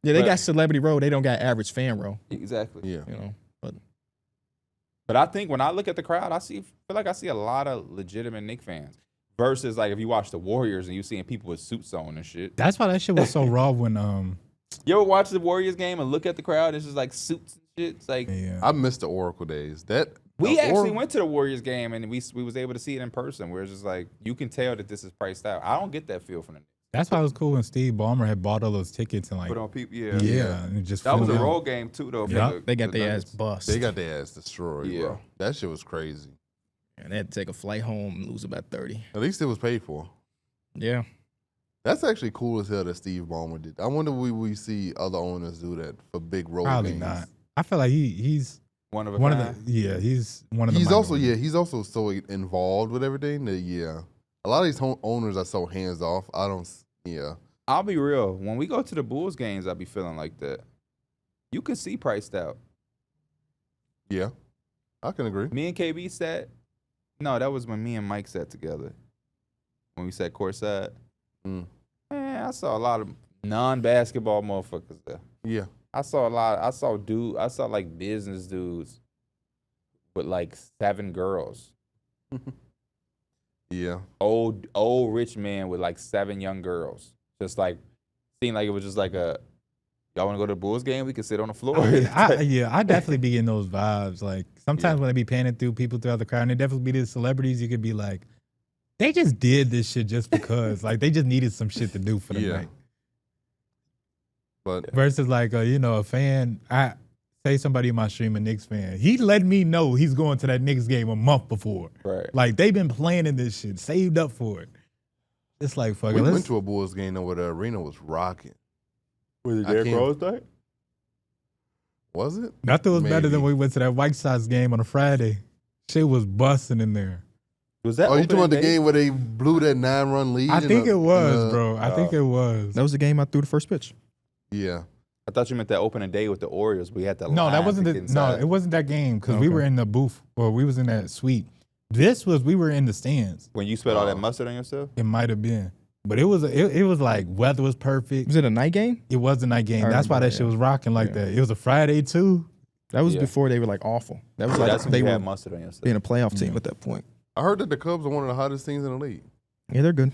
Yeah, they But- got celebrity row. They don't got average fan row. exactly. Yeah. You know, but But I think when I look at the crowd, I feel like I see a lot of legitimate Knicks fans. Versus like if you watch the Warriors and you seeing people with suits on and shit. That's why that shit was so raw when You ever watch the Warriors game and look at the crowd? It's just like suits and shit. It's like yeah. I missed the Oracle days. we actually went to the Warriors game and we was able to see it in person. Where it's just like you can tell that this is priced out. I don't get that feel from the Knicks. That's why it was cool when Steve Ballmer had bought all those tickets and like Put on people, yeah, and just That was flew a in. road game too, though. for Yeah. they got the their ass Nuggets. bust. They got their ass destroyed, Yeah. bro. That shit was crazy. And they had to take a flight home and lose about 30. At least it was paid for. Yeah. That's actually cool as hell that Steve Ballmer did. I wonder will we see other owners do that for big road Probably games. not. I feel like he's One of a one of kind. the he's one of the He's also minorities. he's also so involved with everything that a lot of these owners are so hands off. I'll be real. When we go to the Bulls games, I'll be feeling like that. You can see priced out. Yeah, I can agree. Me and KB sat. No, that was when me and Mike sat together. When we sat courtside. Mm. Man, I saw a lot of non-basketball motherfuckers there. Yeah, I saw like business dudes with like 7 girls. yeah. Old rich man with like 7 young girls. Just like seemed like it was just like a y'all want to go to the Bulls game? We can sit on the floor. I definitely be getting those vibes. Like sometimes when they be panning through people throughout the crowd, and they definitely be the celebrities, you could be like, they just did this shit just because. Like they just needed some shit to do for the Yeah. night. But Versus like a fan. I say somebody in my stream a Knicks fan. He let me know he's going to that Knicks game a month before. Right. Like they've been planning this shit, saved up for it. It's like fuck we it. went Let's, to a Bulls game though where the arena was rocking. Was it I Derrick can't- Rose night? Was it? I thought it was better than Maybe. when we went to that White Sox game on a Friday. Shit was busting in there. Was that? Oh, you talking about the opening day? game where they blew that 9-run lead? I in think the- it was, in the- bro. I think it was. That was the game I threw the first pitch. Yeah. I thought you meant that opening day with the Orioles. We had to. No, that wasn't it wasn't that game because we Okay. were in the booth or we was in that suite. We were in the stands. When you spilled all that mustard on yourself. It might have been, but it was like weather was perfect. Was it a night game? It was a night game. I That's why remember, that shit was rocking like that. It was a Friday too. That was Yeah. before they were like awful. That was like That's when they you were had mustard on yourself. being a playoff team at that point. I heard that the Cubs are one of the hottest teams in the league. Yeah, they're good.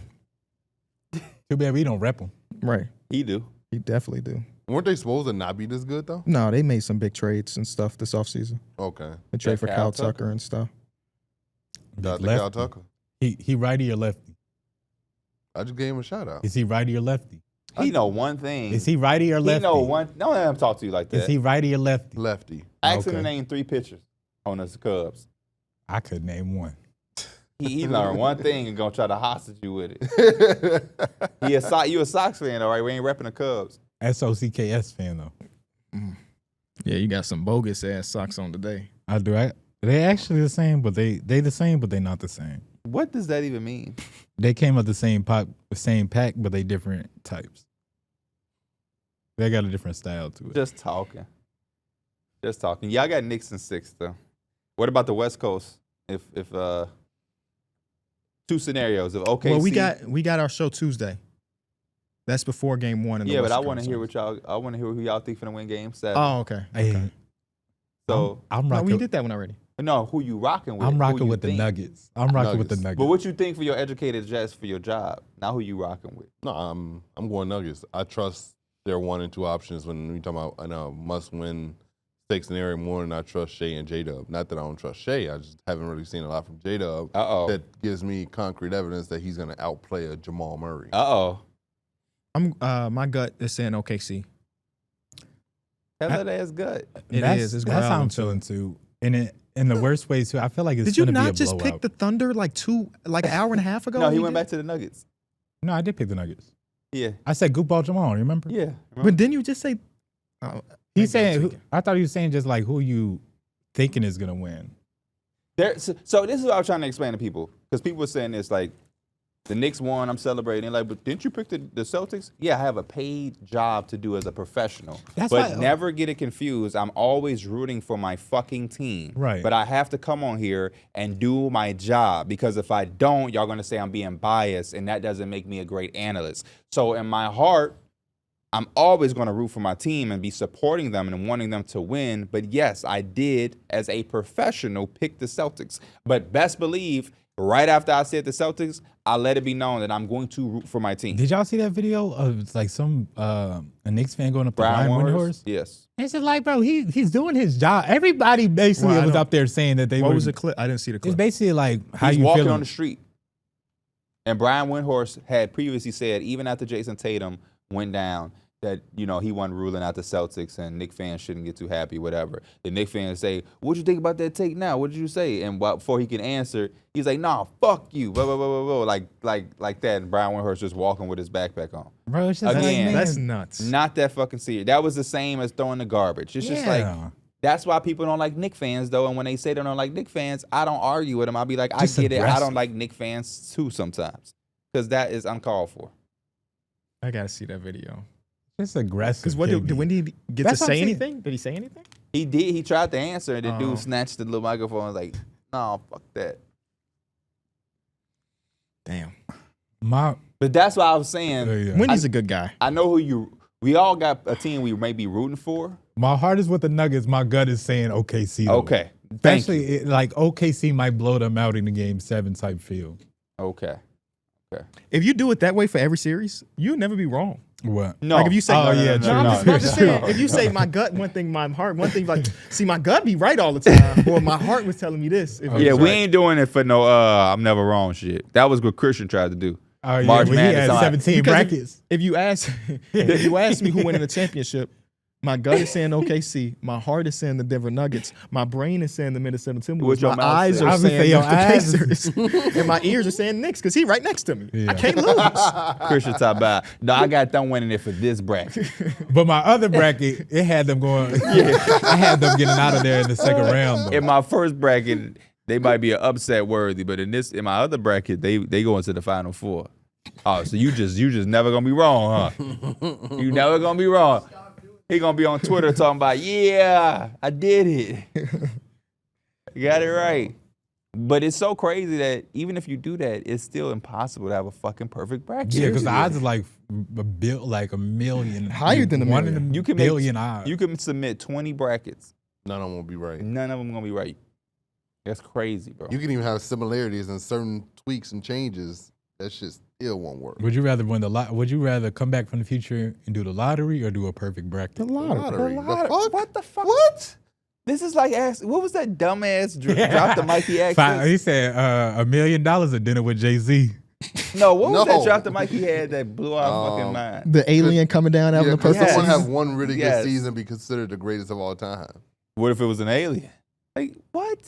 Too bad we don't rep them. Right. He do. You definitely do. Weren't they supposed to not be this good though? No, they made some big trades and stuff this offseason. Okay. They trade for Kyle Kyle Tucker? Tucker and stuff. Shout out to Lefty. Kyle Tucker. He righty or lefty? I just gave him a shout out. Is he righty or lefty? He know one thing. Is he righty or He lefty? know one. Don't let him talk to you like that. Is he righty or lefty? Lefty. Ask him to Okay. name 3 pitchers on the Cubs. I could name one. He learned one thing and gonna try to hostage you with it. You a Sox fan, all right? We ain't repping the Cubs. SOCKS fan though. Yeah, you got some bogus ass socks on today. I do. They actually the same, but they the same, but they not the same. What does that even mean? They came out the same pack, but they different types. They got a different style to it. Just talking. Y'all got Knicks in 6 though. What about the West Coast? If 2 scenarios of OKC. Well, we got our show Tuesday. That's before game 1. In the Yeah, but I Western want to hear Conference. what y'all. I want to hear who y'all think finna win game 7. Oh, okay. Hey, so I'm No, we rocking. did that one already. no, who you rocking with? I'm Who rocking you with the think. Nuggets. I'm rocking with the Nuggets. Nuggets. But what you think for your educated guess for your job? Not who you rocking with. No, I'm going Nuggets. I trust their 1 and 2 options when we talk about must-win stakes scenario more than I trust Shea and J-Dub. Not that I don't trust Shea. I just haven't really seen a lot from J-Dub that gives me concrete evidence that he's going to outplay a Jamal Murray. My gut is saying OKC. Tell that ass gut. It's That's how I'm growling, feeling too. And in the worst way too. I feel like it's Did you gonna be a not just blowout. pick the Thunder like an hour and a half ago? No, he went back to the Nuggets. No, I did pick the Nuggets. Yeah. I said Goopball Jamal. Remember? Yeah. But didn't you just say? He's maybe I'm saying. tweaking. I thought he was saying just like who you thinking is gonna win. So this is what I was trying to explain to people because people were saying this like the Knicks won, I'm celebrating. Like, but didn't you pick the Celtics? Yeah, I have a paid job to do as a professional. That's but why- never get it confused. I'm always rooting for my fucking team. Right. But I have to come on here and do my job because if I don't, y'all gonna say I'm being biased, and that doesn't make me a great analyst. So in my heart, I'm always going to root for my team and be supporting them and wanting them to win. But yes, I did, as a professional, pick the Celtics. But best believe, right after I said the Celtics, I let it be known that I'm going to root for my team. Did y'all see that video of like some a Knicks fan going up to Brian Brian Windhorst? Windhorst? Yes. It's just like, bro, he's doing his job. Everybody basically Well, I was don't- up there saying that they What were. was the clip? I didn't see the It's clip. basically like how He's you walking feeling. on the street. And Brian Windhorst had previously said, even after Jason Tatum went down, that, you know, he wasn't ruling out the Celtics and Knicks fans shouldn't get too happy, whatever. The Knicks fans say, what'd you think about that take now? What did you say? And before he can answer, he's like, nah, fuck you, blah, blah, blah, blah, blah, like that. And Brian Windhorst just walking with his backpack on. Bro, it's just Again, like, man, That's nuts. Not that fucking serious. That was the same as throwing the garbage. It's just like, Yeah. that's why people don't like Knicks fans, though. And when they say they don't like Knicks fans, I don't argue with them. I'll be like, I Just get it. I aggressive. don't like Knicks fans, too, sometimes. Because that is uncalled for. I gotta see that video. it's aggressive. Because when did he get That's to what I'm say saying. anything? Did he say anything? He did. He tried to answer, and the Oh. dude snatched the little microphone and was like, no, fuck that. Damn. My But that's why I was saying, yeah. Wendy's a good guy. I know who you, we all got a team we may be rooting for. my heart is with the Nuggets. My gut is saying OKC. though. Okay. Thank you. Especially like OKC might blow them out in the game 7 type feel. Okay. If you do it that way for every series, you'll never be wrong. What? No. Like if you say, Oh, yeah, no, I'm true. just saying, if you say my gut, one thing, my heart, one thing, like, see, my gut be right all the time, or my heart was telling me this. If it Yeah, was we right. ain't doing it for no, I'm never wrong shit. That was what Christian tried to do. Oh yeah, March when he Madness, had somebody- 17 Because brackets. If you ask me who won in the championship, my gut is saying OKC, my heart is saying the Denver Nuggets, my brain is saying the Minnesota What Timberwolves, your my mouth eyes say? are I was gonna saying say your the eyes Pacers, and my ears are saying Knicks because he right next to me. Yeah. I can't lose. Christian talk about, no, I got them winning it for this bracket. But my other bracket, it had them going. I had them getting out of there in the second round. Though. In my first bracket, they might be an upset worthy, but in my other bracket, they go into the Final Four. Oh, so you just never gonna be wrong, huh? You never gonna be wrong. He gonna be on Twitter talking about, yeah, I did it. You got it right. But it's so crazy that even if you do that, it's still impossible to have a fucking perfect bracket. Yeah, because the odds is like a million. Higher than a one million. in a You can billion make, odds. you can submit 20 brackets. None of them will be right. None of them gonna be right. That's crazy, bro. You can even have similarities and certain tweaks and changes. That shit still won't work. Would you rather win the lot? Would you rather come back from the future and do the lottery or do a perfect bracket? The lottery. The fuck? What the fuck? What? This is like, what was that dumbass drop the Mikey accent? He said $1 million a dinner with Jay-Z. No, what was that No. drop the Mikey had that blew our fucking mind? The alien coming down having Yeah, a could perfect someone season. have one really Yes. good season be considered the greatest of all time? What if it was an alien? Like, what?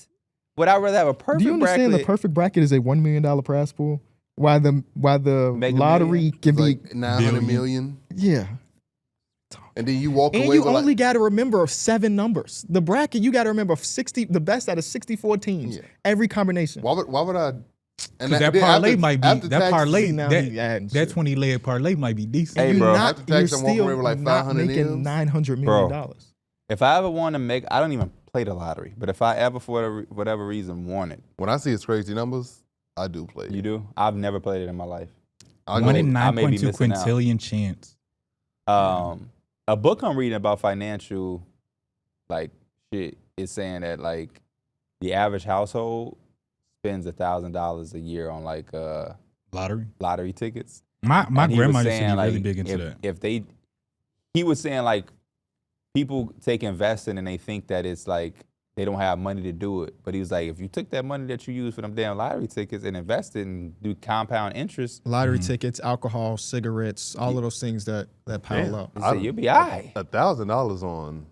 Would I rather have a perfect Do you understand bracket? the perfect bracket is a $1 million prize pool? Why the Mega lottery Million? can It's be like 900 billion. million. yeah. And then you walk And away you with only like, got to remember 7 numbers. The bracket, you got to remember 60, the best out of 64 teams. Yeah. Every combination. why would I? And Because that then parlay after- might be after that taxes- parlay now that, he adding that shit. 20 leg parlay might be decent. Hey, You're bro. not, After you're tax, I'm walking still away with like not 500 making M's. $900 Bro. million. If I ever want to make, I don't even play the lottery, but if I ever, for whatever reason, want it, When I see it's crazy numbers, I do play. you do? I've never played it in my life. I'll 1 go- in I may be 9.2 missing out. quintillion chance. A book I'm reading about financial, like shit, is saying that like the average household spends $1,000 a year on like Lottery. tickets. My And he was grandma used to saying, be really like, big into that. He was saying like people take investing and they think that it's like they don't have money to do it. But he was like, if you took that money that you use for them damn lottery tickets and invested and do compound interest, Lottery tickets, alcohol, cigarettes, all of those things that pile Damn. up. he said, you'll be all right. $1,000 on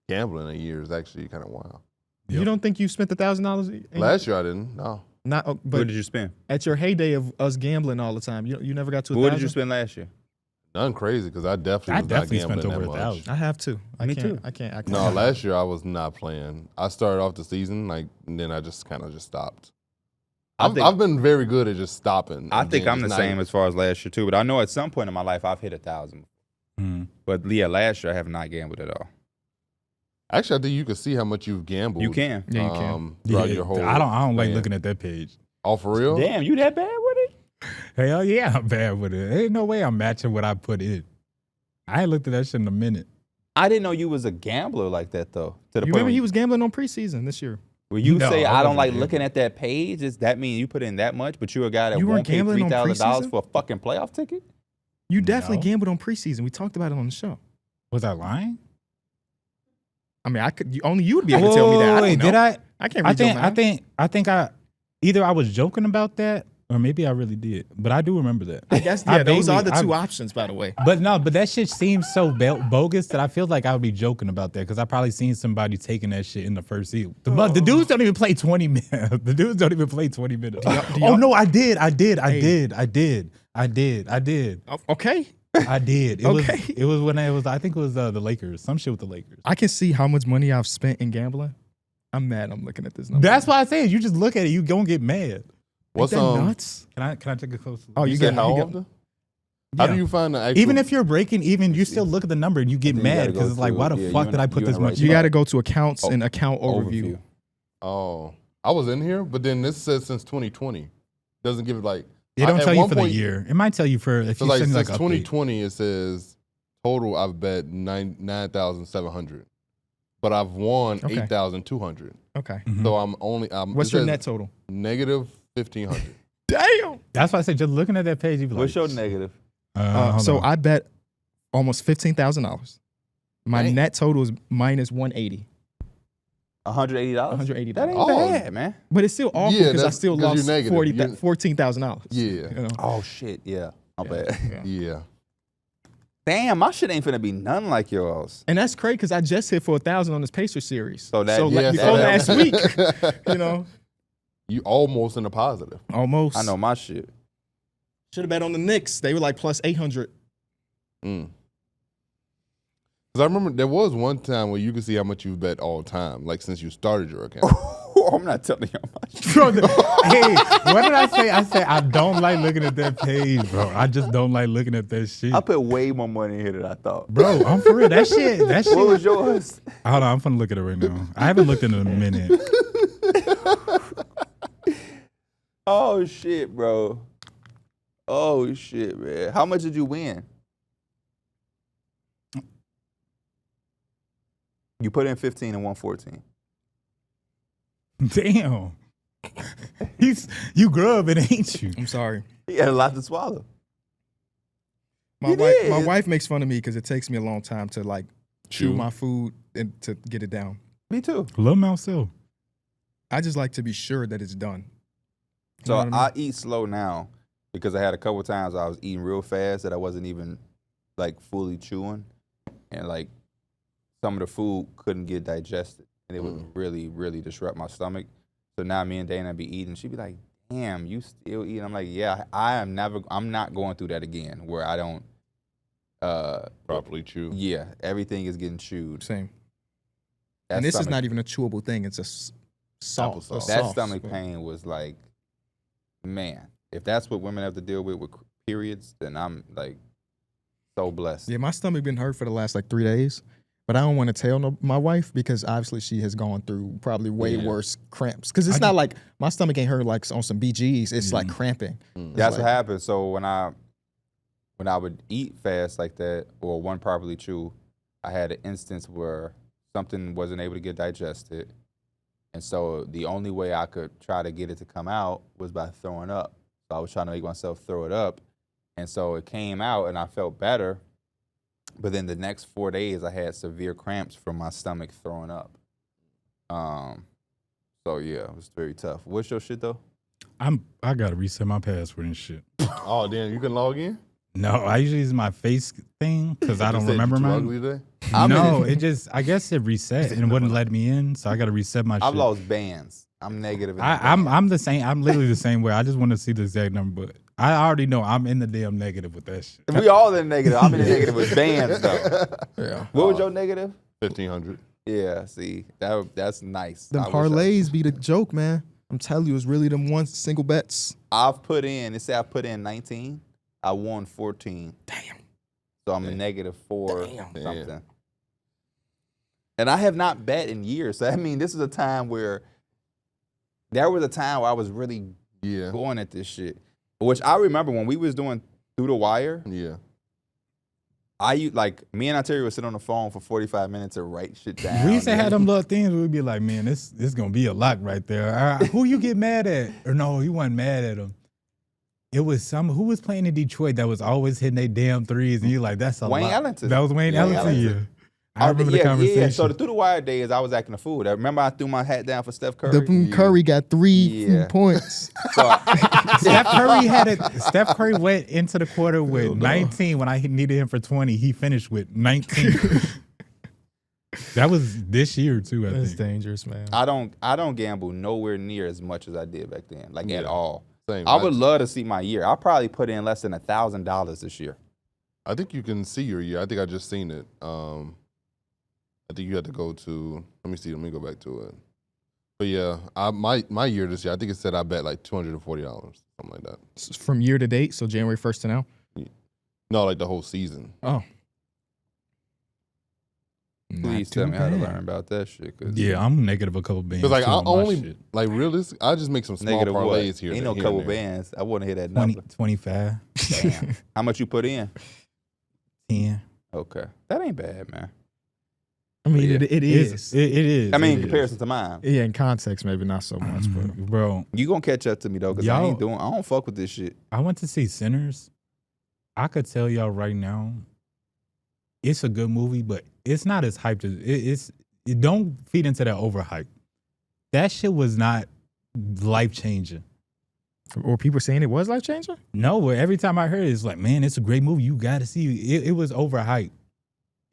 gambling a year is actually kind of wild. You don't think you spent $1,000? Last year I didn't. No. Not, What but did you spend? at your heyday of us gambling all the time, you never got to $1,000? What did you spend last year? Nothing crazy because I definitely was not spent gambling over that much. 1,000. I have to. Me too. I can't. No, last year I was not playing. I started off the season and then I just kind of just stopped. I've been very good at just stopping. I and think then I'm the just same as far as last year too, but I know at some point in my life I've hit 1,000. But yeah, last year I have not gambled at all. Actually, I think you can see how much you've gambled. You can. Yeah, you can. Throughout your whole. I don't like span. looking at that page. Oh, for real? Damn, you that bad with it? Hell yeah, I'm bad with it. Ain't no way I'm matching what I put in. I ain't looked at that shit in a minute. I didn't know you was a gambler like that though. To the You point remember where he was gambling on preseason this year. When you No, say I I don't wasn't like gambling. looking at that page, does that mean you put in that much, but you're a guy that You won't weren't pay gambling on $3,000 preseason? for a fucking playoff ticket? You definitely No. gambled on preseason. We talked about it on the show. Was I lying? I mean, only you would be able to tell me that. I don't know. Did I? I can't read your mind. I think either I was joking about that or maybe I really did. But I do remember that. I guess those are the two options, by the way. But that shit seems so bogus that I feel like I would be joking about that because I probably seen somebody taking that shit in the first season. The dudes don't even play 20 minutes. The dudes don't even play 20 minutes. Oh no, I did. I did. Okay. I did. Okay. It was when I think it was the Lakers. Some shit with the Lakers. I can see how much money I've spent in gambling. I'm mad. I'm looking at this number. That's why I say you just look at it, you gonna get mad. What's Ain't that nuts? Can I take a close look? Oh, You said how you got- often? How do you find the actual? Even if you're breaking even, you still look at the number and you get think you mad gotta because go it's like, to- why the yeah, fuck you did I in- put you this in the much? right You spot. got to go to accounts and account overview. Oh, I was in here, but then this says since 2020. Doesn't give it like. It don't at tell you one for the point- year. It might tell you for if So you like send since like 2020, it says total I've bet 9,700, but I've won Okay. 8,200. Okay. So I'm only. What's it your says net total? negative 1,500. Damn. That's why I said just looking at that page, you be like, What's your negative? So I bet almost $15,000. My Dang. net total is minus 180. $180? $180. That ain't Oh. bad, man. But it's still awful Yeah, because I that's still 'cause you're lost negative. You're- $14,000. Yeah. You know? Oh shit, yeah. My bad. Yeah. Damn, my shit ain't finna be nothing like yours. And that's crazy because I just hit for 1,000 on this Pacer series. So that- like, yeah, before that- last week, you know, You almost in the positive. almost. I know my shit. Should have bet on the Knicks. They were like plus 800. Because I remember there was one time where you could see how much you bet all time, like since you started your account. I'm not telling you how much. Bro, hey, what did I say? I said I don't like looking at that page, bro. I just don't like looking at that shit. I put way more money in here than I thought. Bro, I'm for real. That shit. What was yours? Hold on, I'm gonna look at it right now. I haven't looked in a minute. Oh shit, bro. Oh shit, man. How much did you win? You put in 15 and won 14. Damn. You grubbing, ain't you? I'm sorry. He had a lot to swallow. My You my did. wife makes fun of me because it takes me a long time to like chew Chew. my food and to get it down. Me too. Lil Mouth Sil. I just like to be sure that it's done. You So know what I I eat slow now because I had a couple times I was eating real fast that I wasn't even like fully chewing, and like some of the food couldn't get digested, and it would really, really disrupt my stomach. So now me and Dana be eating. She'd be like, "Damn, you still eating?" I'm like, "Yeah, I'm not going through that again where I don't." Properly chew. Yeah, everything is getting chewed. Same. That And this is stomach- not even a chewable thing. It's a salt. Applesauce. that sauce. stomach pain was like, man, if that's what women have to deal with periods, then I'm like so blessed. Yeah, my stomach been hurt for the last like 3 days, but I don't want to tell my wife because obviously she has gone through probably way Yeah. worse cramps. Because it's not like my stomach ain't hurt like on some BGs. It's like cramping. That's like- what happened. So when I when I would eat fast like that or one properly chew, I had an instance where something wasn't able to get digested. And so the only way I could try to get it to come out was by throwing up. So I was trying to make myself throw it up. And so it came out and I felt better. But then the next 4 days I had severe cramps from my stomach throwing up. So yeah, it was very tough. What's your shit though? I gotta reset my password and shit. Oh, damn, you can log in? No, I usually use my face thing because I don't You said remember you too mine. ugly today? No, it just I guess it reset and it wouldn't let me in, so I gotta reset my shit. I've lost bands. I'm negative. I'm the same. I'm literally the same way. I just want to see the exact number, but I already know I'm in the damn negative with that shit. We all in the negative. I'm in the negative with bands though. Yeah. What was your negative? 1,500. Yeah, see, that's nice. Them I wish I- parlays be the joke, man. I'm telling you, it's really them one single bets. I've put in, it said I put in 19. I won 14. Damn. So I'm a -4 Damn. something. And I have not bet in years. So I mean, this is a time where there was a time where I was really Yeah. going at this shit. Which I remember when we was doing Through the Wire, Yeah. me and Terry would sit on the phone for 45 minutes and write shit down. We used to have them little things where we'd be like, man, this gonna be a lock right there. Who you get mad at? Or no, you wasn't mad at him. It was who was playing in Detroit that was always hitting their damn threes, and you're like, that's a Wayne lot. Ellington. That was Wayne Ellington. Ellington. Yeah. I remember the conversation. Yeah, so the Through the Wire days, I was acting a fool. I remember I threw my hat down for Steph Curry. The Curry got 3 Yeah. points. So Steph Curry went into the quarter with 19 when I needed him for 20. He finished with 19. That was this year too, I That's think. dangerous, man. I don't gamble nowhere near as much as I did back then, at Yeah. all. Same. I would love to see my year. I'll probably put in less than $1,000 this year. I think you can see your year. I think I just seen it. I think you had to go to. Let me see. Let me go back to it. But yeah, my year this year. I think it said I bet like $240, something like that. From year to date, so January 1st to now? No, like the whole season. Oh. Please tell me how to learn about that shit. Cause Yeah, I'm negative a couple bands. Because like too I on my only shit. like realistic. I just make some small negative what? parlays here. Ain't no here couple and there. bands. I want to hear that 20, number. 25, Damn. How much you put in? 10. Okay, that ain't bad, man. I mean, Yeah. it is. It is. I mean, It in is. comparison to mine, Yeah, in context, maybe not so much, but Bro, you gonna catch up to me though, because I Y'all- don't fuck with this shit. I went to see Sinners. I could tell y'all right now, it's a good movie, but it's not as hyped as it don't feed into that overhype. That shit was not life changing. or people saying it was life changing? No, where every time I heard it, it's like, man, it's a great movie. You got to see it. It was overhyped.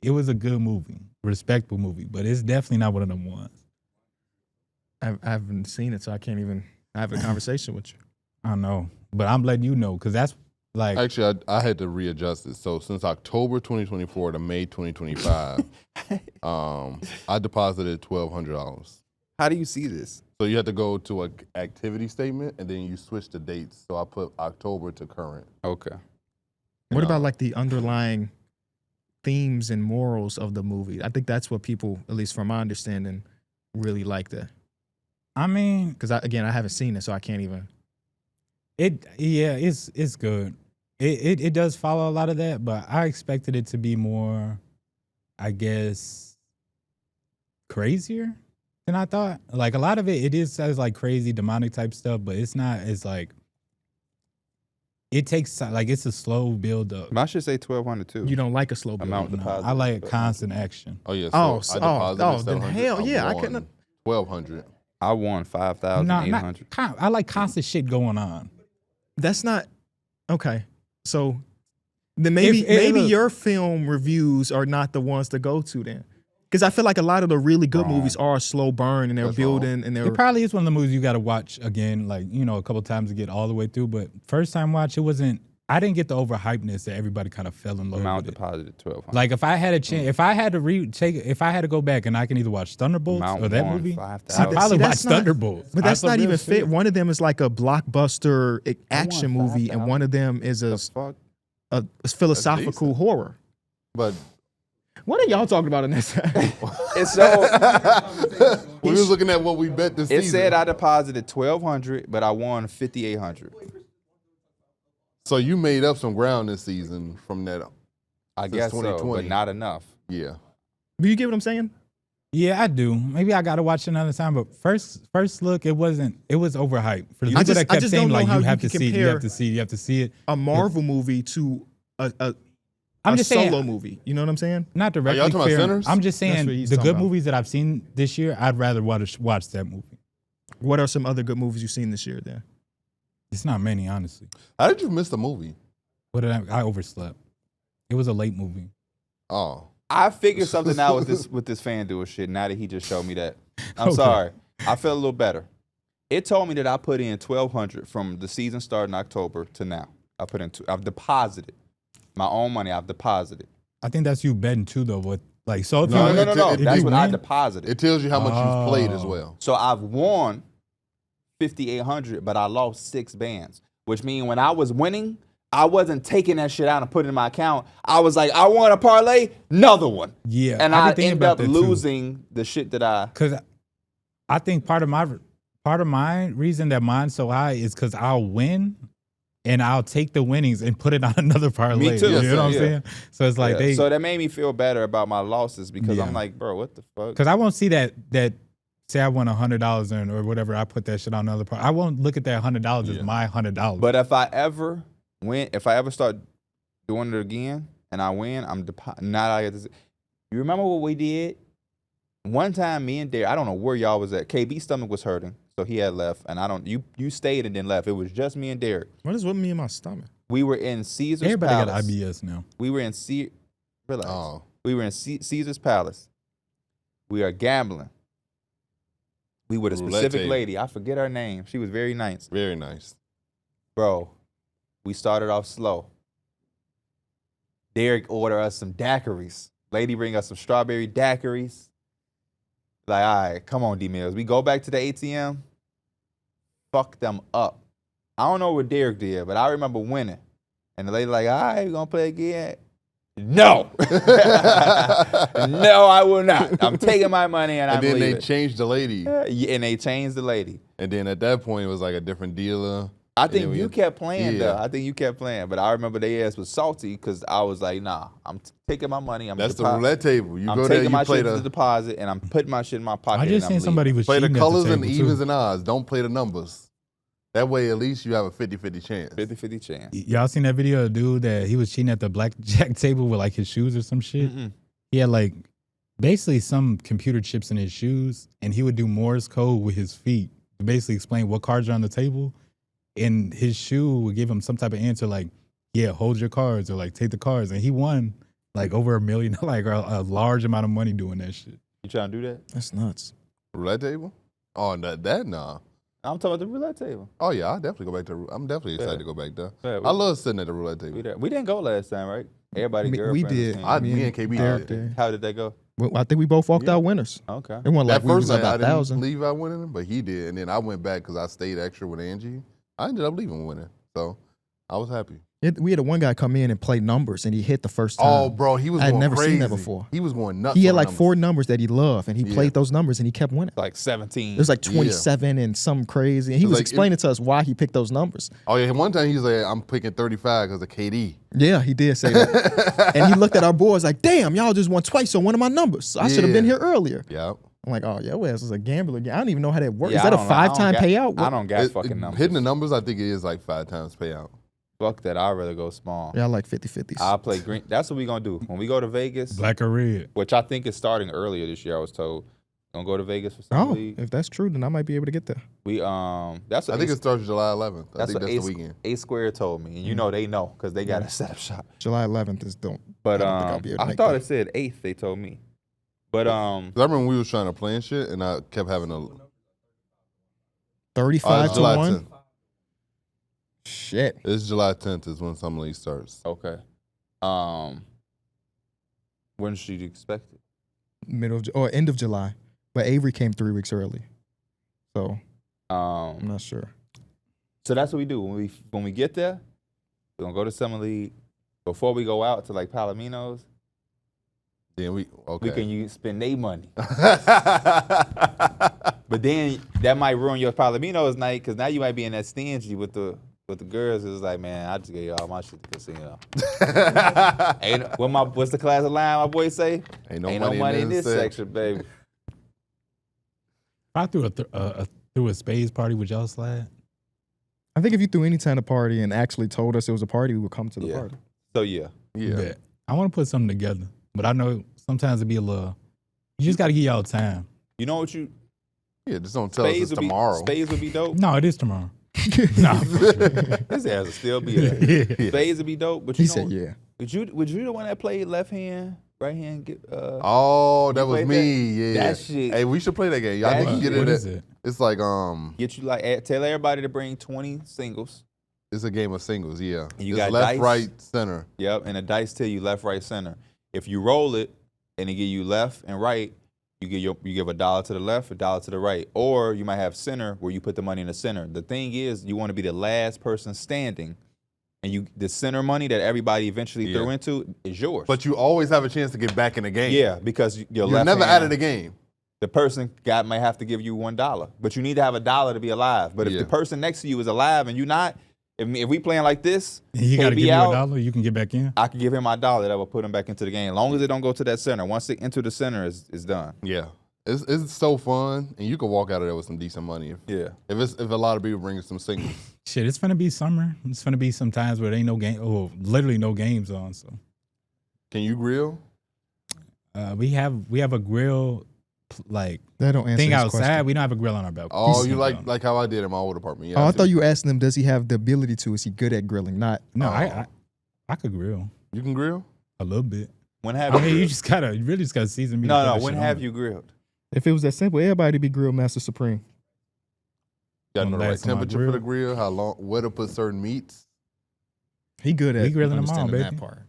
It was a good movie, respectable movie, but it's definitely not one of them ones. I haven't seen it, so I can't even have a conversation with you. Oh, I don't know, but I'm letting you know because that's like Actually, I had to readjust it. So since October 2024 to May 2025, I deposited $1,200. How do you see this? So you have to go to an activity statement and then you switch the dates. So I put October to current. Okay. What about like the underlying themes and morals of the movie? I think that's what people, at least from my understanding, really like that. I mean, Because I haven't seen it, so I can't even. it's good. It does follow a lot of that, but I expected it to be more, I guess, crazier than I thought. Like a lot of it says like crazy demonic type stuff, but it's not as like. It takes like it's a slow build up. I should say 1,200 too. You don't like a slow build. Amount No. deposit. I like constant action. Oh yeah. Oh, So I deposited then 700. hell yeah, I won couldn't- 1,200. I won 5,800. I like constant shit going on. That's not okay. So then maybe look- your film reviews are not the ones to go to then, because I feel like a lot of the really good Wrong. movies are a slow burn and they're That's building and they're. It probably is one of the movies you got to watch again, like a couple times to get all the way through. But first time watch, it wasn't. I didn't get the overhypeness that everybody kind of fell in love Amount with. It. deposited 1,200. Like if I had a chance, if I had to if I had to go back and I can either watch Thunderbolts Amount or that won movie, 5,000. I'd probably See, watch that's not- Thunderbolts. But that's some not real even shit. fit. One of them is like a blockbuster action movie, and 5,000. one of them is the fuck? a philosophical horror. But What are y'all talking about in this? It's so. we was looking at what we bet this It season. said I deposited 1,200, but I won 5,800. So you made up some ground this season from that. I Since guess so, 2020. but not enough. Yeah. Do you get what I'm saying? Yeah, I do. Maybe I got to watch it another time. But first look, it was overhyped. For the I people just- that I kept just saying don't know like how you you have can to see it, you compare- have to see it, you have to see it. A Marvel movie to a I'm just solo saying, movie. You know what I'm saying? not directly y'all talking about fair. Sinners? I'm just That's saying what he's the talking good about. movies that I've seen this year, I'd rather watch that movie. What are some other good movies you've seen this year then? It's not many, honestly. How did you miss the movie? What did I overslept? It was a late movie. Oh. I figured something out with this FanDuel shit now that he just showed me that. I'm Okay. sorry. I feel a little better. It told me that I put in $1,200 from the season started in October to now. I've deposited my own money. I've deposited. I think that's you betting too, though. But like, so if No, you No, win, no, no, no. If That's you what I win- deposited. It tells you how much you've played as Oh. well. So I've won 5,800, but I lost 6 bands, which means when I was winning, I wasn't taking that shit out and putting it in my account. I was like, I want a parlay, another one. yeah, And I I did think end about up that too. losing the shit that I. Because I think part of my reason that mine's so high is because I'll win and I'll take the winnings and put it on another parlay. Me too. You know what I'm Yeah. saying? So it's like Yeah. So that made me feel better about my losses because Yeah. I'm like, bro, what the fuck? because I won't see that say I won $100 in or whatever, I put that shit on another parlay. I won't look at that $100 as my $100. But if I ever start doing it again and I win, You remember what we did? One time, me and Darrick, I don't know where y'all was at. KB's stomach was hurting, so he had left, and you stayed and then left. It was just me and Darrick. What is with me in my stomach? We were in Caesar's Everybody Palace. got IBS now. We were in Relax. Oh. We were in Caesar's Palace. We are gambling. We were the Roulette specific table. lady. I forget her name. She was very nice. Very nice. Bro, we started off slow. Darrick ordered us some daiquiris. Lady bring us some strawberry daiquiris. Like, all right, come on, D-Mills. We go back to the ATM. Fuck them up. I don't know what Darrick did, but I remember winning. And the lady like, all right, we gonna play again? No. No, I will not. I'm taking my money and I'm And then leaving. they changed the lady. Yeah, and they changed the lady. And then at that point, it was like a different dealer. I And then think we you had- kept playing, Yeah. though. I think you kept playing. But I remember their ass was salty because I was like, nah, I'm taking my money. That's the roulette table. You I'm go there, taking you my play shit to the the deposit, and I'm putting my shit in my pocket. I just and seen I'm somebody leaving. was play the cheating colors at the and table, evens too. and odds. Don't play the numbers. That way, at least you have a 50-50 chance. 50-50 chance. Y'all seen that video of the dude that he was cheating at the blackjack table with like his shoes or some shit? He had like basically some computer chips in his shoes, and he would do Morse code with his feet to basically explain what cards are on the table. And his shoe would give him some type of answer like, yeah, hold your cards or like take the cards. And he won like over $1 million, like a large amount of money doing that shit. You trying to do that? That's nuts. Roulette table? Oh, nah. I'm talking about the roulette table. Oh, yeah, I'll definitely go back to I'm definitely excited to go back there. Yeah, I love sitting at the roulette table. We didn't go last time, right? Everybody, We girlfriends did. came. Me and KB Derek did. did. How did that go? Well, I think we both walked Yeah. out winners. Okay. It wasn't like That we was first night, I about didn't 1,000. leave out winning, but he did. And then I went back because I stayed extra with Angie. I ended up leaving winning. So I was happy. We had one guy come in and play numbers, and he hit the first time. Oh, bro, he was I had going never crazy. seen that before. He was going nuts. He had on like numbers. 4 numbers that he loved, and he Yeah. played those numbers, and he kept winning. Like 17. It was like 27 and some crazy. And he It was was like- explaining to us why he picked those numbers. Oh, yeah. One time he was like, I'm picking 35 because of KD. Yeah, he did say that. And he looked at our boards like, damn, y'all just won twice on one of my numbers. So I should have been Yeah. here earlier. Yeah. I'm like, oh, your ass is a gambler. I don't even know how that works. Yeah, Is that I a don't know. I don't 5-time got- payout? I don't got fucking numbers. Hitting the numbers, I think it is like 5 times payout. Fuck that. I'd rather go small. Yeah, I like 50-50s. I'll play green. That's what we going to do. When we go to Vegas, Black or red. which I think is starting earlier this year, I was told. Gonna go to Vegas for some Oh, league. if that's true, then I might be able to get there. We that's what I think Ace- it starts July 11th. I that's think what that's Ace, the weekend. Ace Square told me, and you know they know because they got a setup shop. July 11th is don't. But I don't think I'll be able to I make thought that. it said 8th. They told me. But 'Cause I remember we was trying to plan shit, and I kept having a. 35 it's to July 1? 10th. Shit. It's July 10th is when Summer League starts. okay. When should you expect it? End of July. But Avery came 3 weeks early. So I'm not sure. So that's what we do when we get there. We're gonna go to Summer League. Before we go out to like Palomino's, Then we we okay. can spend their money. But then that might ruin your Palomino's night because now you might be in that stingy with the With the girls, it's like, man, I just gave all my shit to casino. What's the class of line my boy say? Ain't no money in this section, baby. If I threw a spades party, would y'all slide? I think if you threw any kind of party and actually told us it was a party, we would come to the Yeah. party. So yeah. Bet. I want to put something together, but I know sometimes it'd be a little. You just got to give y'all time. You know what you? Yeah, just don't tell us it's tomorrow. Spades would be dope. No, it is tomorrow. No, His ass will still be there. Spades would be dope, but you He know, said, yeah. Would you the one that played left hand, right hand? Oh, that was played me. that? Yeah. That shit. Hey, we should play that game. Y'all That can get shit. what it. is it? It's like Get you like tell everybody to bring 20 singles. it's a game of singles. Yeah. And you it's got left, dice. right, center. Yep, and the dice tell you left, right, center. If you roll it and they give you left and right, you give $1 to the left, $1 to the right, or you might have center where you put the money in the center. The thing is, you want to be the last person standing, and the center money that everybody eventually threw into is yours. But you always have a chance to get back in the game. yeah, because your You're left never hand, out of the game. the person might have to give you $1, but you need to have $1 to be alive. But if the person next to you is alive and you're not, if we playing like this, you got to KB give you out, $1. You can get back in. I can give him my $1 that will put him back into the game. As long as they don't go to that center. Once they enter the center, it's done. Yeah. It's so fun, and you can walk out of there with some decent money if a lot of people bring some singles. Shit, it's finna be summer. It's finna be some times where there ain't no game, or literally no games on. So Can you grill? we have a grill like That don't answer thing this outside. question. We don't have a grill on our balcony. Oh, you like how I did in my old apartment? Yeah. Oh, I thought you were asking him, does he have the ability to? Is he good at grilling? Not. No, I could grill You can grill? a little bit. When have I you mean, you grilled? really just gotta season me. No. When have you grilled? If it was that simple, everybody be grill master supreme. You gotta On know the the right last time I temperature for the grill, how long, where to put certain meats. He good at We grilling them all, understanding baby. that part.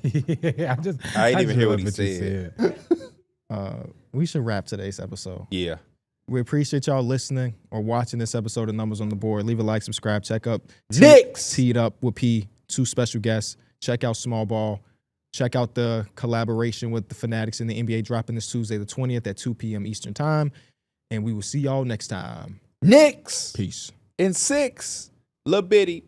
Yeah, I didn't even hear love what he you said. We should wrap today's episode. Yeah. We appreciate y'all listening or watching this episode of Numbers on the Board. Leave a like, subscribe, check up Knicks! Teed Up with P, 2 special guests. Check out Small Ball. Check out the collaboration with the Fanatics in the NBA dropping this Tuesday the 20th at 2 p.m. Eastern Time. And we will see y'all next time. Knicks Peace. in 6. Lil Bitty.